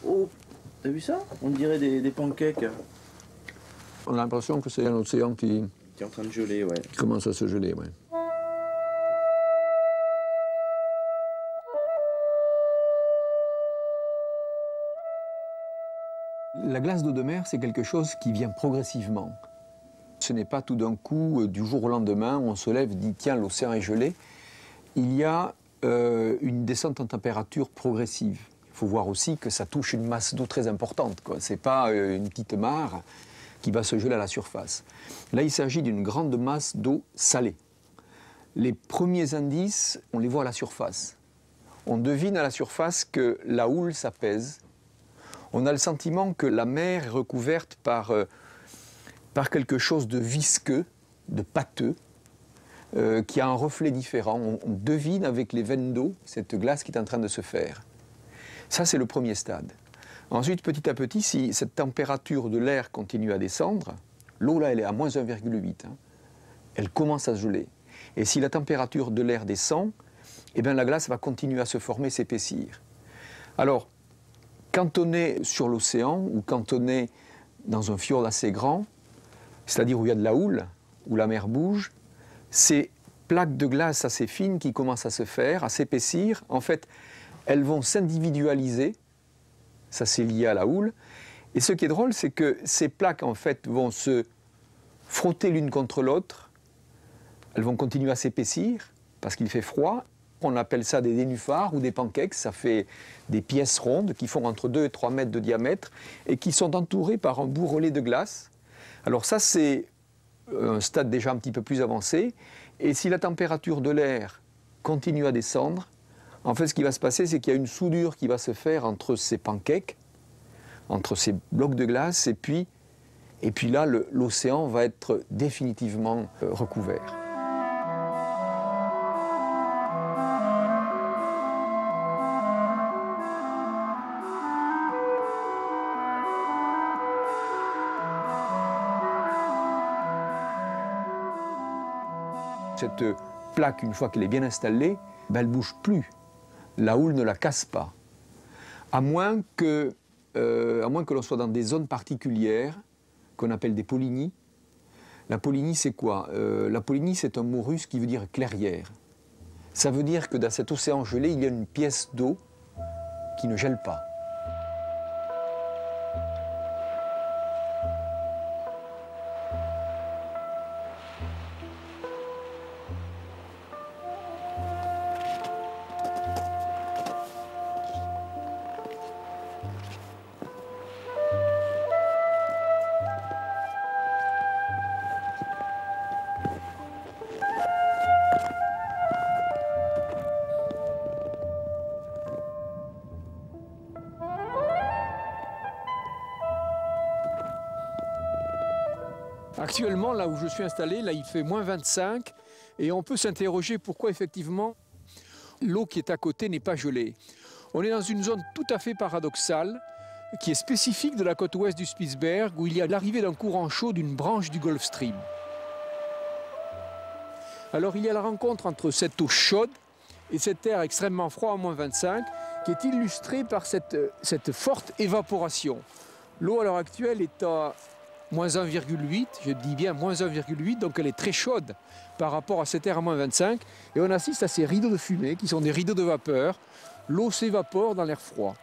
Oh, t'as vu ça? On dirait des pancakes. On a l'impression que c'est un océan qui est en train de geler, ouais. Qui commence à se geler, ouais. La glace d'eau de mer, c'est quelque chose qui vient progressivement. Ce n'est pas tout d'un coup, du jour au lendemain, on se lève et dit « tiens, l'océan est gelé ». Il y a une descente en température progressive. Il faut voir aussi que ça touche une masse d'eau très importante. Ce n'est pas une petite mare qui va se geler à la surface. Là, il s'agit d'une grande masse d'eau salée. Les premiers indices, on les voit à la surface. On devine à la surface que la houle s'apaise. On a le sentiment que la mer est recouverte par quelque chose de visqueux, de pâteux, qui a un reflet différent. On devine avec les veines d'eau cette glace qui est en train de se faire. Ça, c'est le premier stade. Ensuite, petit à petit, si cette température de l'air continue à descendre, l'eau là, elle est à moins 1,8. Elle commence à se geler. Et si la température de l'air descend, eh bien, la glace va continuer à se former, s'épaissir. Alors, quand on est sur l'océan ou quand on est dans un fjord assez grand, c'est-à-dire où il y a de la houle, où la mer bouge, ces plaques de glace assez fines qui commencent à se faire, à s'épaissir, en fait, elles vont s'individualiser. Ça, c'est lié à la houle. Et ce qui est drôle, c'est que ces plaques, en fait, vont se frotter l'une contre l'autre. Elles vont continuer à s'épaissir parce qu'il fait froid. On appelle ça des nénuphars ou des pancakes. Ça fait des pièces rondes qui font entre 2 et 3 mètres de diamètre et qui sont entourées par un bourrelet de glace. Alors ça, c'est un stade déjà un petit peu plus avancé. Et si la température de l'air continue à descendre, en fait, ce qui va se passer, c'est qu'il y a une soudure qui va se faire entre ces pancakes, entre ces blocs de glace, et puis là, l'océan va être définitivement recouvert. Cette plaque, une fois qu'elle est bien installée, ben, elle ne bouge plus. La houle ne la casse pas. À moins que l'on soit dans des zones particulières qu'on appelle des polynies. La polynie, c'est quoi? La polynie, c'est un mot russe qui veut dire clairière. Ça veut dire que dans cet océan gelé, il y a une pièce d'eau qui ne gèle pas. Actuellement, là où je suis installé, là, il fait moins 25 et on peut s'interroger pourquoi effectivement l'eau qui est à côté n'est pas gelée. On est dans une zone tout à fait paradoxale qui est spécifique de la côte ouest du Spitzberg où il y a l'arrivée d'un courant chaud d'une branche du Gulf Stream. Alors il y a la rencontre entre cette eau chaude et cet air extrêmement froid à moins 25 qui est illustrée par cette forte évaporation. L'eau à l'heure actuelle est à moins 1,8, je dis bien moins 1,8, donc elle est très chaude par rapport à cet air à moins 25. Et on assiste à ces rideaux de fumée qui sont des rideaux de vapeur. L'eau s'évapore dans l'air froid.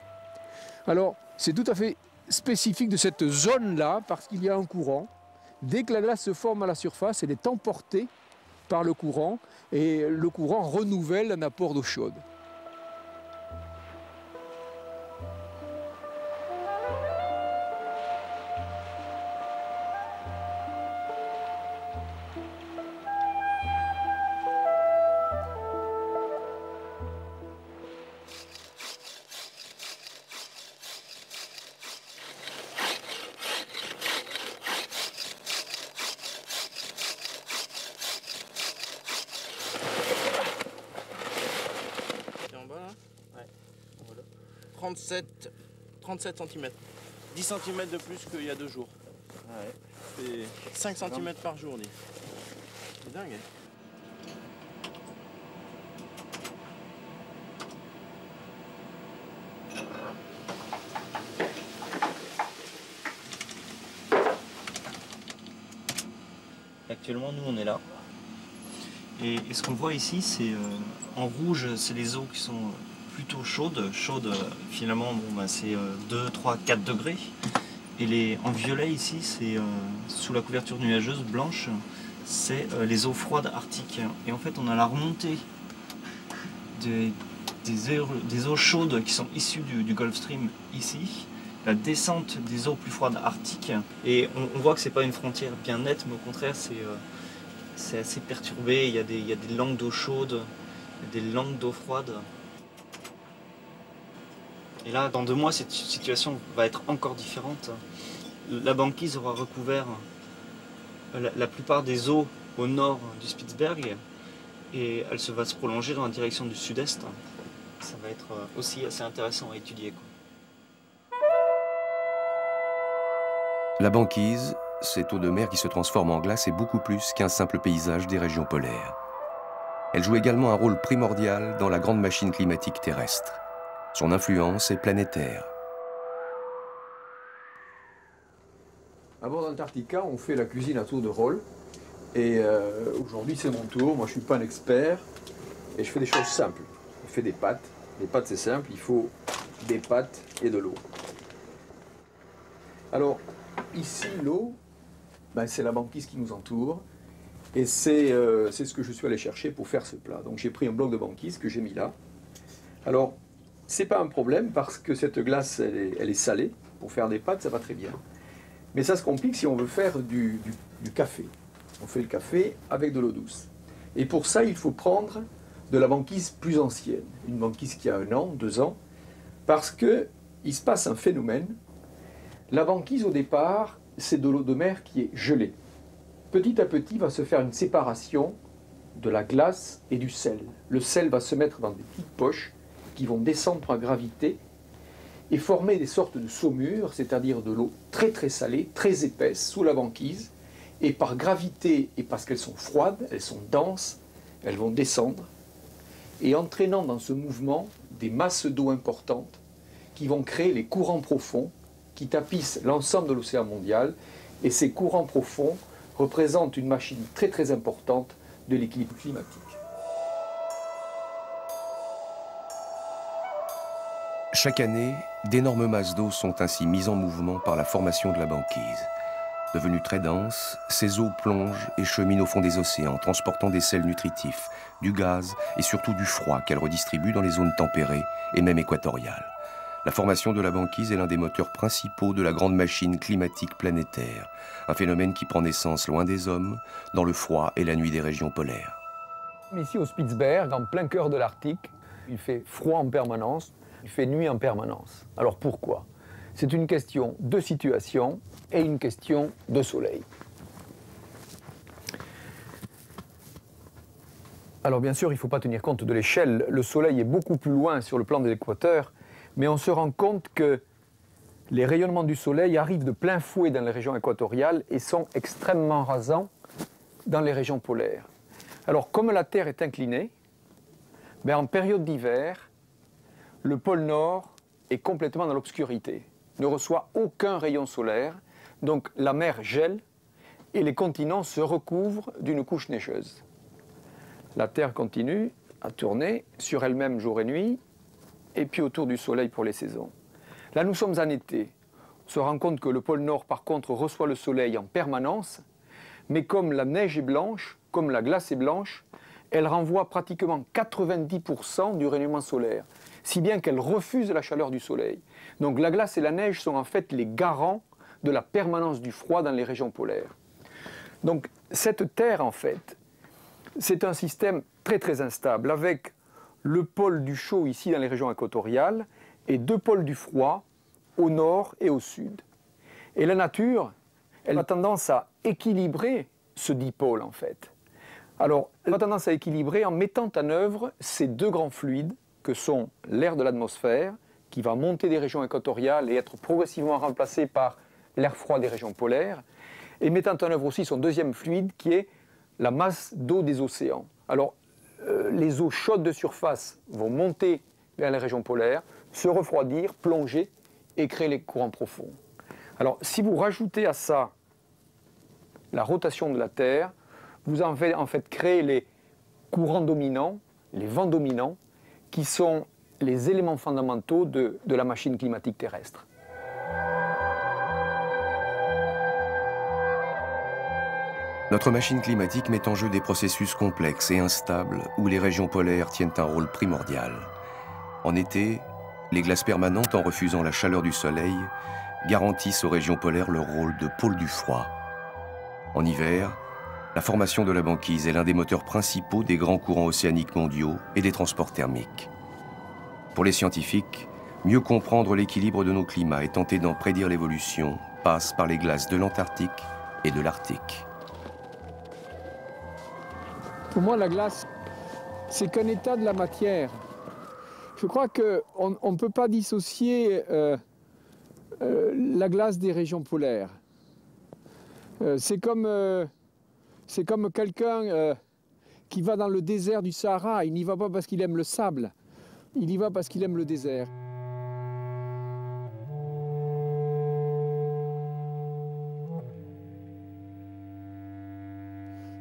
Alors, c'est tout à fait spécifique de cette zone-là parce qu'il y a un courant. Dès que la glace se forme à la surface, elle est emportée par le courant et le courant renouvelle un apport d'eau chaude. En bas là ouais. Voilà. 37 cm. 10 cm de plus qu'il y a 2 jours. Ouais. C'est 5 cm par jour, dit. C'est dingue. Actuellement, nous, on est là. Et ce qu'on voit ici, c'est en rouge, c'est les eaux qui sont plutôt chaudes. Finalement, bon, bah, c'est 2, 3, 4 degrés. Et en violet ici, c'est sous la couverture nuageuse blanche, c'est les eaux froides arctiques. Et en fait, on a la remontée des eaux chaudes qui sont issues du Gulf Stream ici, la descente des eaux plus froides arctiques. Et on voit que c'est pas une frontière bien nette, mais au contraire, c'est assez perturbé. Il y a des langues d'eau chaude, des langues d'eau froide. Et là, dans 2 mois, cette situation va être encore différente. La banquise aura recouvert la plupart des eaux au nord du Spitzberg et elle va se prolonger dans la direction du sud-est. Ça va être aussi assez intéressant à étudier, quoi. La banquise, cette eau de mer qui se transforme en glace, est beaucoup plus qu'un simple paysage des régions polaires. Elle joue également un rôle primordial dans la grande machine climatique terrestre. Son influence est planétaire. À bord d'Antarctica, on fait la cuisine à tour de rôle. Et aujourd'hui, c'est mon tour. Moi, je ne suis pas un expert. Et je fais des choses simples. Je fais des pâtes. Les pâtes, c'est simple. Il faut des pâtes et de l'eau. Alors, ici, l'eau, ben, c'est la banquise qui nous entoure. Et c'est ce que je suis allé chercher pour faire ce plat. Donc, j'ai pris un bloc de banquise que j'ai mis là. Alors, c'est pas un problème parce que cette glace, elle est salée. Pour faire des pâtes, ça va très bien. Mais ça se complique si on veut faire du café. On fait le café avec de l'eau douce. Et pour ça, il faut prendre de la banquise plus ancienne. Une banquise qui a 1 an, 2 ans. Parce qu'il se passe un phénomène. La banquise, au départ, c'est de l'eau de mer qui est gelée. Petit à petit, va se faire une séparation de la glace et du sel. Le sel va se mettre dans des petites poches qui vont descendre par gravité et former des sortes de saumures, c'est-à-dire de l'eau très très salée, très épaisse, sous la banquise. Et par gravité, et parce qu'elles sont froides, elles sont denses, elles vont descendre, et entraînant dans ce mouvement des masses d'eau importantes qui vont créer les courants profonds qui tapissent l'ensemble de l'océan mondial. Et ces courants profonds représentent une machine très très importante de l'équilibre climatique. Chaque année, d'énormes masses d'eau sont ainsi mises en mouvement par la formation de la banquise. Devenues très denses, ces eaux plongent et cheminent au fond des océans, transportant des sels nutritifs, du gaz et surtout du froid qu'elles redistribuent dans les zones tempérées et même équatoriales. La formation de la banquise est l'un des moteurs principaux de la grande machine climatique planétaire, un phénomène qui prend naissance loin des hommes, dans le froid et la nuit des régions polaires. Ici au Spitzberg, en plein cœur de l'Arctique, il fait froid en permanence, il fait nuit en permanence. Alors pourquoi? C'est une question de situation et une question de soleil. Alors bien sûr, il ne faut pas tenir compte de l'échelle. Le Soleil est beaucoup plus loin sur le plan de l'équateur, mais on se rend compte que les rayonnements du Soleil arrivent de plein fouet dans les régions équatoriales et sont extrêmement rasants dans les régions polaires. Alors comme la Terre est inclinée, ben, en période d'hiver, le pôle Nord est complètement dans l'obscurité, ne reçoit aucun rayon solaire, donc la mer gèle et les continents se recouvrent d'une couche neigeuse. La Terre continue à tourner sur elle-même jour et nuit, et puis autour du Soleil pour les saisons. Là, nous sommes en été. On se rend compte que le pôle Nord, par contre, reçoit le Soleil en permanence, mais comme la neige est blanche, comme la glace est blanche, elle renvoie pratiquement 90% du rayonnement solaire, si bien qu'elle refuse la chaleur du Soleil. Donc la glace et la neige sont en fait les garants de la permanence du froid dans les régions polaires. Donc cette Terre, en fait, c'est un système très très instable, avec le pôle du chaud ici dans les régions équatoriales et deux pôles du froid au nord et au sud. Et la nature, elle a tendance à équilibrer ce dipôle en fait. Alors, elle a tendance à équilibrer en mettant en œuvre ces deux grands fluides que sont l'air de l'atmosphère, qui va monter des régions équatoriales et être progressivement remplacé par l'air froid des régions polaires, et mettant en œuvre aussi son deuxième fluide qui est la masse d'eau des océans. Alors, les eaux chaudes de surface vont monter vers les régions polaires, se refroidir, plonger et créer les courants profonds. Alors, si vous rajoutez à ça la rotation de la Terre, vous en fait créer les courants dominants, les vents dominants, qui sont les éléments fondamentaux de la machine climatique terrestre. Notre machine climatique met en jeu des processus complexes et instables où les régions polaires tiennent un rôle primordial. En été, les glaces permanentes, en refusant la chaleur du soleil, garantissent aux régions polaires leur rôle de pôle du froid. En hiver, la formation de la banquise est l'un des moteurs principaux des grands courants océaniques mondiaux et des transports thermiques. Pour les scientifiques, mieux comprendre l'équilibre de nos climats et tenter d'en prédire l'évolution passe par les glaces de l'Antarctique et de l'Arctique. Pour moi, la glace, c'est qu'un état de la matière. Je crois qu'on ne peut pas dissocier la glace des régions polaires. C'est comme quelqu'un qui va dans le désert du Sahara. Il n'y va pas parce qu'il aime le sable, il y va parce qu'il aime le désert.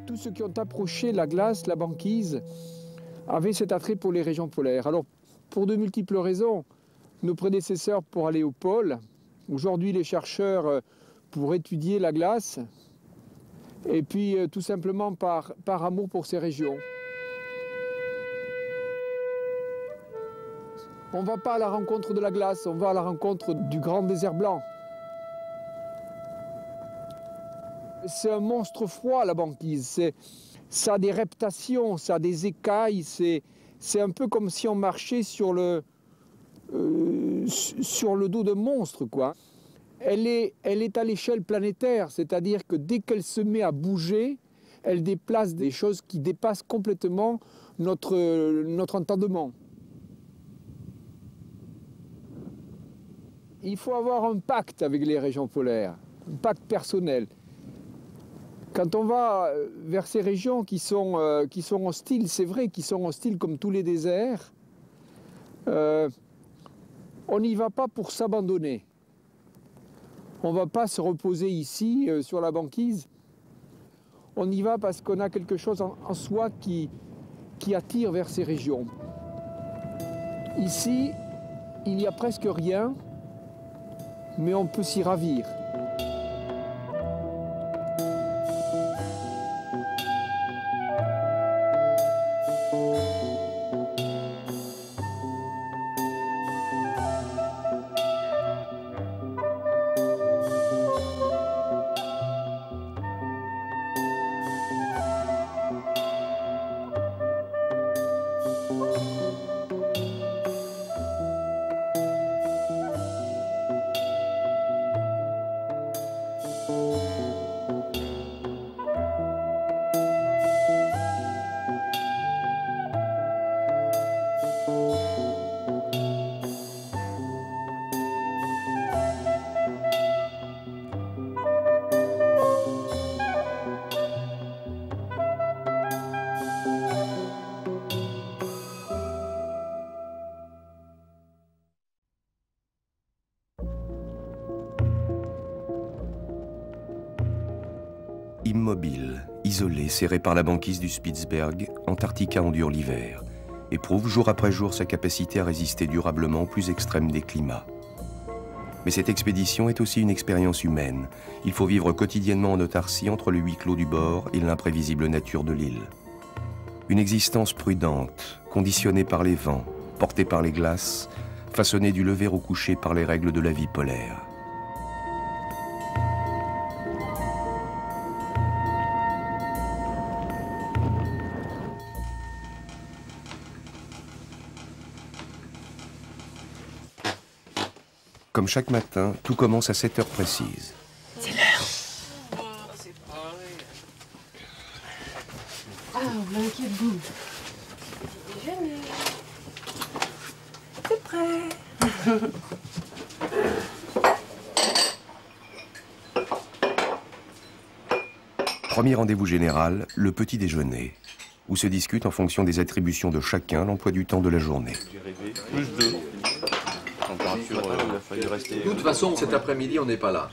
Tous ceux qui ont approché la glace, la banquise, avaient cet attrait pour les régions polaires. Alors, pour de multiples raisons, nos prédécesseurs pour aller au pôle, aujourd'hui les chercheurs pour étudier la glace, et puis tout simplement par amour pour ces régions. On ne va pas à la rencontre de la glace, on va à la rencontre du grand désert blanc. C'est un monstre froid, la banquise. Ça a des reptations, ça a des écailles. C'est un peu comme si on marchait sur le dos d'un monstre, quoi. Elle est à l'échelle planétaire, c'est-à-dire que dès qu'elle se met à bouger, elle déplace des choses qui dépassent complètement notre entendement. Il faut avoir un pacte avec les régions polaires, un pacte personnel. Quand on va vers ces régions qui sont hostiles, c'est vrai qu'ils sont hostiles comme tous les déserts, on n'y va pas pour s'abandonner. On ne va pas se reposer ici, sur la banquise. On y va parce qu'on a quelque chose en soi qui attire vers ces régions. Ici, il n'y a presque rien, mais on peut s'y ravir. immobile, isolé, serré par la banquise du Spitzberg, Antarctica endure l'hiver et prouve jour après jour sa capacité à résister durablement aux plus extrêmes des climats. Mais cette expédition est aussi une expérience humaine. Il faut vivre quotidiennement en autarcie entre le huis clos du bord et l'imprévisible nature de l'île. Une existence prudente, conditionnée par les vents, portée par les glaces, façonnée du lever au coucher par les règles de la vie polaire. Comme chaque matin, tout commence à 7 heures précises. C'est l'heure. Ah, voilà qui est debout. Déjeuner. C'est prêt. Premier rendez-vous général, le petit déjeuner, où se discute en fonction des attributions de chacun l'emploi du temps de la journée. Plus 2. De toute façon, cet après-midi, on n'est pas là.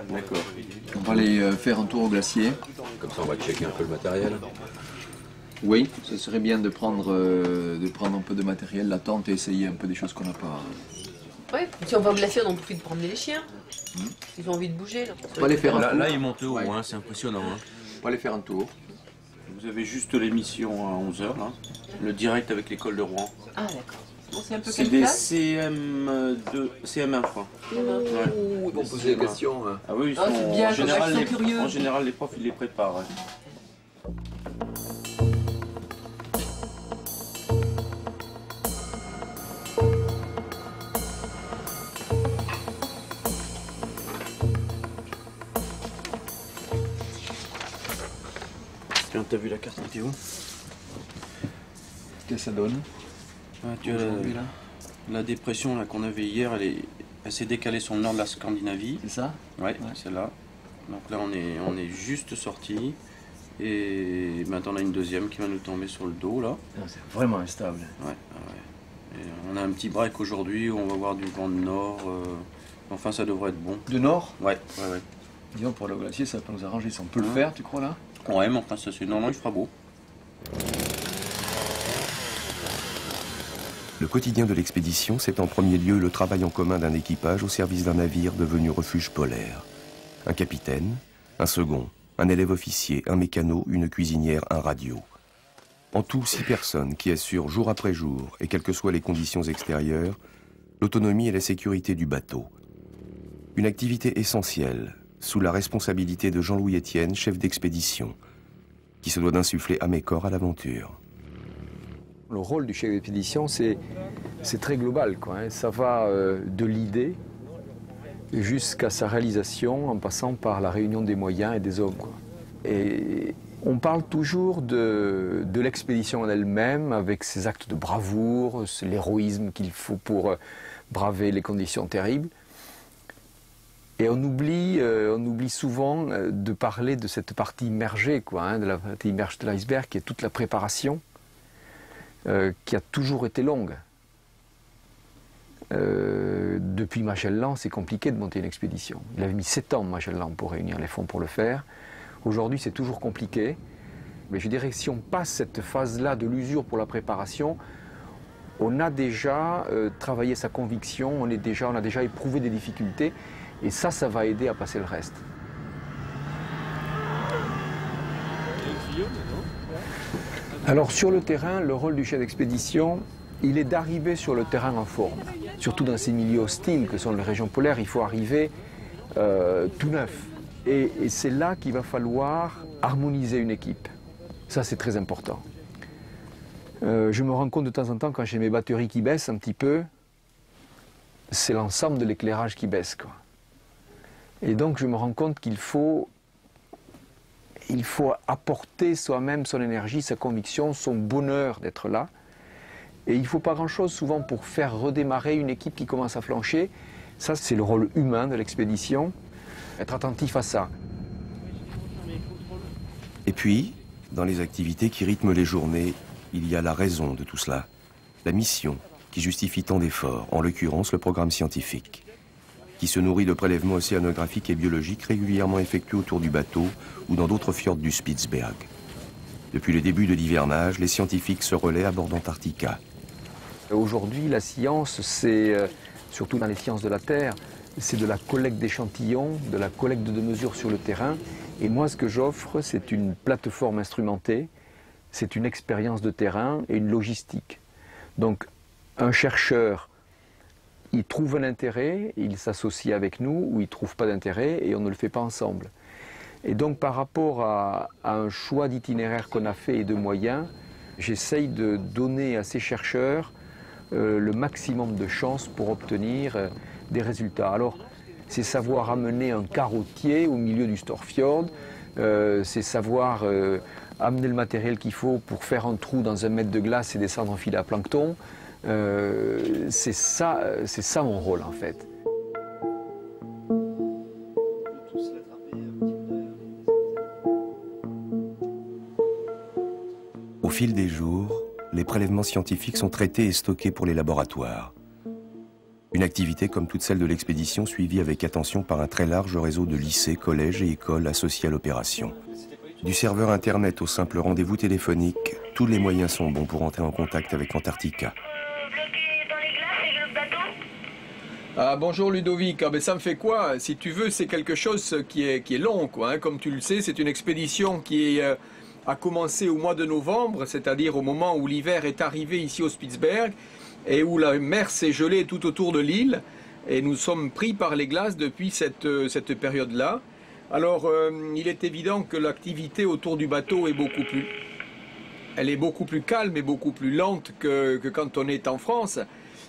D'accord. On va aller faire un tour au glacier. Comme ça, on va checker un peu le matériel. Oui, ce serait bien de prendre un peu de matériel, la tente, et essayer un peu des choses qu'on n'a pas. Oui, si on va au glacier, on en profite pour emmener les chiens. Ils ont envie de bouger. Là, on va aller faire un tour. Là, ils montent haut, hein, c'est impressionnant. Hein. On va aller faire un tour. Vous avez juste l'émission à 11h, là. Le direct avec l'école de Rouen. Ah, d'accord. Bon, c'est un peu c'est des CM2, CM1, je crois. Ils vont poser des questions. Hein. Ah oui, ils sont, bien, en général, les profs, ils les préparent. Ouais. Tiens, t'as vu la carte météo? Qu'est-ce que ça donne? Ah, tu as la dépression qu'on avait hier, elle s'est décalée sur le nord de la Scandinavie. C'est ça? Ouais, c'est là. Donc là, on est juste sorti. Et maintenant, on a une deuxième qui va nous tomber sur le dos, là. C'est vraiment instable. Ouais, ouais. Et on a un petit break aujourd'hui où on va voir du vent de nord. Enfin, ça devrait être bon. De nord? Ouais, ouais, ouais. Disons, pour le glacier, ça peut nous arranger. Si on peut le faire, tu crois, là? Ouais, mais enfin, ça c'est... Non, il fera beau. Le quotidien de l'expédition, c'est en premier lieu le travail en commun d'un équipage au service d'un navire devenu refuge polaire. Un capitaine, un second, un élève officier, un mécano, une cuisinière, un radio. En tout, 6 personnes qui assurent jour après jour, et quelles que soient les conditions extérieures, l'autonomie et la sécurité du bateau. Une activité essentielle, sous la responsabilité de Jean-Louis Etienne, chef d'expédition, qui se doit d'insuffler âme et corps à l'aventure. Le rôle du chef d'expédition, c'est très global, quoi, hein. Ça va de l'idée jusqu'à sa réalisation en passant par la réunion des moyens et des hommes, quoi. Et on parle toujours de l'expédition en elle-même avec ses actes de bravoure, l'héroïsme qu'il faut pour braver les conditions terribles. Et on oublie souvent de parler de cette partie immergée, quoi, hein, de la partie immergée de l'iceberg, qui est toute la préparation, qui a toujours été longue. Depuis Magellan, c'est compliqué de monter une expédition. Il avait mis 7 ans, Magellan, pour réunir les fonds pour le faire. Aujourd'hui, c'est toujours compliqué. Mais je dirais que si on passe cette phase-là de l'usure pour la préparation, on a déjà travaillé sa conviction, on a déjà éprouvé des difficultés. Et ça va aider à passer le reste. Alors sur le terrain, le rôle du chef d'expédition, il est d'arriver sur le terrain en forme. Surtout dans ces milieux hostiles que sont les régions polaires, il faut arriver tout neuf. Et c'est là qu'il va falloir harmoniser une équipe. Ça, c'est très important. Je me rends compte de temps en temps, quand j'ai mes batteries qui baissent un petit peu, c'est l'ensemble de l'éclairage qui baisse, quoi. Et donc je me rends compte qu'il faut apporter soi-même son énergie, sa conviction, son bonheur d'être là. Et il ne faut pas grand-chose souvent pour faire redémarrer une équipe qui commence à flancher. Ça, c'est le rôle humain de l'expédition, être attentif à ça. Et puis, dans les activités qui rythment les journées, il y a la raison de tout cela, la mission qui justifie tant d'efforts, en l'occurrence le programme scientifique. qui se nourrit de prélèvements océanographiques et biologiques régulièrement effectués autour du bateau ou dans d'autres fjords du Spitzberg. Depuis le début de l'hivernage, les scientifiques se relaient à bord d'Antarctica. Aujourd'hui, la science, c'est, surtout dans les sciences de la Terre, c'est de la collecte d'échantillons, de la collecte de mesures sur le terrain. Et moi, ce que j'offre, c'est une plateforme instrumentée, c'est une expérience de terrain et une logistique. Donc, un chercheur, il trouve un intérêt, il s'associe avec nous, ou il ne trouve pas d'intérêt, et on ne le fait pas ensemble. Et donc, par rapport à un choix d'itinéraire qu'on a fait et de moyens, j'essaye de donner à ces chercheurs le maximum de chances pour obtenir des résultats. Alors, c'est savoir amener un carottier au milieu du Storfjord, c'est savoir amener le matériel qu'il faut pour faire un trou dans 1 mètre de glace et descendre en filet à plancton. C'est ça mon rôle en fait. Au fil des jours, les prélèvements scientifiques sont traités et stockés pour les laboratoires. Une activité comme toute celle de l'expédition suivie avec attention par un très large réseau de lycées, collèges et écoles associés à l'opération. Du serveur internet au simple rendez-vous téléphonique, tous les moyens sont bons pour entrer en contact avec Antarctica. Ah, bonjour Ludovic, ah, ben ça me fait quoi? Si tu veux, c'est quelque chose qui est long, quoi, hein. Comme tu le sais, c'est une expédition qui a commencé au mois de novembre, c'est-à-dire au moment où l'hiver est arrivé ici au Spitzberg et où la mer s'est gelée tout autour de l'île. Et nous sommes pris par les glaces depuis cette période-là. Alors, il est évident que l'activité autour du bateau est beaucoup plus calme et beaucoup plus lente que quand on est en France.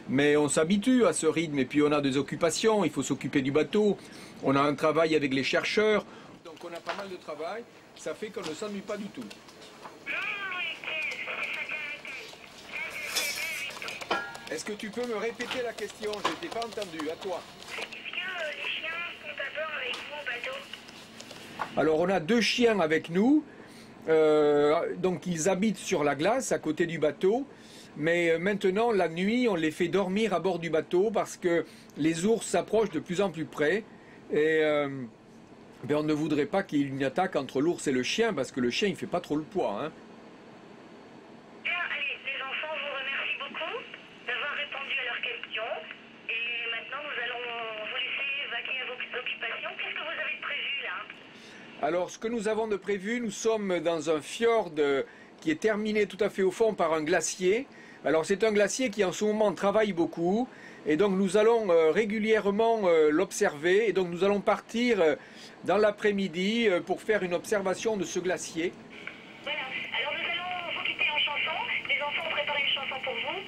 Mais on s'habitue à ce rythme et puis on a des occupations, il faut s'occuper du bateau, on a un travail avec les chercheurs, donc on a pas mal de travail, ça fait qu'on ne s'ennuie pas du tout. Est-ce que tu peux me répéter la question? Je ne t'ai pas entendu, à toi. Est-ce que les chiens sont à bord avec vous au bateau? Alors on a 2 chiens avec nous, donc ils habitent sur la glace à côté du bateau. Mais maintenant, la nuit, on les fait dormir à bord du bateau parce que les ours s'approchent de plus en plus près. Et ben on ne voudrait pas qu'il y ait une attaque entre l'ours et le chien parce que le chien, il ne fait pas trop le poids. Hein. Bien, allez, les enfants, je vous remercie beaucoup d'avoir répondu à leurs questions. Et maintenant, nous allons vous laisser vaquer à vos occupations. Qu'est-ce que vous avez de prévu, là? Alors, ce que nous avons de prévu, nous sommes dans un fjord qui est terminé tout à fait au fond par un glacier. Alors c'est un glacier qui en ce moment travaille beaucoup et donc nous allons régulièrement l'observer et donc nous allons partir dans l'après-midi pour faire une observation de ce glacier. Voilà, alors nous allons vous quitter en chanson. Les enfants ont préparé une chanson pour vous.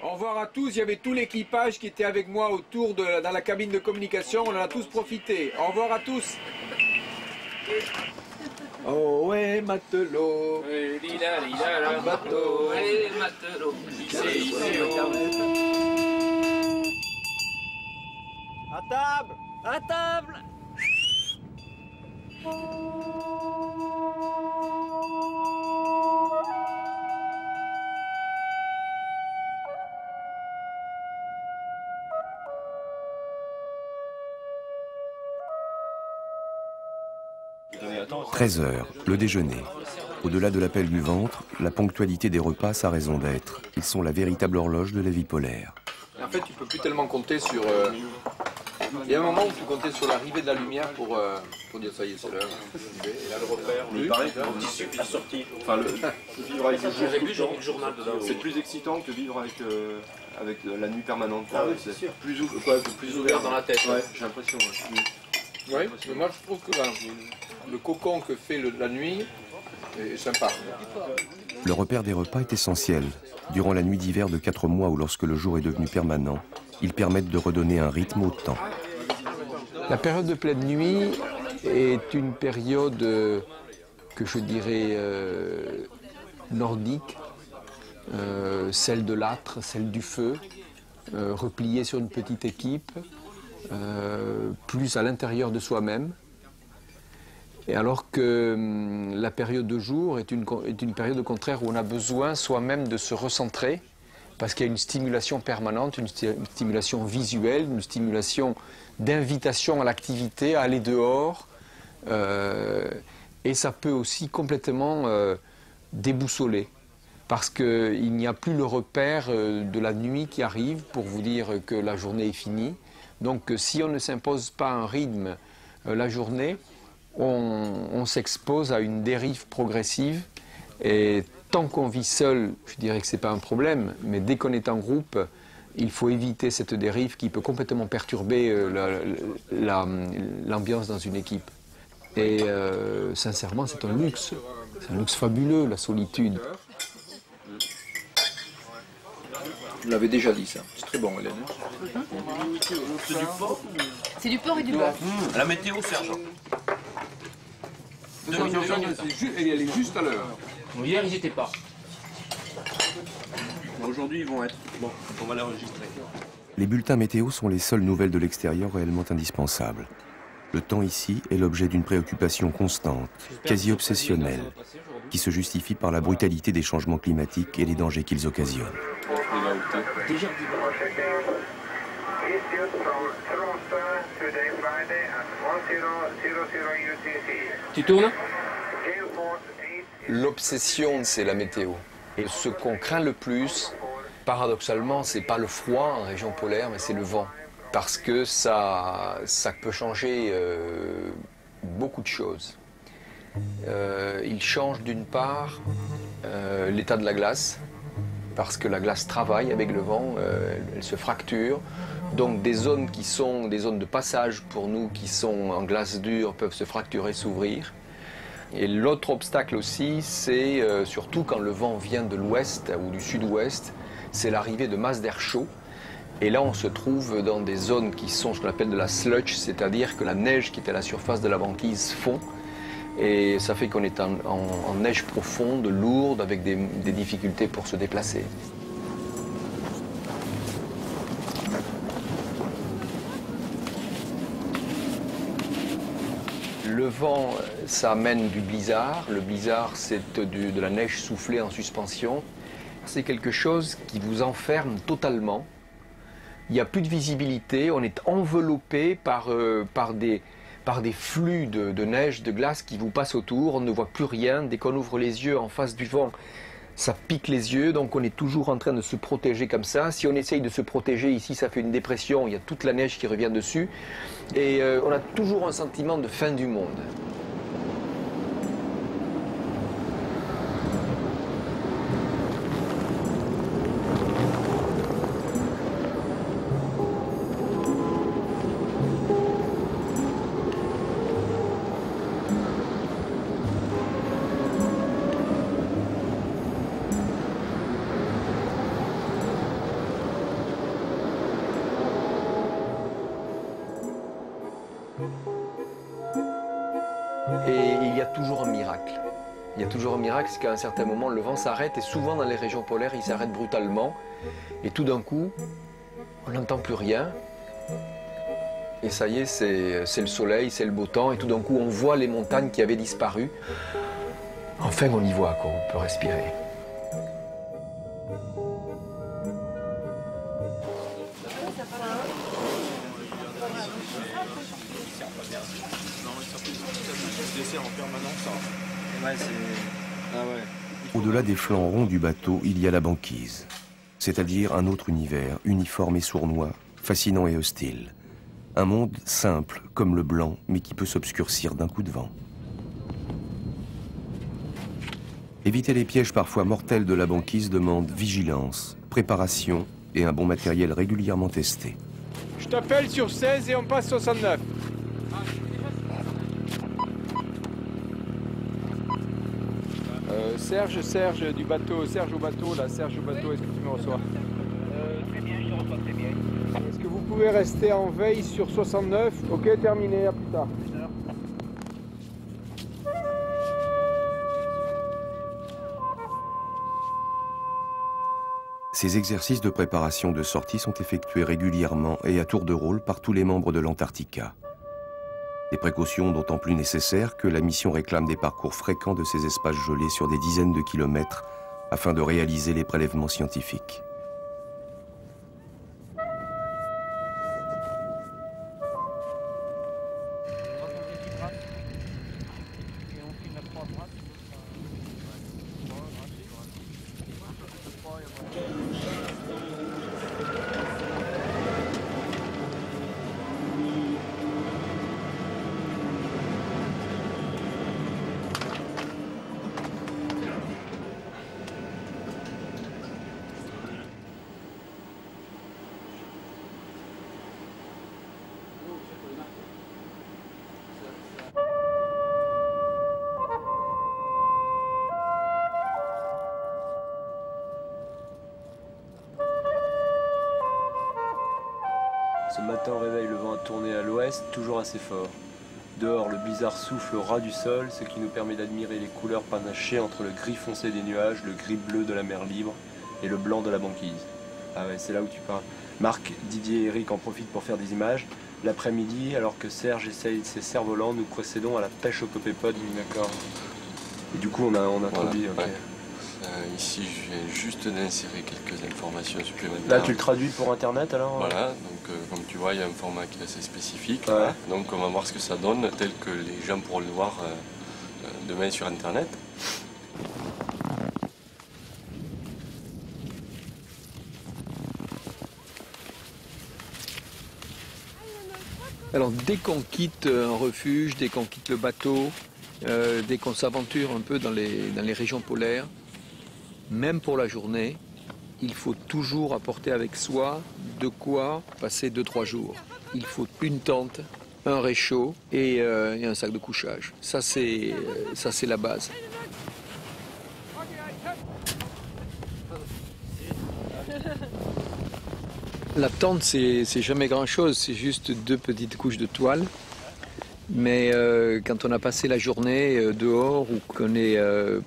Au revoir à tous, il y avait tout l'équipage qui était avec moi autour dans la cabine de communication, on en a tous profité. Au revoir à tous. Oh ouais matelot, un bateau, matelot, À table! À table! 13 h, le déjeuner. Au-delà de l'appel du ventre, la ponctualité des repas a sa raison d'être. Ils sont la véritable horloge de la vie polaire. En fait, tu ne peux plus tellement compter sur... Il y a un moment où tu comptais sur l'arrivée de la lumière pour dire ça y est, c'est l'heure. Et là, le repère, il paraît que le tissu est sorti. Enfin, vivre avec le journal dedans. C'est plus excitant que vivre avec la nuit permanente. Ah oui, c'est sûr. Plus ouvert dans la tête. Ouais, j'ai l'impression. Oui, mais moi je trouve que le cocon que fait la nuit est sympa. Le repère des repas est essentiel. Durant la nuit d'hiver de 4 mois ou lorsque le jour est devenu permanent, ils permettent de redonner un rythme au temps. La période de pleine nuit est une période que je dirais nordique, celle de l'âtre, celle du feu, repliée sur une petite équipe, plus à l'intérieur de soi-même. Et alors que la période de jour est une période au contraire où on a besoin soi-même de se recentrer, parce qu'il y a une stimulation permanente, une stimulation visuelle, une stimulation d'invitation à l'activité, à aller dehors. Et ça peut aussi complètement déboussoler, parce qu'il n'y a plus le repère de la nuit qui arrive pour vous dire que la journée est finie. Donc si on ne s'impose pas un rythme la journée, on s'expose à une dérive progressive. Et tant qu'on vit seul, je dirais que ce n'est pas un problème, mais dès qu'on est en groupe, il faut éviter cette dérive qui peut complètement perturber l'ambiance dans une équipe. Et sincèrement, c'est un luxe fabuleux, la solitude. Vous l'avez déjà dit, ça. C'est très bon, Hélène. C'est du porc? C'est du porc et du bœuf. La météo, Serge. Elle est juste à l'heure. Hier, ils n'y étaient pas. Aujourd'hui, ils vont être. Bon, on va l'enregistrer. Les bulletins météo sont les seules nouvelles de l'extérieur réellement indispensables. Le temps ici est l'objet d'une préoccupation constante, quasi obsessionnelle, qui se justifie par la brutalité des changements climatiques et les dangers qu'ils occasionnent. Déjà Tu tournes? L'obsession, c'est la météo. Et ce qu'on craint le plus, paradoxalement, c'est pas le froid en région polaire, mais c'est le vent. Parce que ça peut changer beaucoup de choses. Il change d'une part l'état de la glace, parce que la glace travaille avec le vent, elle se fracture. Donc des zones qui sont des zones de passage pour nous, qui sont en glace dure, peuvent se fracturer, s'ouvrir. Et l'autre obstacle aussi, c'est surtout quand le vent vient de l'ouest ou du sud-ouest, c'est l'arrivée de masses d'air chaud. Et là, on se trouve dans des zones qui sont ce qu'on appelle de la sludge, c'est-à-dire que la neige qui est à la surface de la banquise fond. Et ça fait qu'on est en neige profonde, lourde, avec des difficultés pour se déplacer. Le vent, ça amène du blizzard. Le blizzard, c'est de la neige soufflée en suspension. C'est quelque chose qui vous enferme totalement. Il n'y a plus de visibilité, on est enveloppé par des flux de neige, de glace qui vous passent autour, on ne voit plus rien. Dès qu'on ouvre les yeux en face du vent, ça pique les yeux, donc on est toujours en train de se protéger comme ça. Si on essaye de se protéger ici, ça fait une dépression, il y a toute la neige qui revient dessus. Et on a toujours un sentiment de fin du monde. Et il y a toujours un miracle. Il y a toujours un miracle, c'est qu'à un certain moment, le vent s'arrête, et souvent dans les régions polaires, il s'arrête brutalement. Et tout d'un coup, on n'entend plus rien. Et ça y est, c'est le soleil, c'est le beau temps, et tout d'un coup, on voit les montagnes qui avaient disparu. Enfin, on y voit, quoi, on peut respirer. Au-delà des flancs ronds du bateau, il y a la banquise, c'est-à-dire un autre univers, uniforme et sournois, fascinant et hostile. Un monde simple, comme le blanc, mais qui peut s'obscurcir d'un coup de vent. Éviter les pièges parfois mortels de la banquise demande vigilance, préparation et un bon matériel régulièrement testé. Je t'appelle sur 16 et on passe 69. Serge du bateau, Serge au bateau, là, Serge au bateau, est-ce que tu me reçois? Très bien, je te reçois très bien. Est-ce que vous pouvez rester en veille sur 69? Ok, terminé, à plus tard. Ces exercices de préparation de sortie sont effectués régulièrement et à tour de rôle par tous les membres de l'Antarctica. Des précautions d'autant plus nécessaires que la mission réclame des parcours fréquents de ces espaces gelés sur des dizaines de kilomètres afin de réaliser les prélèvements scientifiques. Ce matin au réveil, le vent a tourné à l'ouest, toujours assez fort. Dehors, le blizzard souffle au ras du sol, ce qui nous permet d'admirer les couleurs panachées entre le gris foncé des nuages, le gris bleu de la mer libre et le blanc de la banquise. Ah ouais, c'est là où tu parles. Marc, Didier et Eric en profitent pour faire des images. L'après-midi, alors que Serge essaye ses cerfs-volants, nous procédons à la pêche au copépode. D'accord. Et du coup, on a traduit. Okay. Ouais. Ici, je viens juste d'insérer quelques informations supplémentaires. Là, tu le traduis pour Internet alors? Voilà, donc comme tu vois, il y a un format qui est assez spécifique. Ouais. Donc on va voir ce que ça donne, tel que les gens pourront le voir demain sur Internet. Alors dès qu'on quitte un refuge, dès qu'on quitte le bateau, dès qu'on s'aventure un peu dans les régions polaires, même pour la journée, il faut toujours apporter avec soi de quoi passer 2-3 jours. Il faut une tente, un réchaud et un sac de couchage. Ça c'est la base. La tente, c'est jamais grand-chose, c'est juste 2 petites couches de toile. Mais quand on a passé la journée dehors ou qu'on est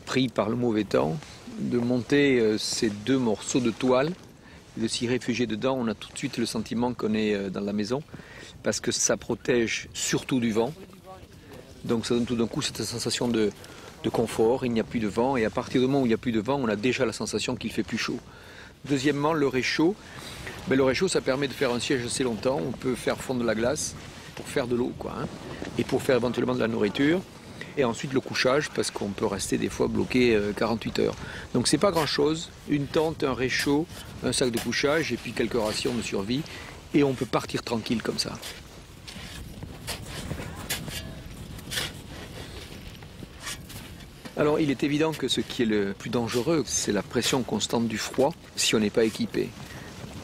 pris par le mauvais temps, de monter ces 2 morceaux de toile, de s'y réfugier dedans, on a tout de suite le sentiment qu'on est dans la maison, parce que ça protège surtout du vent. Donc ça donne tout d'un coup cette sensation de confort, il n'y a plus de vent, et à partir du moment où il n'y a plus de vent, on a déjà la sensation qu'il fait plus chaud. Deuxièmement, le réchaud. Mais le réchaud, ça permet de faire un siège assez longtemps, on peut faire fondre de la glace pour faire de l'eau, quoi, hein, et pour faire éventuellement de la nourriture. Et ensuite le couchage, parce qu'on peut rester des fois bloqué 48 heures. Donc c'est pas grand-chose, une tente, un réchaud, un sac de couchage et puis quelques rations de survie. Et on peut partir tranquille comme ça. Alors il est évident que ce qui est le plus dangereux, c'est la pression constante du froid si on n'est pas équipé.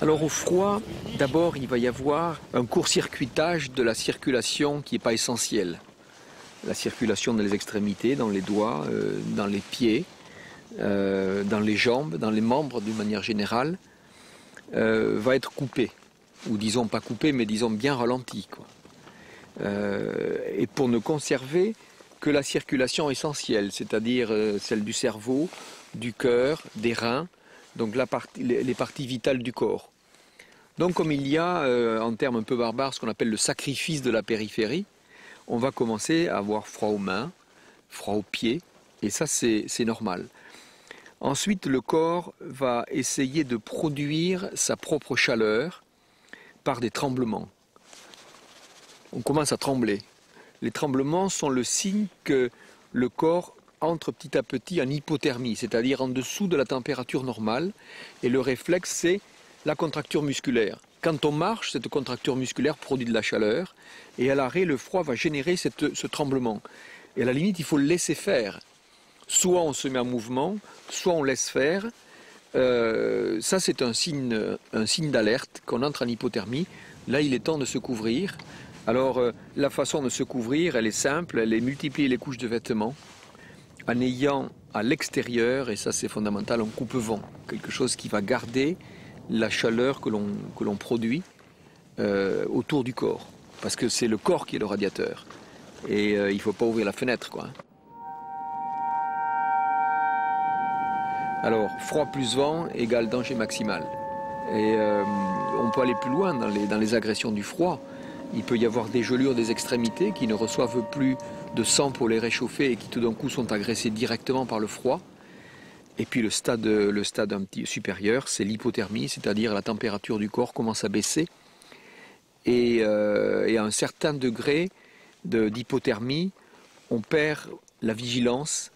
Alors au froid, d'abord il va y avoir un court-circuitage de la circulation qui n'est pas essentielle. La circulation dans les extrémités, dans les doigts, dans les pieds, dans les jambes, dans les membres d'une manière générale, va être coupée. Ou disons pas coupée, mais disons bien ralentie, quoi. Et pour ne conserver que la circulation essentielle, c'est-à-dire celle du cerveau, du cœur, des reins, donc les parties vitales du corps. Donc comme il y a, en termes un peu barbares, ce qu'on appelle le sacrifice de la périphérie, on va commencer à avoir froid aux mains, froid aux pieds, et ça c'est normal. Ensuite, le corps va essayer de produire sa propre chaleur par des tremblements. On commence à trembler. Les tremblements sont le signe que le corps entre petit à petit en hypothermie, c'est-à-dire en dessous de la température normale, et le réflexe c'est la contracture musculaire. Quand on marche, cette contracture musculaire produit de la chaleur, et à l'arrêt, le froid va générer ce tremblement. Et à la limite, il faut le laisser faire. Soit on se met en mouvement, soit on laisse faire. Ça, c'est un signe d'alerte qu'on entre en hypothermie. Là, il est temps de se couvrir. Alors, la façon de se couvrir, elle est simple, elle est multiplier les couches de vêtements en ayant à l'extérieur, et ça c'est fondamental, un coupe-vent, quelque chose qui va garder la chaleur que l'on produit autour du corps, parce que c'est le corps qui est le radiateur, et il ne faut pas ouvrir la fenêtre, quoi. Alors, froid plus vent égale danger maximal, et on peut aller plus loin dans les agressions du froid. Il peut y avoir des gelures des extrémités qui ne reçoivent plus de sang pour les réchauffer et qui tout d'un coup sont agressées directement par le froid. Et puis le stade un petit supérieur, c'est l'hypothermie, c'est-à-dire la température du corps commence à baisser. Et à un certain degré d'hypothermie, on perd la vigilance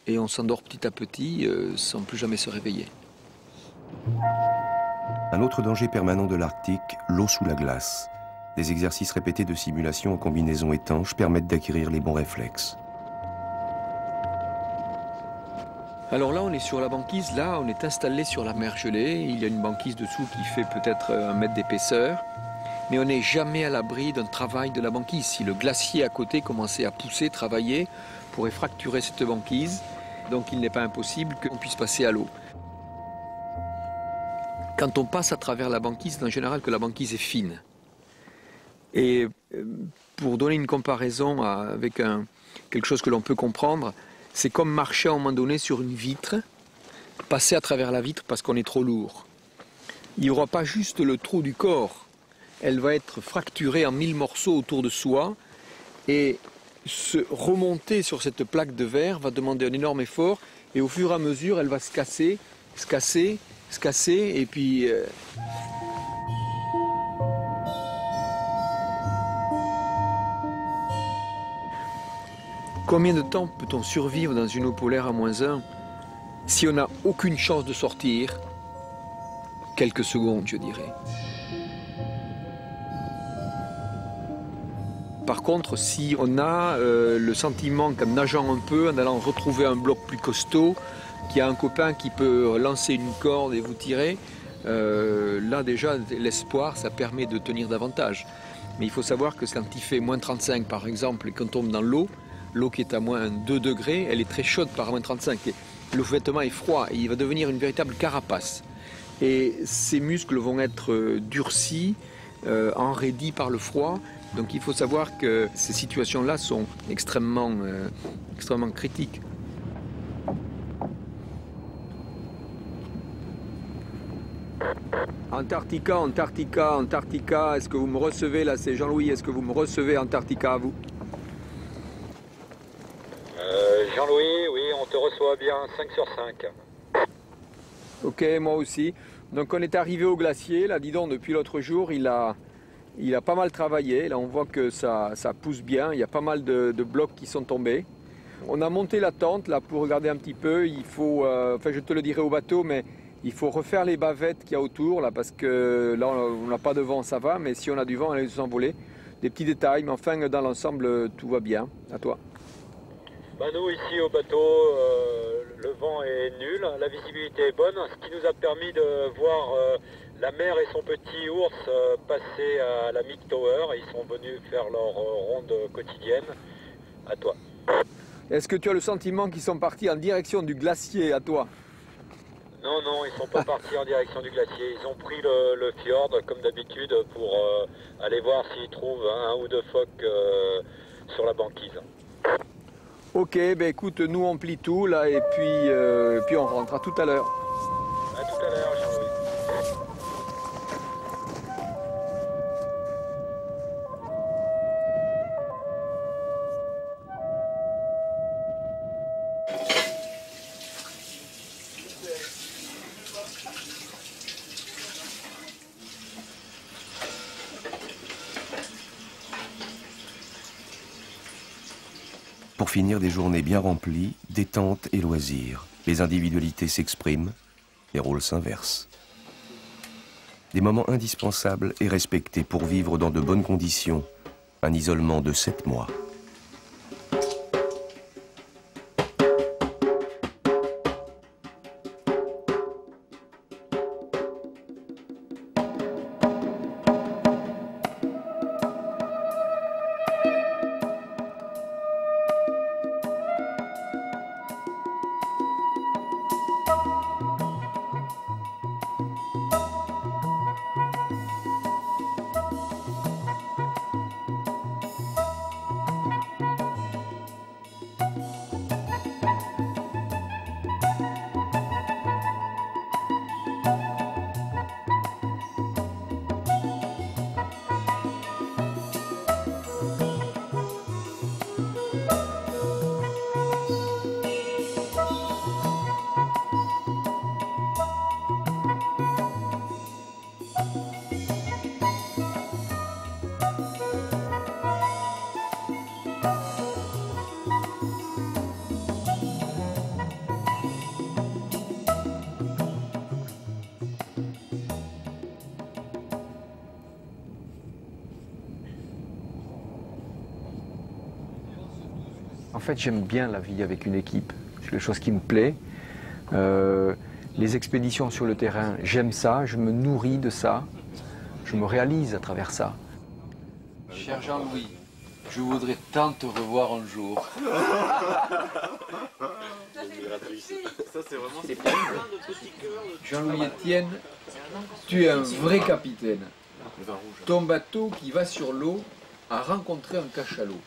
et on s'endort petit à petit sans plus jamais se réveiller. Un autre danger permanent de l'Arctique, l'eau sous la glace. Des exercices répétés de simulation en combinaison étanche permettent d'acquérir les bons réflexes. Alors là, on est sur la banquise, là, on est installé sur la mer gelée. Il y a une banquise dessous qui fait peut-être 1 mètre d'épaisseur. Mais on n'est jamais à l'abri d'un travail de la banquise. Si le glacier à côté commençait à pousser, travailler, pourrait fracturer cette banquise. Donc il n'est pas impossible qu'on puisse passer à l'eau. Quand on passe à travers la banquise, c'est en général que la banquise est fine. Et pour donner une comparaison avec quelque chose que l'on peut comprendre, c'est comme marcher à un moment donné sur une vitre, passer à travers la vitre parce qu'on est trop lourd. Il n'y aura pas juste le trou du corps, elle va être fracturée en 1000 morceaux autour de soi et se remonter sur cette plaque de verre va demander un énorme effort et au fur et à mesure elle va se casser, se casser, se casser et puis... Combien de temps peut-on survivre dans une eau polaire à -1 si on n'a aucune chance de sortir? Quelques secondes, je dirais. Par contre, si on a le sentiment qu'en nageant un peu, en allant retrouver un bloc plus costaud, qu'il y a un copain qui peut lancer une corde et vous tirer, là déjà l'espoir, ça permet de tenir davantage. Mais il faut savoir que quand il fait -35 par exemple et qu'on tombe dans l'eau qui est à -2 degrés, elle est très chaude par -35. Et le vêtement est froid et il va devenir une véritable carapace. Et ces muscles vont être durcis, enraidis par le froid. Donc il faut savoir que ces situations-là sont extrêmement critiques. Antarctica, Antarctica, Antarctica, est-ce que vous me recevez là? C'est Jean-Louis, est-ce que vous me recevez Antarctica, vous? Jean-Louis, oui, on te reçoit bien, 5 sur 5. Ok, moi aussi. Donc on est arrivé au glacier, là, dis donc, depuis l'autre jour, il a pas mal travaillé. Là, on voit que ça pousse bien, il y a pas mal de blocs qui sont tombés. On a monté la tente, là, pour regarder un petit peu. Il faut, enfin, je te le dirai au bateau, mais il faut refaire les bavettes qu'il y a autour, là, parce que là, on n'a pas de vent, ça va, mais si on a du vent, elle va s'envoler. Des petits détails, mais enfin, dans l'ensemble, tout va bien. À toi. Bah nous ici au bateau, le vent est nul, la visibilité est bonne, ce qui nous a permis de voir la mère et son petit ours passer à la Meek Tower. Ils sont venus faire leur ronde quotidienne. À toi. Est-ce que tu as le sentiment qu'ils sont partis en direction du glacier, à toi? Non, non, ils ne sont pas partis en direction du glacier. Ils ont pris le fjord comme d'habitude pour aller voir s'ils trouvent 1 ou 2 phoques sur la banquise. Ok, ben écoute, nous on plie tout là et puis on rentre. À tout à l'heure. À tout à l'heure, Jean-Louis. Pour finir des journées bien remplies, détente et loisirs. Les individualités s'expriment, les rôles s'inversent. Des moments indispensables et respectés pour vivre dans de bonnes conditions. Un isolement de 7 mois. fait, j'aime bien la vie avec une équipe. C'est quelque chose qui me plaît. Les expéditions sur le terrain, j'aime ça, je me nourris de ça, je me réalise à travers ça. Cher Jean-Louis, je voudrais tant te revoir un jour. Ça, c'est vraiment Jean-Louis Etienne, tu es un vrai capitaine. Ton bateau qui va sur l'eau a rencontré un cachalot.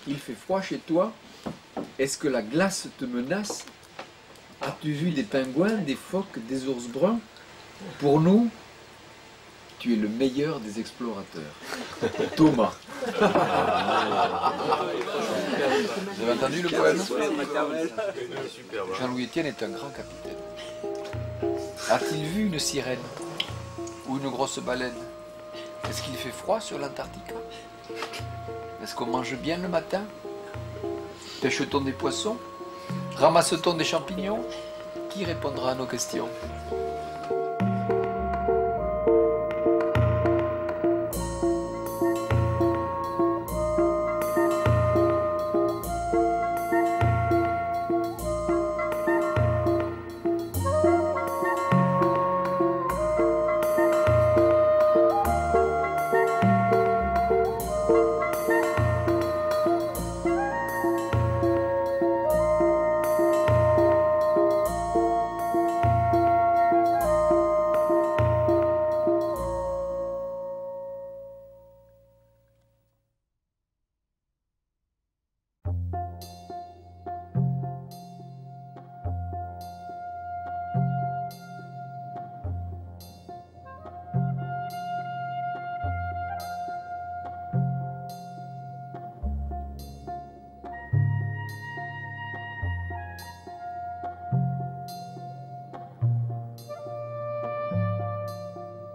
Il fait froid chez toi. Est-ce que la glace te menace? As-tu vu des pingouins, des phoques, des ours bruns? Pour nous, tu es le meilleur des explorateurs. Thomas. Vous avez entendu le poème? Jean-Louis Etienne est un grand capitaine. A-t-il vu une sirène ou une grosse baleine? Est-ce qu'il fait froid sur l'Antarctica? Est-ce qu'on mange bien le matin? Pêche-t-on des poissons? Ramasse-t-on des champignons? Qui répondra à nos questions?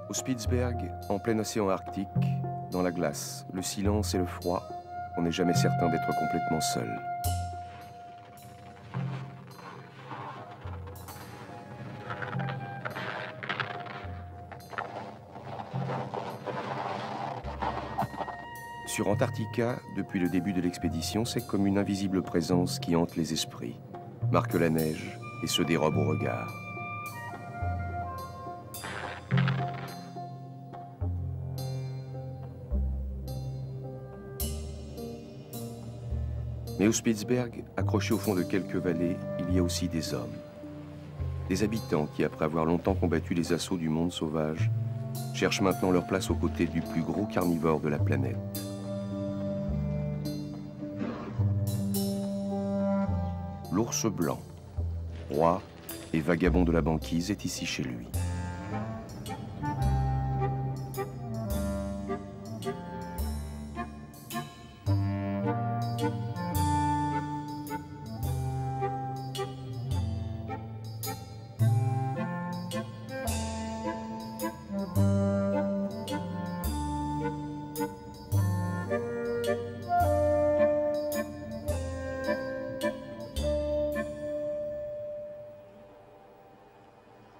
Au Spitzberg, en plein océan arctique, dans la glace, le silence et le froid, on n'est jamais certain d'être complètement seul. Sur Antarctica, depuis le début de l'expédition, c'est comme une invisible présence qui hante les esprits, marque la neige et se dérobe au regard. Mais au Spitzberg, accrochés au fond de quelques vallées, il y a aussi des hommes. Des habitants qui, après avoir longtemps combattu les assauts du monde sauvage, cherchent maintenant leur place aux côtés du plus gros carnivore de la planète. L'ours blanc, roi et vagabond de la banquise, est ici chez lui.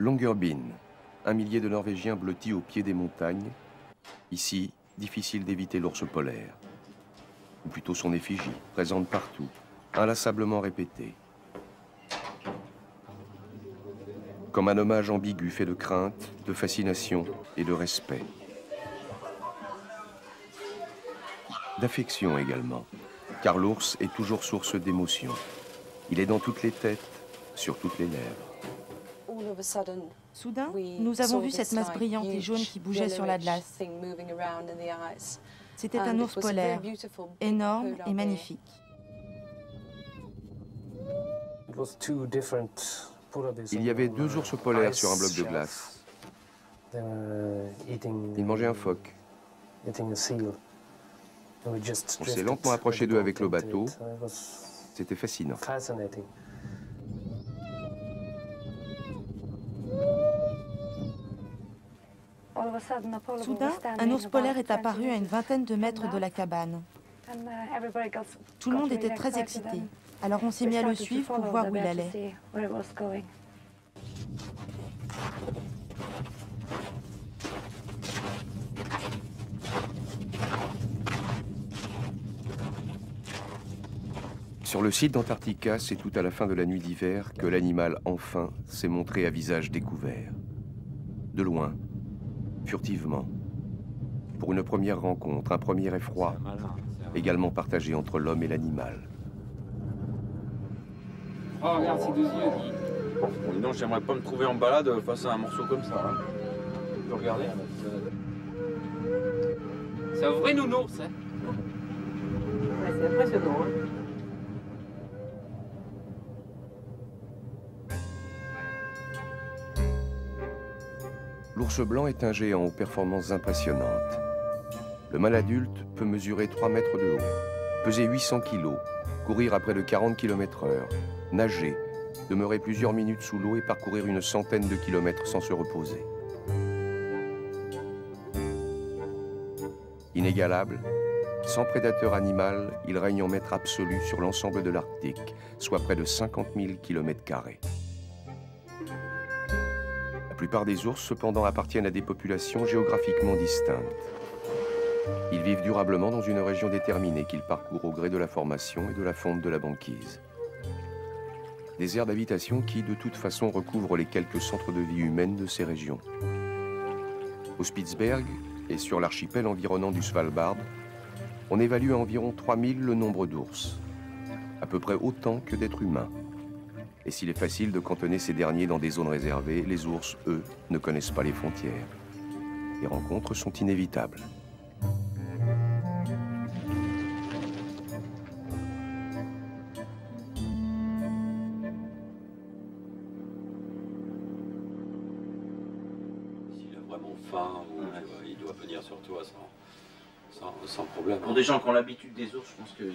Longyearbyen, un millier de Norvégiens blottis au pied des montagnes. Ici, difficile d'éviter l'ours polaire. Ou plutôt son effigie, présente partout, inlassablement répétée. Comme un hommage ambigu fait de crainte, de fascination et de respect. D'affection également, car l'ours est toujours source d'émotion. Il est dans toutes les têtes, sur toutes les lèvres. Soudain, nous avons vu cette masse brillante et jaune qui bougeait sur la glace. C'était un ours polaire, énorme et magnifique. Il y avait deux ours polaires sur un bloc de glace. Ils mangeaient un phoque. On s'est lentement approché d'eux avec le bateau. C'était fascinant. Soudain, un ours polaire est apparu à une vingtaine de mètres de la cabane. Tout le monde était très excité. Alors on s'est mis à le suivre pour voir où il allait. Sur Sur le site d'Antarctica, c'est tout à la fin de la nuit d'hiver que l'animal, enfin, s'est montré à visage découvert. De loin, furtivement, pour une première rencontre, un premier effroi, également partagé entre l'homme et l'animal. Oh, regarde ces deux yeux. Bon, dis donc, j'aimerais pas me trouver en balade face à un morceau comme ça. Hein. Tu peux regarder. C'est un vrai nounours, hein. Ouais, c'est impressionnant, hein. L'ours blanc est un géant aux performances impressionnantes. Le mâle adulte peut mesurer 3 mètres de haut, peser 800 kg, courir à près de 40 km/h, nager, demeurer plusieurs minutes sous l'eau et parcourir une centaine de kilomètres sans se reposer. Inégalable, sans prédateur animal, il règne en maître absolu sur l'ensemble de l'Arctique, soit près de 50 000 km². La plupart des ours, cependant, appartiennent à des populations géographiquement distinctes. Ils vivent durablement dans une région déterminée qu'ils parcourent au gré de la formation et de la fonte de la banquise. Des aires d'habitation qui, de toute façon, recouvrent les quelques centres de vie humaines de ces régions. Au Spitzberg et sur l'archipel environnant du Svalbard, on évalue à environ 3000 le nombre d'ours, à peu près autant que d'êtres humains. Et s'il est facile de cantonner ces derniers dans des zones réservées, les ours, eux, ne connaissent pas les frontières. Les rencontres sont inévitables. S'il a vraiment faim, il doit venir sur toi sans problème. Pour des gens qui ont l'habitude des ours, je pense qu'ils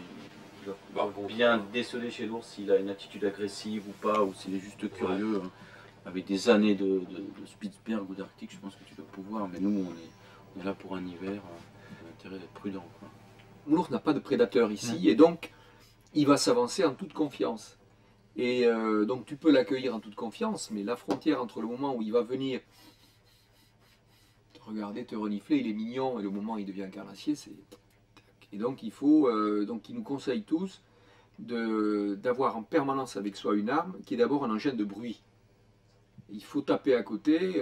doivent bien déceler chez l'ours s'il a une attitude agressive ou pas, ou s'il est juste curieux. Ouais. Avec des années de Spitzberg ou d'Arctique, je pense que tu dois pouvoir, mais nous, on est là pour un hiver, on a intérêt d'être prudent. L'ours n'a pas de prédateur ici, et donc il va s'avancer en toute confiance. Et donc tu peux l'accueillir en toute confiance, mais la frontière entre le moment où il va venir te regarder, te renifler, il est mignon, et le moment où il devient carnassier, c'est... Et donc il faut, donc il nous conseille tous d'avoir en permanence avec soi une arme qui est d'abord un engin de bruit. Il faut taper à côté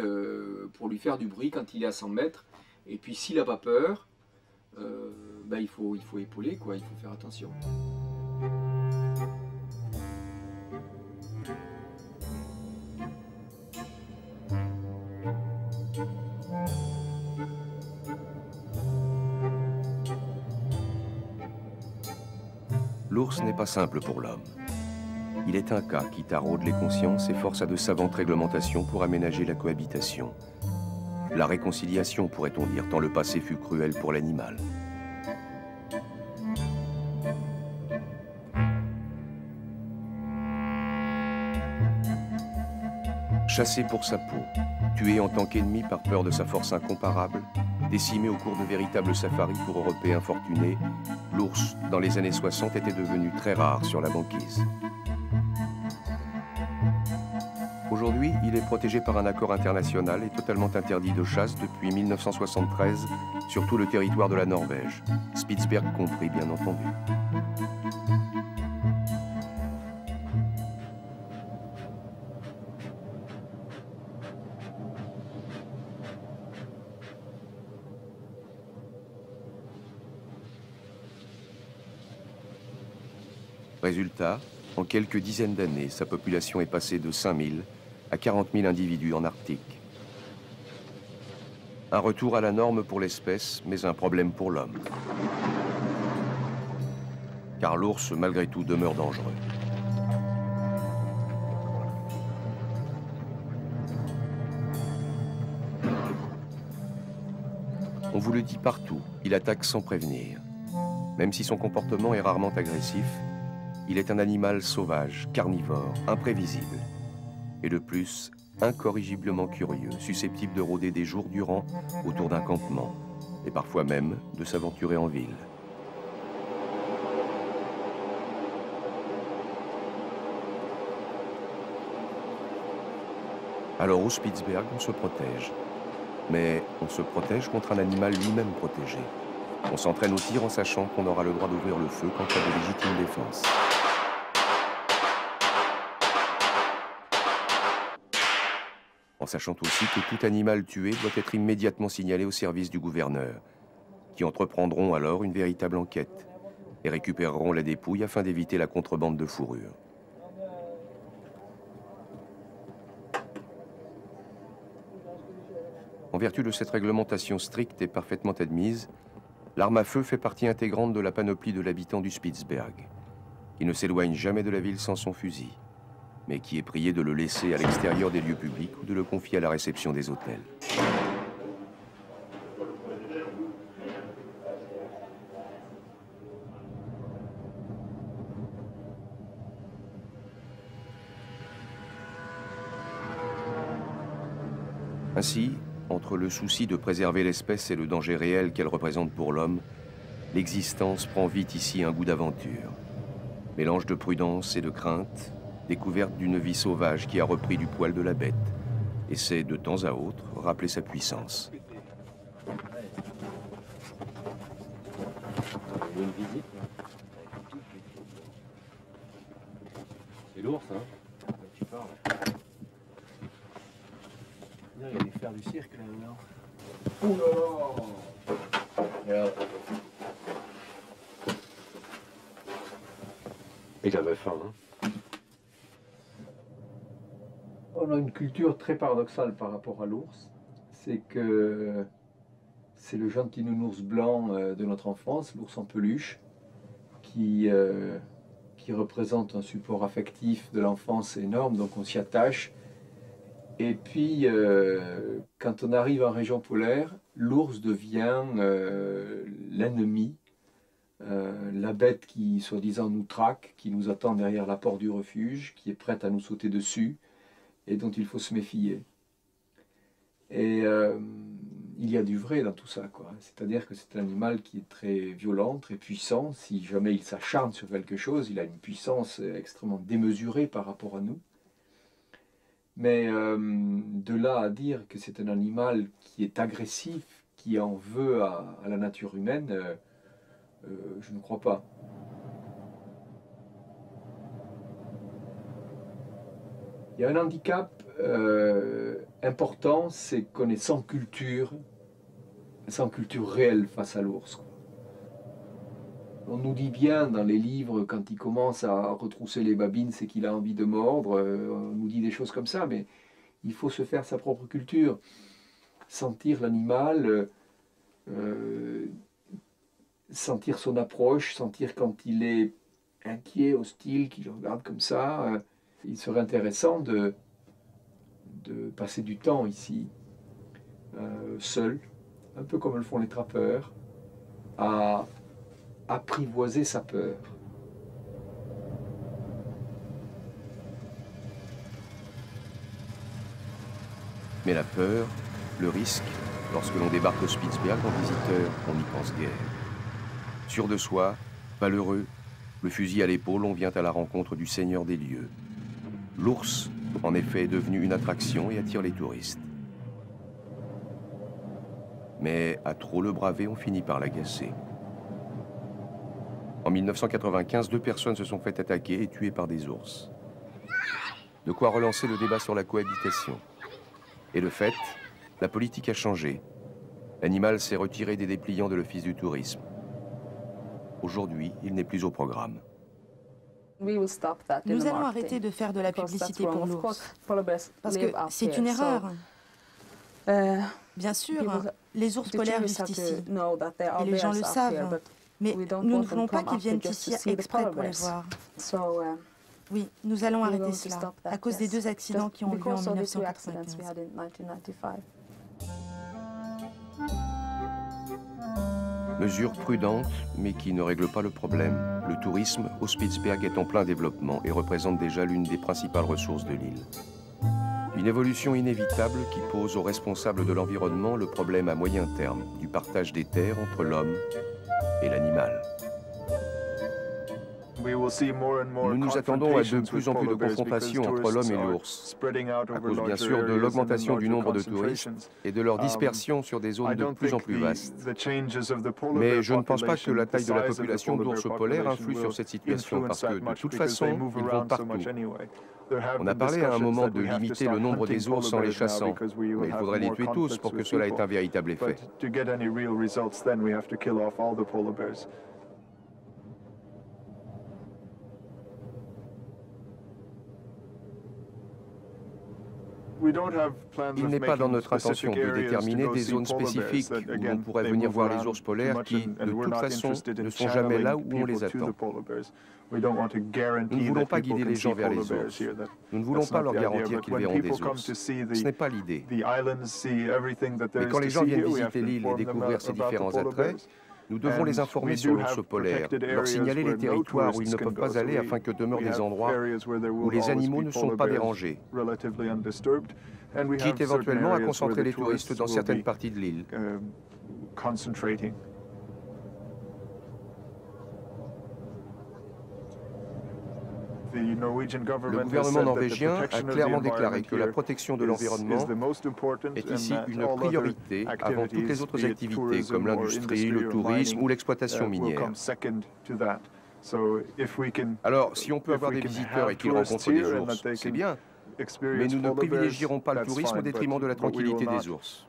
pour lui faire du bruit quand il est à 100 mètres. Et puis s'il n'a pas peur, il faut épauler, quoi, il faut faire attention. L'ours n'est pas simple pour l'homme. Il est un cas qui taraude les consciences et force à de savantes réglementations pour aménager la cohabitation. La réconciliation, pourrait-on dire, tant le passé fut cruel pour l'animal. Chassé pour sa peau, tué en tant qu'ennemi par peur de sa force incomparable, décimé au cours de véritables safaris pour Européens fortunés, l'ours, dans les années 60, était devenu très rare sur la banquise. Aujourd'hui, il est protégé par un accord international et totalement interdit de chasse depuis 1973 sur tout le territoire de la Norvège, Spitzberg compris, bien entendu. Résultat, en quelques dizaines d'années, sa population est passée de 5000 à 40 000 individus en Arctique. Un retour à la norme pour l'espèce, mais un problème pour l'homme. Car l'ours, malgré tout, demeure dangereux. On vous le dit partout, il attaque sans prévenir. Même si son comportement est rarement agressif, il est un animal sauvage, carnivore, imprévisible. Et de plus, incorrigiblement curieux, susceptible de rôder des jours durant autour d'un campement, et parfois même de s'aventurer en ville. Alors au Spitzberg, on se protège. Mais on se protège contre un animal lui-même protégé. On s'entraîne au tir en sachant qu'on aura le droit d'ouvrir le feu qu'en cas de légitime défense. en sachant aussi que tout animal tué doit être immédiatement signalé au service du gouverneur, qui entreprendront alors une véritable enquête et récupéreront la dépouille afin d'éviter la contrebande de fourrure. En vertu de cette réglementation stricte et parfaitement admise, l'arme à feu fait partie intégrante de la panoplie de l'habitant du Spitzberg, qui ne s'éloigne jamais de la ville sans son fusil, mais qui est prié de le laisser à l'extérieur des lieux publics ou de le confier à la réception des hôtels. Ainsi, entre le souci de préserver l'espèce et le danger réel qu'elle représente pour l'homme, l'existence prend vite ici un goût d'aventure. Mélange de prudence et de crainte, découverte d'une vie sauvage qui a repris du poil de la bête et sait de temps à autre rappeler sa puissance. C'est l'ours, hein? Tu parles. Il y a des fers du cirque là-dedans. Oh là là! Il avait faim, hein? On a une culture très paradoxale par rapport à l'ours. C'est que c'est le gentil nounours blanc de notre enfance, l'ours en peluche, qui représente un support affectif de l'enfance énorme, donc on s'y attache. Et puis, quand on arrive en région polaire, l'ours devient l'ennemi, la bête qui, soi-disant, nous traque, qui nous attend derrière la porte du refuge, qui est prête à nous sauter dessus et dont il faut se méfier. Et il y a du vrai dans tout ça, quoi. C'est-à-dire que c'est un animal qui est très violent, très puissant. Si jamais il s'acharne sur quelque chose, il a une puissance extrêmement démesurée par rapport à nous. Mais de là à dire que c'est un animal qui est agressif, qui en veut à la nature humaine, je ne crois pas. Il y a un handicap important, c'est qu'on est sans culture réelle face à l'ours. On nous dit bien dans les livres, quand il commence à retrousser les babines, c'est qu'il a envie de mordre. On nous dit des choses comme ça, mais il faut se faire sa propre culture. Sentir l'animal, sentir son approche, sentir quand il est inquiet, hostile, qu'il regarde comme ça. Il serait intéressant de passer du temps ici, seul, un peu comme le font les trappeurs, à apprivoiser sa peur. Mais la peur, le risque, lorsque l'on débarque au Spitzberg en visiteur, on n'y pense guère. Sûr de soi, valeureux, le fusil à l'épaule, on vient à la rencontre du seigneur des lieux. L'ours, en effet, est devenu une attraction et attire les touristes. Mais à trop le braver, on finit par l'agacer. En 1995, 2 personnes se sont fait attaquer et tuer par des ours. De quoi relancer le débat sur la cohabitation. Et de fait, la politique a changé. L'animal s'est retiré des dépliants de l'Office du tourisme. Aujourd'hui, il n'est plus au programme. Nous allons arrêter de faire de la publicité pour l'ours, parce que c'est une erreur. Bien sûr, les ours polaires vivent ici, et les gens le savent, mais nous ne voulons pas qu'ils viennent ici exprès pour les voir. Oui, nous allons arrêter cela, à cause des 2 accidents qui ont eu lieu en 1995. Mesure prudente, mais qui ne règle pas le problème, le tourisme au Spitzberg est en plein développement et représente déjà l'une des principales ressources de l'île. Une évolution inévitable qui pose aux responsables de l'environnement le problème à moyen terme du partage des terres entre l'homme et l'animal. Nous nous attendons à de plus en plus de confrontations entre l'homme et l'ours, à cause bien sûr de l'augmentation du nombre de touristes et de leur dispersion sur des zones de plus en plus vastes. Mais je ne pense pas que la taille de la population d'ours polaires influe sur cette situation, parce que de toute façon, ils vont partout. On a parlé à un moment de limiter le nombre des ours en les chassant, mais il faudrait les tuer tous pour que cela ait un véritable effet. Il n'est pas dans notre intention de déterminer des zones spécifiques où on pourrait venir voir les ours polaires qui, de toute façon, ne sont jamais là où on les attend. Nous ne voulons pas guider les gens vers les ours. Nous ne voulons pas leur garantir qu'ils verront des ours. Ce n'est pas l'idée. Mais quand les gens viennent visiter l'île et découvrir ses différents attraits, nous devons les informer sur l'ours polaire, leur signaler les territoires où ils ne peuvent pas aller afin que demeurent des endroits où les animaux ne sont pas dérangés, quitte éventuellement à concentrer les touristes dans certaines parties de l'île. Le gouvernement norvégien a clairement déclaré que la protection de l'environnement est ici une priorité avant toutes les autres activités comme l'industrie, le tourisme ou l'exploitation minière. Alors, si on peut avoir des visiteurs et qu'ils rencontrent des ours, c'est bien, mais nous ne privilégierons pas le tourisme au détriment de la tranquillité des ours.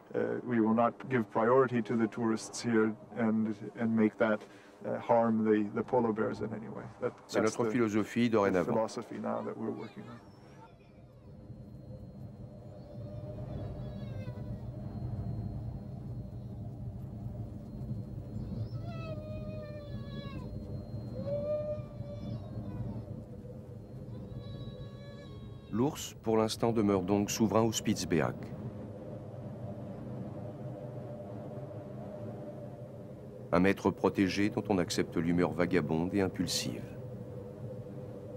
C'est notre philosophie dorénavant. L'ours, pour l'instant, demeure donc souverain au Spitzberg. Un maître protégé dont on accepte l'humeur vagabonde et impulsive.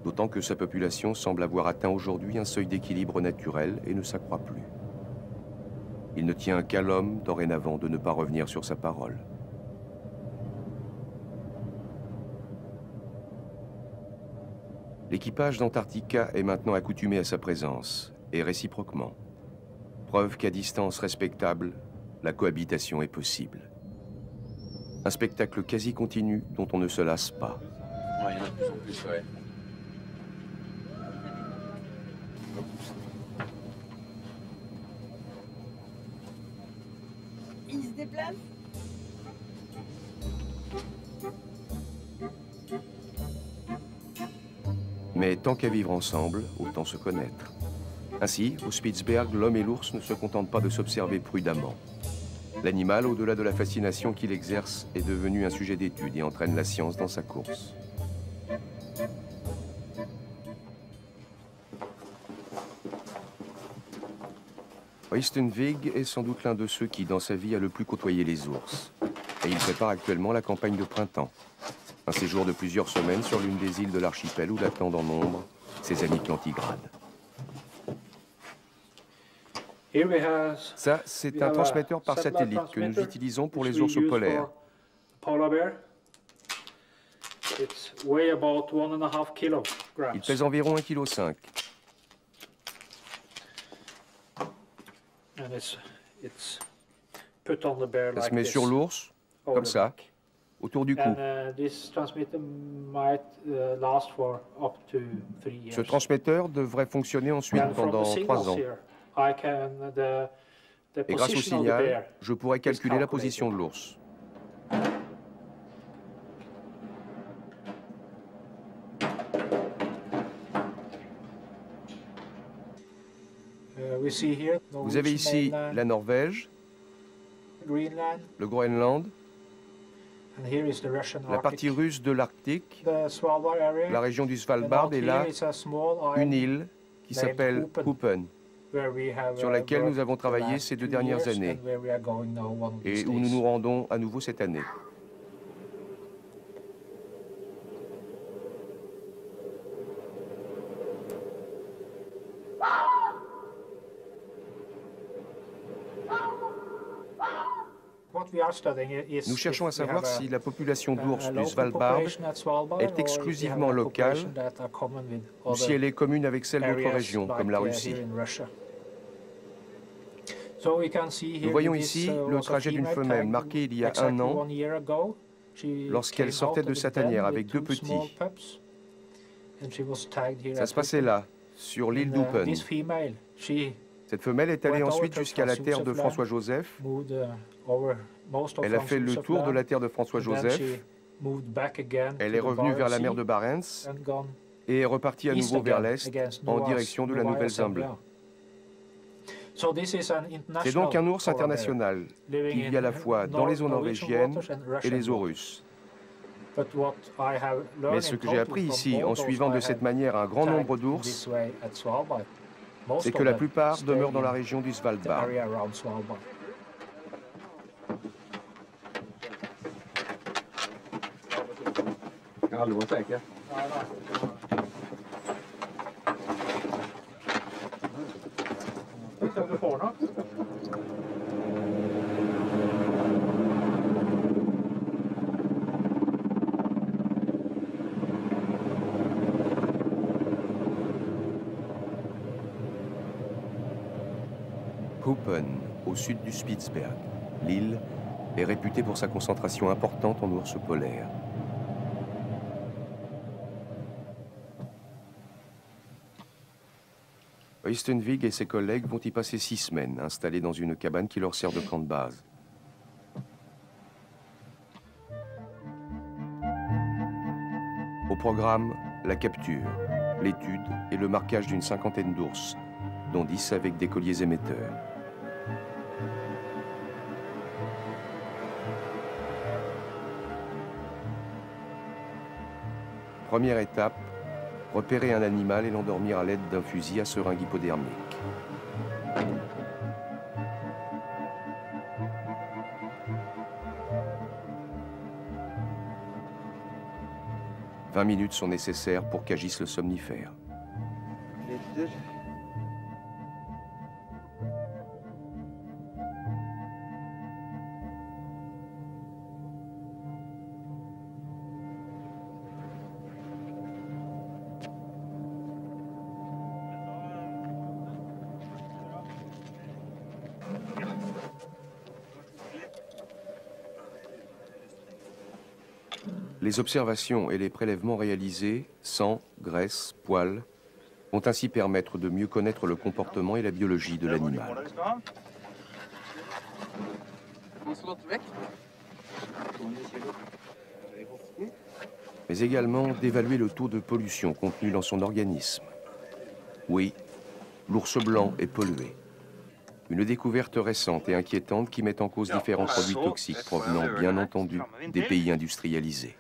D'autant que sa population semble avoir atteint aujourd'hui un seuil d'équilibre naturel et ne s'accroît plus. Il ne tient qu'à l'homme, dorénavant, de ne pas revenir sur sa parole. L'équipage d'Antarctica est maintenant accoutumé à sa présence, et réciproquement. Preuve qu'à distance respectable, la cohabitation est possible. Un spectacle quasi continu dont on ne se lasse pas. Ouais, il y en a de plus en plus, ouais. Il se déplace. Mais tant qu'à vivre ensemble, autant se connaître. Ainsi, au Spitzberg, l'homme et l'ours ne se contentent pas de s'observer prudemment. L'animal, au-delà de la fascination qu'il exerce, est devenu un sujet d'étude et entraîne la science dans sa course. Oystenvig est sans doute l'un de ceux qui, dans sa vie, a le plus côtoyé les ours. Et il prépare actuellement la campagne de printemps. Un séjour de plusieurs semaines sur l'une des îles de l'archipel où l'attendent en nombre ses amis plantigrades. Ça, c'est un transmetteur par satellite que nous utilisons pour les ours polaires. Il pèse environ 1,5 kg. Ça se met sur l'ours, comme ça, autour du cou. Ce transmetteur devrait fonctionner ensuite pendant 3 ans. Et grâce au signal, je pourrais calculer la position de l'ours. Vous avez ici la Norvège, le Groenland, la partie russe de l'Arctique, la région du Svalbard et là, une île qui s'appelle Kupen, sur laquelle nous avons travaillé ces 2 dernières années et où nous nous rendons à nouveau cette année. Nous cherchons à savoir si la population d'ours du Svalbard est exclusivement locale ou si elle est commune avec celle d'autres régions, comme la Russie. Nous voyons ici le trajet d'une femelle marqué il y a 1 an lorsqu'elle sortait de sa tanière avec 2 petits. Ça se passait là, sur l'île d'Upen. Cette femelle est allée ensuite jusqu'à la terre de François-Joseph. Elle a fait le tour de la terre de François-Joseph. Elle est revenue vers la mer de Barents et est repartie à nouveau vers l'est en direction de la Nouvelle-Zambie. C'est donc un ours international qui vit à la fois dans les zones norvégiennes et les eaux russes. Mais ce que j'ai appris ici, en suivant de cette manière un grand nombre d'ours, c'est que la plupart demeurent dans la région du Svalbard. Upen, au sud du Spitsberg. L'île est réputée pour sa concentration importante en ours polaires. Øystenvig et ses collègues vont y passer 6 semaines, installés dans une cabane qui leur sert de camp de base. Au programme, la capture, l'étude et le marquage d'une 50aine d'ours, dont 10 avec des colliers émetteurs. Première étape, repérer un animal et l'endormir à l'aide d'un fusil à seringue hypodermique. « 20 minutes sont nécessaires pour qu'agisse le somnifère. Les observations et les prélèvements réalisés, sang, graisse, poils, vont ainsi permettre de mieux connaître le comportement et la biologie de l'animal. Mais également d'évaluer le taux de pollution contenu dans son organisme. Oui, l'ours blanc est pollué. Une découverte récente et inquiétante qui met en cause différents produits toxiques provenant, bien entendu, des pays industrialisés.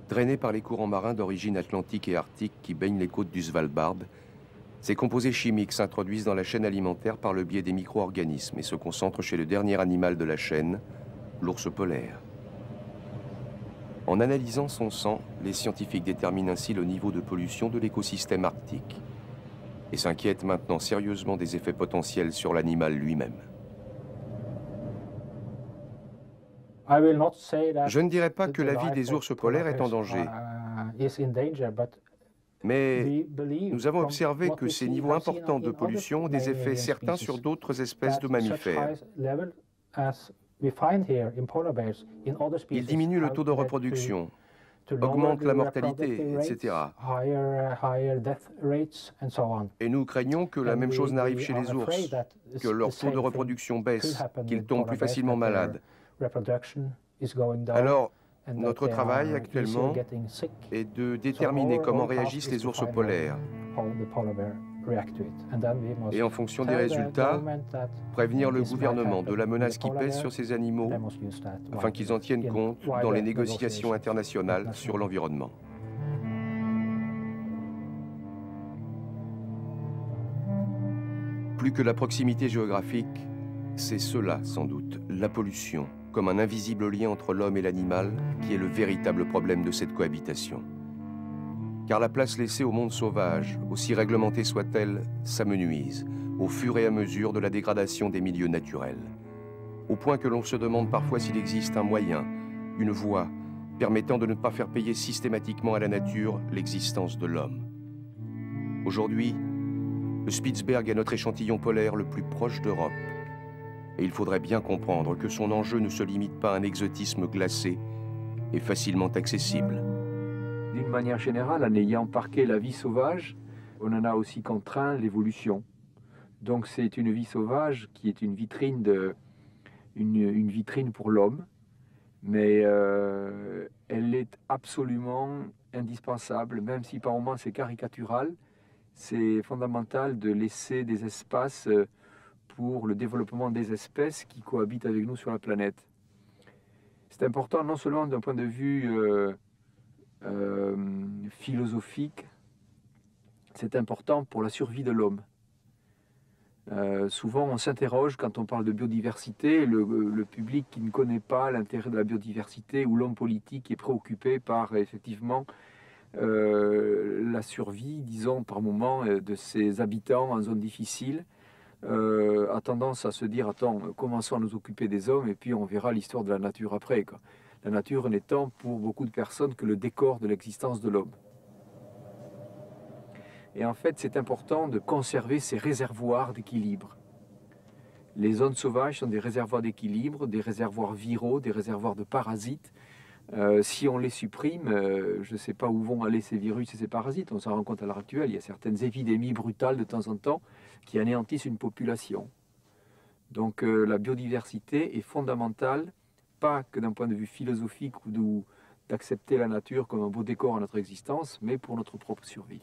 Drainé par les courants marins d'origine atlantique et arctique qui baignent les côtes du Svalbard, ces composés chimiques s'introduisent dans la chaîne alimentaire par le biais des micro-organismes et se concentrent chez le dernier animal de la chaîne, l'ours polaire. En analysant son sang, les scientifiques déterminent ainsi le niveau de pollution de l'écosystème arctique et s'inquiètent maintenant sérieusement des effets potentiels sur l'animal lui-même. Je ne dirais pas que la vie des ours polaires est en danger, mais nous avons observé que ces niveaux importants de pollution ont des effets certains sur d'autres espèces de mammifères. Ils diminuent le taux de reproduction, augmentent la mortalité, etc. Et nous craignons que la même chose n'arrive chez les ours, que leur taux de reproduction baisse, qu'ils tombent plus facilement malades. Alors, notre travail actuellement est de déterminer comment réagissent les ours polaires et en fonction des résultats, prévenir le gouvernement de la menace qui pèse sur ces animaux afin qu'ils en tiennent compte dans les négociations internationales sur l'environnement. Plus que la proximité géographique, C'est cela, sans doute, la pollution, comme un invisible lien entre l'homme et l'animal, qui est le véritable problème de cette cohabitation. Car la place laissée au monde sauvage, aussi réglementée soit-elle, s'amenuise, au fur et à mesure de la dégradation des milieux naturels. Au point que l'on se demande parfois s'il existe un moyen, une voie, permettant de ne pas faire payer systématiquement à la nature l'existence de l'homme. Aujourd'hui, le Spitzberg est notre échantillon polaire le plus proche d'Europe. Et il faudrait bien comprendre que son enjeu ne se limite pas à un exotisme glacé et facilement accessible. D'une manière générale, en ayant parqué la vie sauvage, on en a aussi contraint l'évolution. Donc c'est une vie sauvage qui est une vitrine pour l'homme, mais elle est absolument indispensable, même si par moments c'est caricatural. C'est fondamental de laisser des espaces pour le développement des espèces qui cohabitent avec nous sur la planète. C'est important non seulement d'un point de vue philosophique, c'est important pour la survie de l'homme. Souvent on s'interroge quand on parle de biodiversité, le public qui ne connaît pas l'intérêt de la biodiversité ou l'homme politique est préoccupé par effectivement la survie, disons par moment, de ses habitants en zone difficile, a tendance à se dire, attends, commençons à nous occuper des hommes et puis on verra l'histoire de la nature après, quoi. La nature n'étant pour beaucoup de personnes que le décor de l'existence de l'homme. Et en fait, c'est important de conserver ces réservoirs d'équilibre. Les zones sauvages sont des réservoirs d'équilibre, des réservoirs viraux, des réservoirs de parasites. Si on les supprime, je ne sais pas où vont aller ces virus et ces parasites. On s'en rend compte à l'heure actuelle. Il y a certaines épidémies brutales de temps en temps qui anéantissent une population. Donc la biodiversité est fondamentale, pas que d'un point de vue philosophique ou d'accepter la nature comme un beau décor à notre existence, mais pour notre propre survie.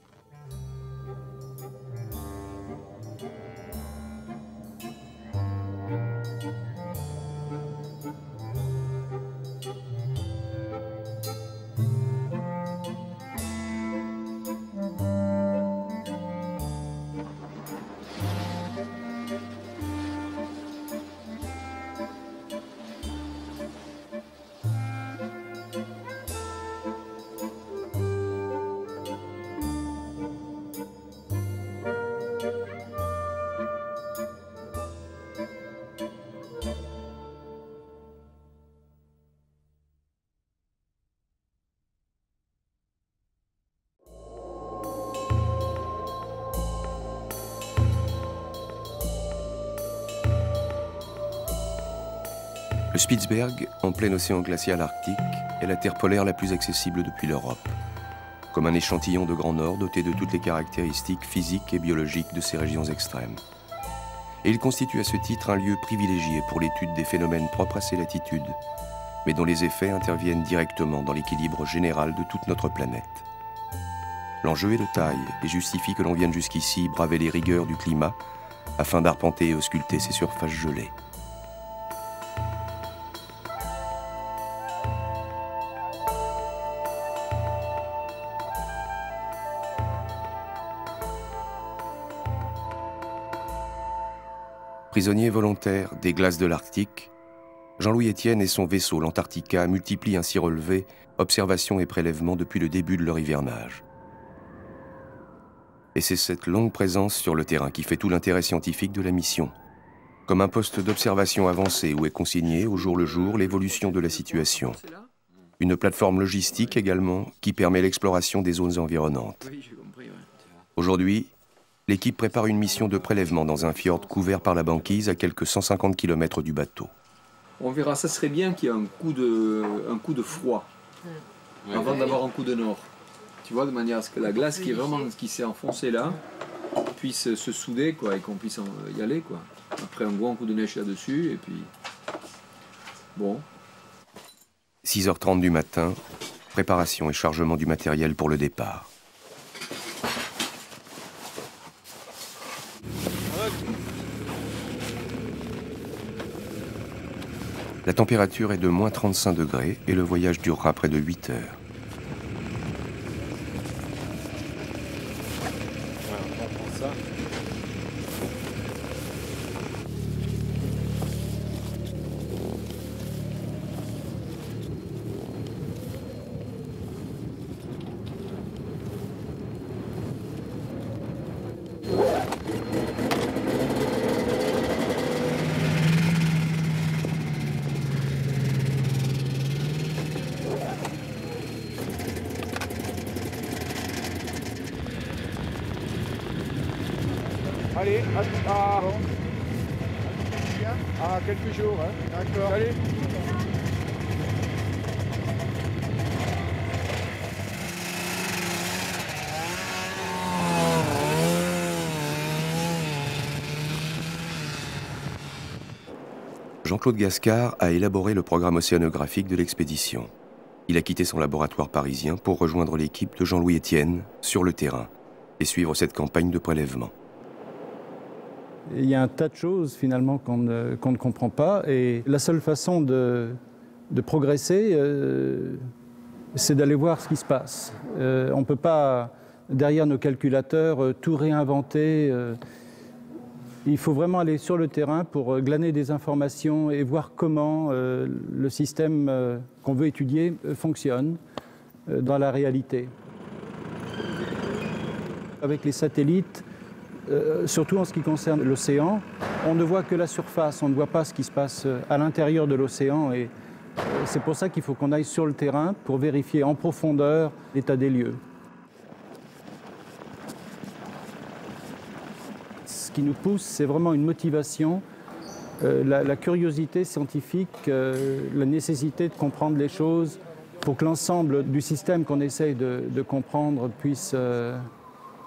Le Spitzberg, en plein océan glacial arctique, est la terre polaire la plus accessible depuis l'Europe. Comme un échantillon de Grand Nord doté de toutes les caractéristiques physiques et biologiques de ces régions extrêmes. Et il constitue à ce titre un lieu privilégié pour l'étude des phénomènes propres à ces latitudes, mais dont les effets interviennent directement dans l'équilibre général de toute notre planète. L'enjeu est de taille et justifie que l'on vienne jusqu'ici braver les rigueurs du climat afin d'arpenter et ausculter ces surfaces gelées. Prisonnier volontaire des glaces de l'Arctique, Jean-Louis Etienne et son vaisseau, l'Antarctica, multiplient ainsi relevés, observations et prélèvements depuis le début de leur hivernage. Et c'est cette longue présence sur le terrain qui fait tout l'intérêt scientifique de la mission. Comme un poste d'observation avancé où est consigné au jour le jour l'évolution de la situation. Une plateforme logistique également qui permet l'exploration des zones environnantes. Aujourd'hui, l'équipe prépare une mission de prélèvement dans un fjord couvert par la banquise à quelques 150 km du bateau. On verra, ça serait bien qu'il y ait un coup de froid avant d'avoir un coup de nord. Tu vois, de manière à ce que la glace qui s'est enfoncée là puisse se souder quoi, et qu'on puisse y aller quoi. Après un bon coup de neige là-dessus et puis bon. 6h30 du matin, préparation et chargement du matériel pour le départ. La température est de moins 35 degrés et le voyage durera près de 8 heures. Allez, à quelques jours. Hein. D'accord. Allez. Jean-Claude Gascard a élaboré le programme océanographique de l'expédition. Il a quitté son laboratoire parisien pour rejoindre l'équipe de Jean-Louis Etienne sur le terrain et suivre cette campagne de prélèvement. Il y a un tas de choses finalement qu'on ne comprend pas et la seule façon de progresser, c'est d'aller voir ce qui se passe. On ne peut pas, derrière nos calculateurs, tout réinventer. Il faut vraiment aller sur le terrain pour glaner des informations et voir comment le système qu'on veut étudier fonctionne dans la réalité. Avec les satellites, surtout en ce qui concerne l'océan, on ne voit que la surface, on ne voit pas ce qui se passe à l'intérieur de l'océan. Et c'est pour ça qu'il faut qu'on aille sur le terrain pour vérifier en profondeur l'état des lieux. Ce qui nous pousse, c'est vraiment une motivation, la curiosité scientifique, la nécessité de comprendre les choses pour que l'ensemble du système qu'on essaye de comprendre puisse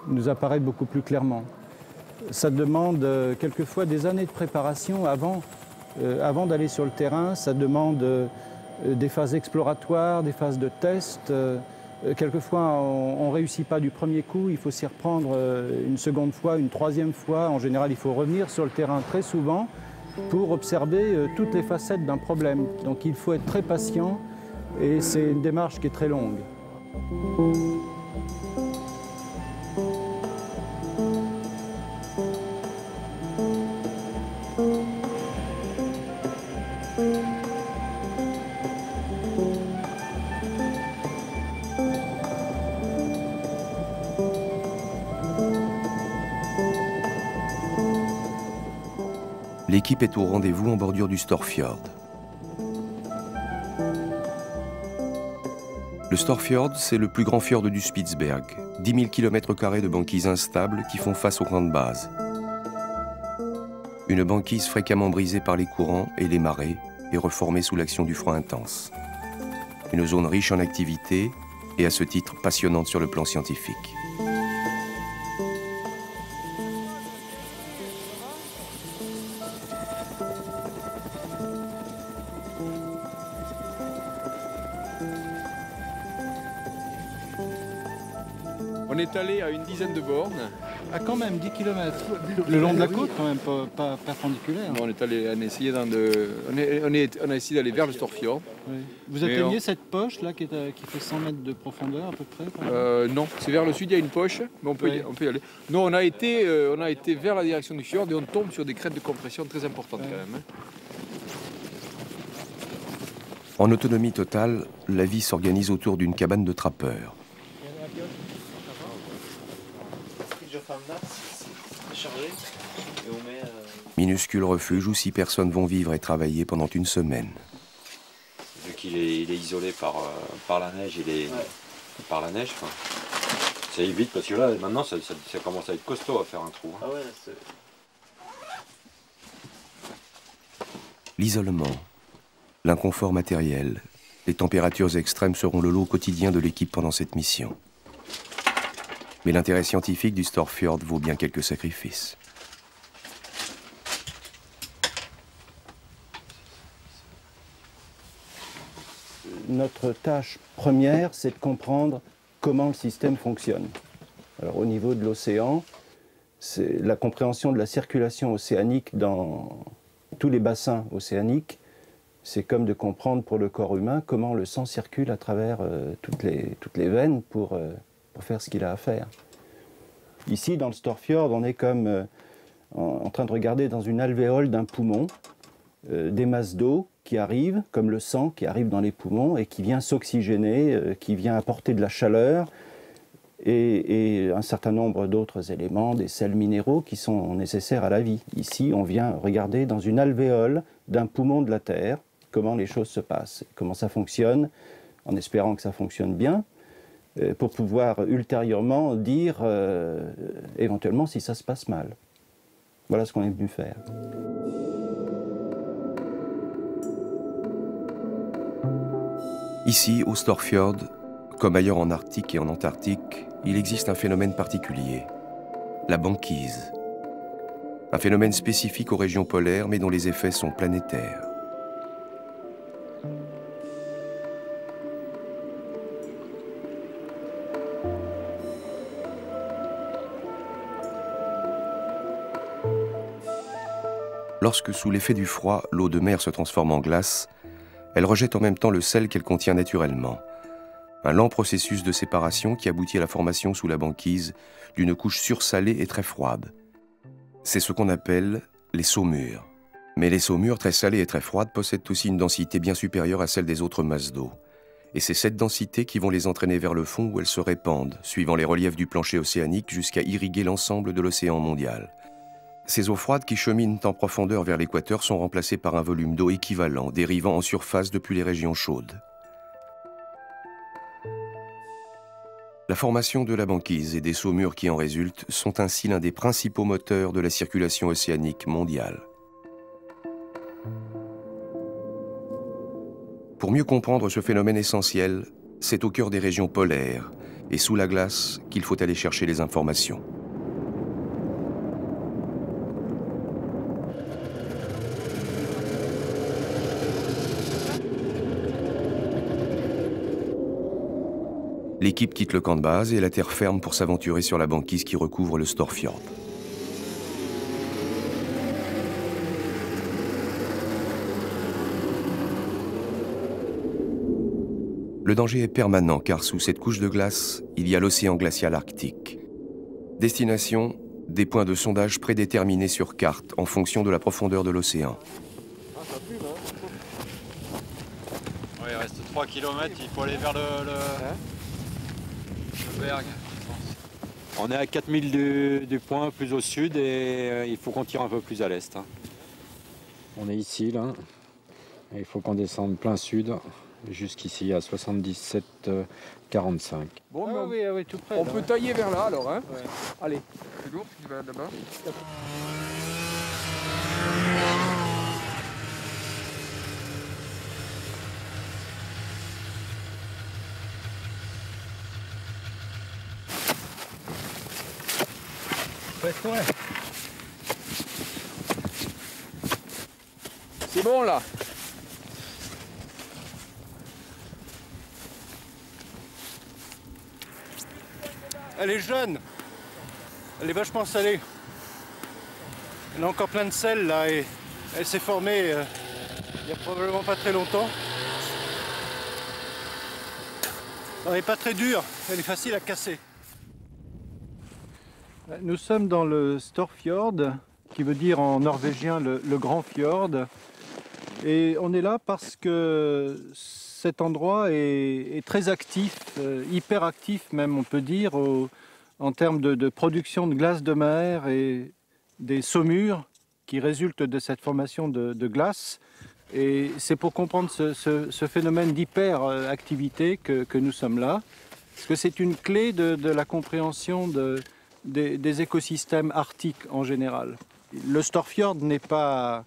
nous apparaître beaucoup plus clairement. Ça demande quelquefois des années de préparation avant d'aller sur le terrain. Ça demande des phases exploratoires, des phases de test. Quelquefois, on ne réussit pas du premier coup, il faut s'y reprendre une seconde fois, une troisième fois. En général, il faut revenir sur le terrain très souvent pour observer toutes les facettes d'un problème. Donc il faut être très patient et c'est une démarche qui est très longue. L'équipe est au rendez-vous en bordure du Storfjord. Le Storfjord, c'est le plus grand fjord du Spitzberg, 10 000 km² de banquises instables qui font face aux grandes bases. Une banquise fréquemment brisée par les courants et les marées et reformée sous l'action du froid intense. Une zone riche en activité et à ce titre passionnante sur le plan scientifique. On est allé à une dizaine de bornes. Ah, quand même, 10 km. Le long de la côte, quand même, pas perpendiculaire. On a essayé d'aller vers le Storfjord. Oui. Vous atteignez cette poche là qui fait 100 mètres de profondeur à peu près Non, c'est vers le sud, il y a une poche, mais on peut y aller. Nous, on a été vers la direction du fjord et on tombe sur des crêtes de compression très importantes quand même. En autonomie totale, la vie s'organise autour d'une cabane de trappeurs. Minuscule refuge où 6 personnes vont vivre et travailler pendant une semaine. Vu qu'il est isolé par la neige, par la neige, ça évite parce que là maintenant ça commence à être costaud à faire un trou. Ah ouais, l'isolement, l'inconfort matériel, les températures extrêmes seront le lot quotidien de l'équipe pendant cette mission. Mais l'intérêt scientifique du Storfjord vaut bien quelques sacrifices. Notre tâche première, c'est de comprendre comment le système fonctionne. Alors, au niveau de l'océan, c'est la compréhension de la circulation océanique dans tous les bassins océaniques. C'est comme de comprendre pour le corps humain comment le sang circule à travers toutes les veines pour faire ce qu'il a à faire. Ici, dans le Storfjord, on est comme en train de regarder dans une alvéole d'un poumon des masses d'eau qui arrivent, comme le sang qui arrive dans les poumons et qui vient s'oxygéner, qui vient apporter de la chaleur et un certain nombre d'autres éléments, des sels minéraux qui sont nécessaires à la vie. Ici, on vient regarder dans une alvéole d'un poumon de la Terre comment les choses se passent, comment ça fonctionne, en espérant que ça fonctionne bien, pour pouvoir ultérieurement dire éventuellement si ça se passe mal. Voilà ce qu'on est venu faire. Ici, au Storfjord, comme ailleurs en Arctique et en Antarctique, il existe un phénomène particulier, la banquise. Un phénomène spécifique aux régions polaires, mais dont les effets sont planétaires. Lorsque, sous l'effet du froid, l'eau de mer se transforme en glace, elle rejette en même temps le sel qu'elle contient naturellement. Un lent processus de séparation qui aboutit à la formation sous la banquise d'une couche sursalée et très froide. C'est ce qu'on appelle les saumures. Mais les saumures très salées et très froides possèdent aussi une densité bien supérieure à celle des autres masses d'eau. Et c'est cette densité qui vont les entraîner vers le fond où elles se répandent, suivant les reliefs du plancher océanique jusqu'à irriguer l'ensemble de l'océan mondial. Ces eaux froides qui cheminent en profondeur vers l'équateur sont remplacées par un volume d'eau équivalent, dérivant en surface depuis les régions chaudes. La formation de la banquise et des saumures qui en résultent sont ainsi l'un des principaux moteurs de la circulation océanique mondiale. Pour mieux comprendre ce phénomène essentiel, c'est au cœur des régions polaires et sous la glace qu'il faut aller chercher les informations. L'équipe quitte le camp de base et la terre ferme pour s'aventurer sur la banquise qui recouvre le Storfjord. Le danger est permanent car sous cette couche de glace, il y a l'océan glacial arctique. Destination, des points de sondage prédéterminés sur carte en fonction de la profondeur de l'océan. Il reste 3 km, il faut aller vers le berg. On est à 4000 du point plus au sud et il faut qu'on tire un peu plus à l'est. On est ici là, et il faut qu'on descende plein sud jusqu'ici à 77,45. Bon, oui, tout près. On peut tailler vers là alors, hein. Ouais. Allez. C'est lourd, tu vas là-bas. C'est bon là. Elle est jeune, elle est vachement salée. Elle a encore plein de sel là et elle s'est formée il n'y a probablement pas très longtemps. Elle n'est pas très dure, elle est facile à casser. Nous sommes dans le Storfjord, qui veut dire en norvégien le grand fjord. Et on est là parce que cet endroit est très actif, hyper actif même on peut dire, en termes de production de glace de mer et des saumures qui résultent de cette formation de glace. Et c'est pour comprendre ce phénomène d'hyperactivité que nous sommes là, parce que c'est une clé de la compréhension des écosystèmes arctiques en général. Le Storfjord n'est pas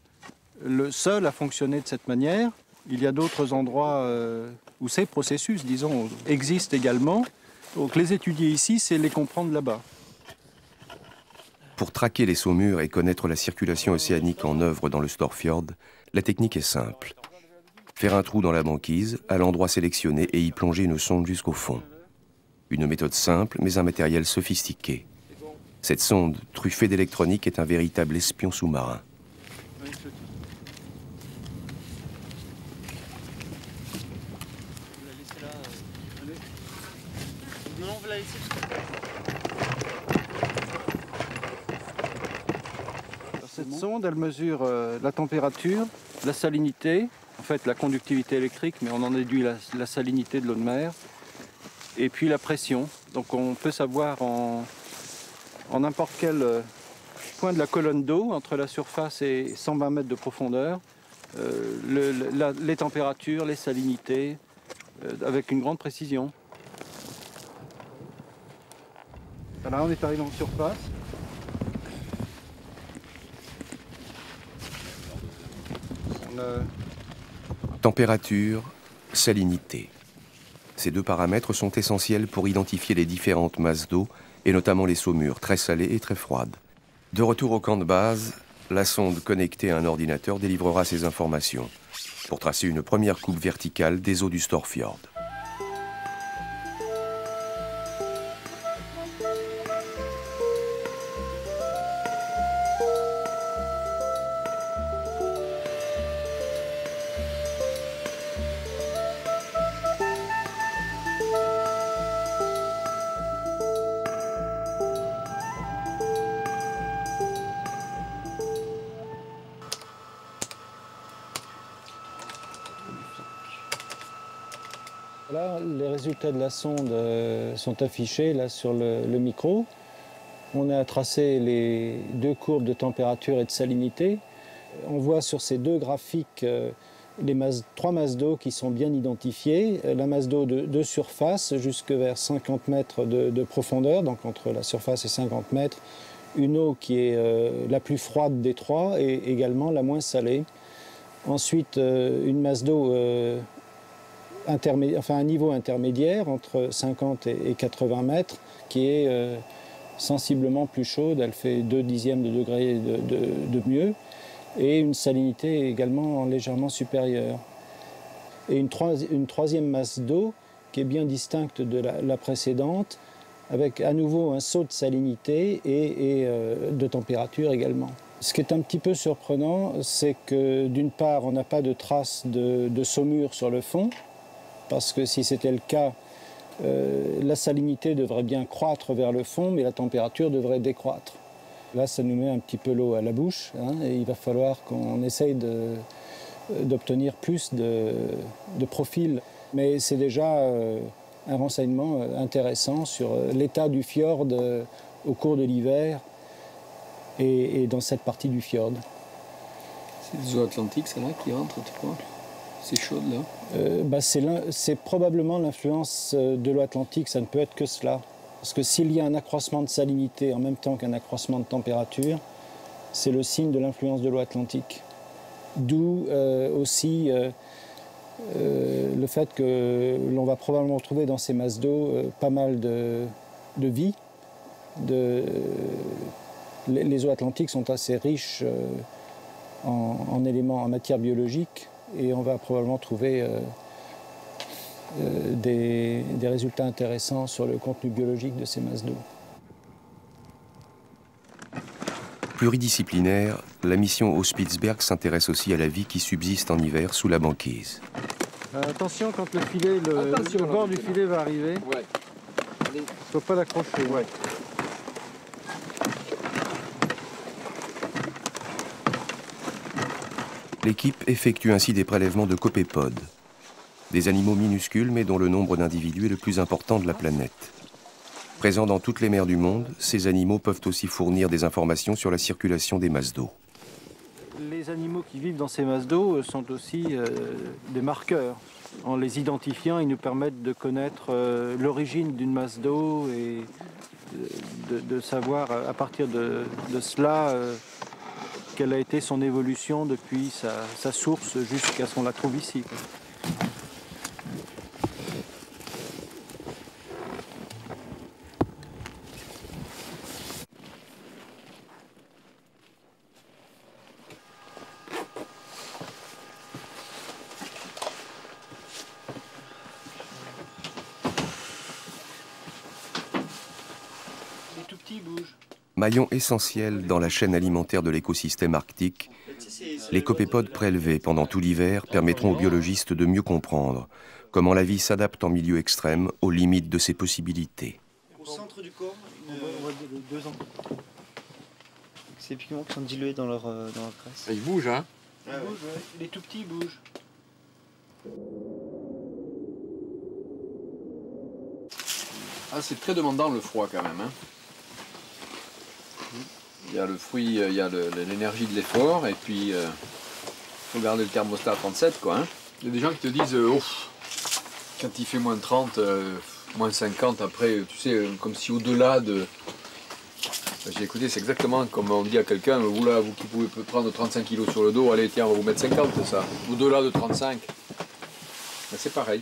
le seul à fonctionner de cette manière. Il y a d'autres endroits où ces processus, disons, existent également. Donc les étudier ici, c'est les comprendre là-bas. Pour traquer les saumures et connaître la circulation océanique en œuvre dans le Storfjord, la technique est simple. Faire un trou dans la banquise, à l'endroit sélectionné, et y plonger une sonde jusqu'au fond. Une méthode simple, mais un matériel sophistiqué. Cette sonde, truffée d'électronique, est un véritable espion sous-marin. Cette sonde, elle mesure la température, la salinité, en fait la conductivité électrique, mais on en déduit la salinité de l'eau de mer, et puis la pression. Donc on peut savoir en n'importe quel point de la colonne d'eau, entre la surface et 120 mètres de profondeur, les températures, les salinités, avec une grande précision. Voilà, on est arrivé en surface. Température, salinité. Ces deux paramètres sont essentiels pour identifier les différentes masses d'eau, et notamment les saumures, très salées et très froides. De retour au camp de base, la sonde connectée à un ordinateur délivrera ces informations pour tracer une première coupe verticale des eaux du Storfjord. Là, les résultats de la sonde sont affichés là, sur le micro. On a tracé les deux courbes de température et de salinité. On voit sur ces deux graphiques trois masses d'eau qui sont bien identifiées. La masse d'eau de surface jusque vers 50 mètres de profondeur, donc entre la surface et 50 mètres. Une eau qui est la plus froide des trois et également la moins salée. Ensuite, une masse d'eau un niveau intermédiaire entre 50 et 80 mètres qui est sensiblement plus chaude, elle fait 0,2 degrés de mieux, et une salinité également légèrement supérieure. Et une troisième masse d'eau qui est bien distincte de la précédente, avec à nouveau un saut de salinité et de température également. Ce qui est un petit peu surprenant, c'est que d'une part, on n'a pas de traces de saumure sur le fond, parce que si c'était le cas, la salinité devrait bien croître vers le fond, mais la température devrait décroître. Là, ça nous met un petit peu l'eau à la bouche, hein, et il va falloir qu'on essaye d'obtenir plus de profil. Mais c'est déjà un renseignement intéressant sur l'état du fjord au cours de l'hiver et dans cette partie du fjord. C'est les eaux atlantiques, ça là, qui rentrent, tu crois? C'est chaud là. C'est probablement l'influence de l'eau atlantique, ça ne peut être que cela. Parce que s'il y a un accroissement de salinité en même temps qu'un accroissement de température, c'est le signe de l'influence de l'eau atlantique. D'où aussi le fait que l'on va probablement retrouver dans ces masses d'eau pas mal de vie. Les eaux atlantiques sont assez riches en éléments, en matière biologique. Et on va probablement trouver des résultats intéressants sur le contenu biologique de ces masses d'eau. Pluridisciplinaire, la mission au Spitzberg s'intéresse aussi à la vie qui subsiste en hiver sous la banquise. Attention quand le bord du filet va arriver, il ne faut pas l'accrocher. Ouais. L'équipe effectue ainsi des prélèvements de copépodes, des animaux minuscules mais dont le nombre d'individus est le plus important de la planète. Présents dans toutes les mers du monde, ces animaux peuvent aussi fournir des informations sur la circulation des masses d'eau. Les animaux qui vivent dans ces masses d'eau sont aussi des marqueurs. En les identifiant, ils nous permettent de connaître l'origine d'une masse d'eau et de savoir à partir de cela quelle a été son évolution depuis sa source jusqu'à ce qu'on la trouve ici. Les tout petits bougent. Maillon essentiel dans la chaîne alimentaire de l'écosystème arctique, les copépodes prélevés pendant tout l'hiver permettront aux biologistes de mieux comprendre comment la vie s'adapte en milieu extrême aux limites de ses possibilités. Au centre du corps, deux ans. Ces pigments qui sont dilués dans leur graisse. Ils bougent, hein? Ils bougent, ouais. Les tout petits bougent. Ah, c'est très demandant le froid quand même, hein. Il y a le fruit, il y a l'énergie de l'effort, et puis il faut garder le thermostat à 37, quoi. Hein. Il y a des gens qui te disent, quand il fait moins 30, moins 50, après, tu sais, comme si au-delà de J'ai écouté, c'est exactement comme on dit à quelqu'un, vous là, vous qui pouvez prendre 35 kilos sur le dos, allez tiens, on va vous mettre 50, ça. Au-delà de 35. Mais c'est pareil.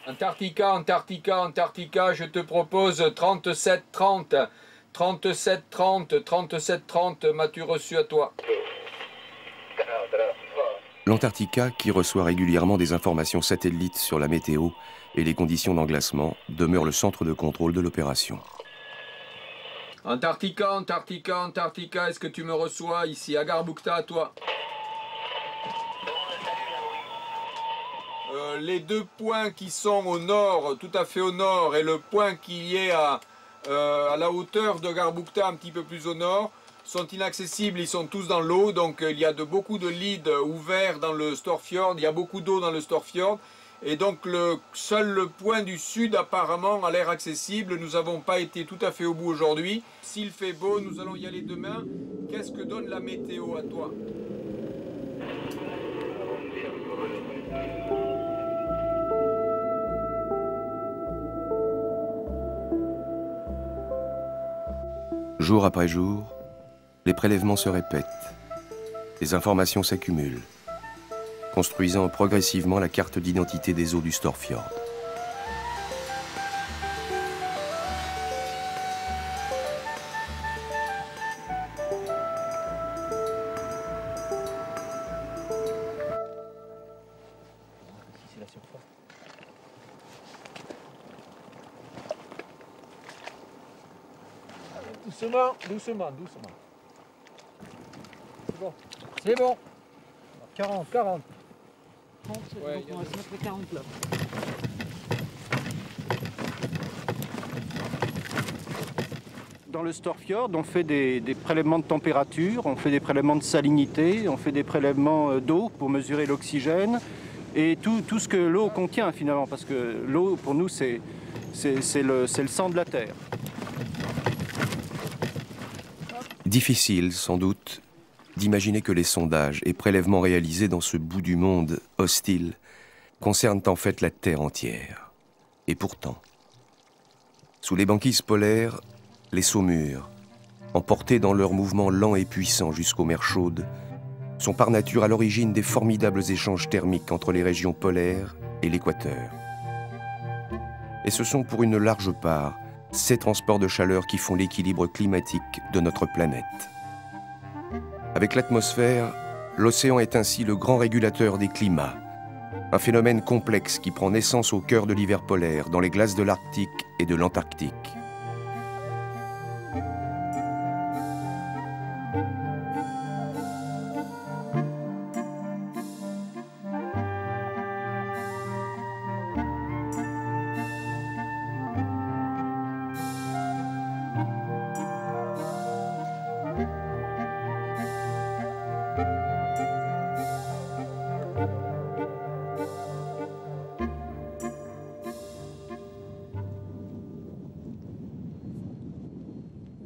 Antarctica, Antarctica, Antarctica, je te propose 37-30. 37-30, 37-30, m'as-tu reçu à toi? L'Antarctica, qui reçoit régulièrement des informations satellites sur la météo et les conditions d'englacement, demeure le centre de contrôle de l'opération. Antarctica, Antarctica, Antarctica, est-ce que tu me reçois ici à Garbukta à toi? Les deux points qui sont au nord, tout à fait au nord, et le point qui est à la hauteur de Garbukta, un petit peu plus au nord, sont inaccessibles, ils sont tous dans l'eau, donc il y a beaucoup de leads ouverts dans le Storfjord, il y a beaucoup d'eau dans le Storfjord, et donc seul le point du sud apparemment a l'air accessible, nous n'avons pas été tout à fait au bout aujourd'hui. S'il fait beau, nous allons y aller demain. Qu'est-ce que donne la météo à toi? Jour après jour, les prélèvements se répètent, les informations s'accumulent, construisant progressivement la carte d'identité des eaux du Storfjord. Doucement, doucement, doucement. C'est bon. C'est bon. 40, 40. 30, ouais, donc on va se mettre les 40 là. Dans le Storfjord, on fait des prélèvements de température, on fait des prélèvements de salinité, on fait des prélèvements d'eau pour mesurer l'oxygène et tout ce que l'eau contient finalement, parce que l'eau pour nous c'est le sang de la Terre. Difficile, sans doute, d'imaginer que les sondages et prélèvements réalisés dans ce bout du monde hostile concernent en fait la Terre entière. Et pourtant, sous les banquises polaires, les saumures, emportés dans leur mouvement lent et puissant jusqu'aux mers chaudes, sont par nature à l'origine des formidables échanges thermiques entre les régions polaires et l'équateur. Et ce sont pour une large part ces transports de chaleur qui font l'équilibre climatique de notre planète. Avec l'atmosphère, l'océan est ainsi le grand régulateur des climats, un phénomène complexe qui prend naissance au cœur de l'hiver polaire, dans les glaces de l'Arctique et de l'Antarctique.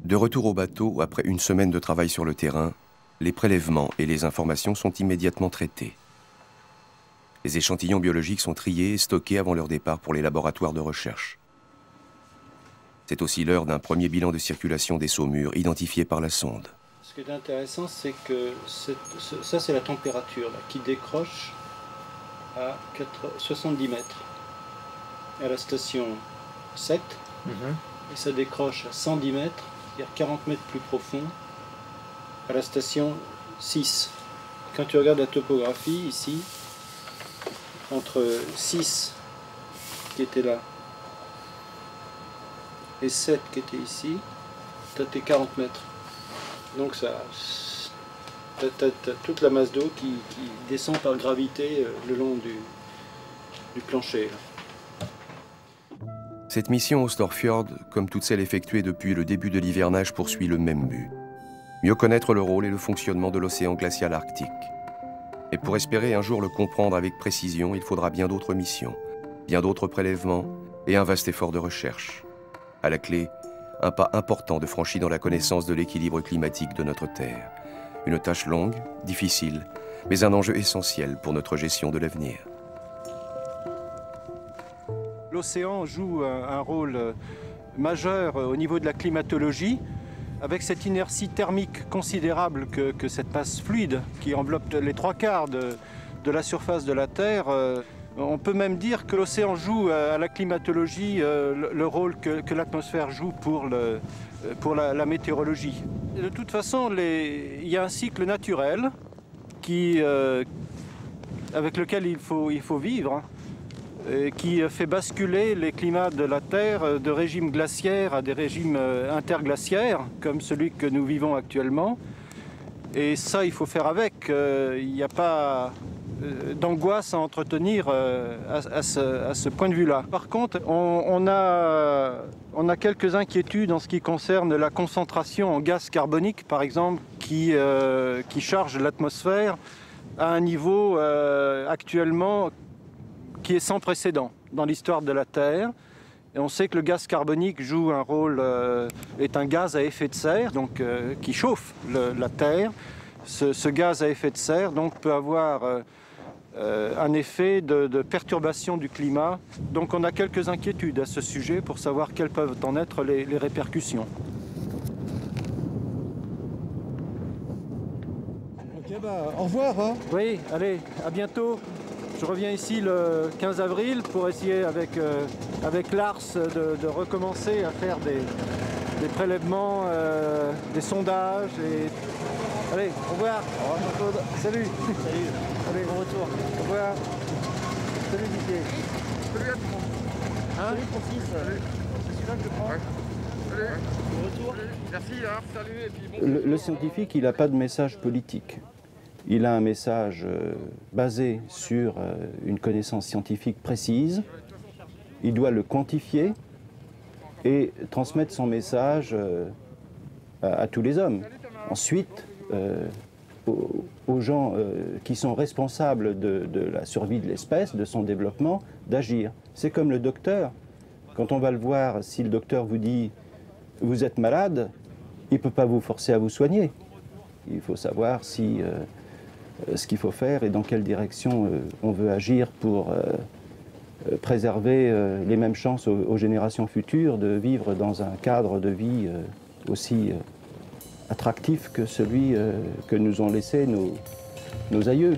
De retour au bateau, après une semaine de travail sur le terrain, les prélèvements et les informations sont immédiatement traités. Les échantillons biologiques sont triés et stockés avant leur départ pour les laboratoires de recherche. C'est aussi l'heure d'un premier bilan de circulation des saumures identifiés par la sonde. Ce qui est intéressant, c'est que ça c'est la température là, qui décroche à 70 mètres à la station 7, et ça décroche à 110 mètres, c'est-à-dire 40 mètres plus profond, à la station 6. Quand tu regardes la topographie ici, entre 6 qui était là et 7 qui était ici, tu as tes 40 mètres. Donc ça, t'as toute la masse d'eau qui descend par gravité le long du plancher. Cette mission au Storfjord, comme toutes celles effectuées depuis le début de l'hivernage, poursuit le même but. Mieux connaître le rôle et le fonctionnement de l'océan glacial arctique. Et pour espérer un jour le comprendre avec précision, il faudra bien d'autres missions, bien d'autres prélèvements et un vaste effort de recherche. À la clé, un pas important de franchi dans la connaissance de l'équilibre climatique de notre Terre. Une tâche longue, difficile, mais un enjeu essentiel pour notre gestion de l'avenir. L'océan joue un rôle majeur au niveau de la climatologie, avec cette inertie thermique considérable que cette masse fluide qui enveloppe les 3/4 de la surface de la Terre. On peut même dire que l'océan joue à la climatologie le rôle que l'atmosphère joue pour la météorologie. De toute façon, il y a un cycle naturel avec lequel il faut vivre, qui fait basculer les climats de la Terre de régimes glaciaires à des régimes interglaciaires, comme celui que nous vivons actuellement. Et ça, il faut faire avec. Il n'y a pas d'angoisse à entretenir à ce point de vue-là. Par contre, on a quelques inquiétudes en ce qui concerne la concentration en gaz carbonique, par exemple, qui charge l'atmosphère à un niveau actuellement qui est sans précédent dans l'histoire de la Terre. Et on sait que le gaz carbonique joue un rôle, est un gaz à effet de serre, donc qui chauffe la Terre. Ce gaz à effet de serre donc, peut avoir un effet de perturbation du climat. Donc on a quelques inquiétudes à ce sujet pour savoir quelles peuvent en être les répercussions. Ok, au revoir. Hein. Oui, allez, à bientôt. Je reviens ici le 15 avril pour essayer avec l'ARS de recommencer à faire des prélèvements, des sondages. Allez, au revoir. Au revoir Jean-Claude. Salut. Salut. Allez, bon retour. Au revoir. Salut Didier. Salut à tout le monde. Hein? Salut Francis. Salut. C'est celui-là que je prends. Ouais. Salut. Bon retour. Merci. Hein. Salut. Et puis bon le scientifique, il n'a pas de message politique. Il a un message basé sur une connaissance scientifique précise. Il doit le quantifier et transmettre son message à tous les hommes. Ensuite, aux gens qui sont responsables de la survie de l'espèce, de son développement, d'agir. C'est comme le docteur. Quand on va le voir, si le docteur vous dit « vous êtes malade », il ne peut pas vous forcer à vous soigner. Il faut savoir si... ce qu'il faut faire et dans quelle direction on veut agir pour préserver les mêmes chances aux générations futures de vivre dans un cadre de vie aussi attractif que celui que nous ont laissé nos aïeux.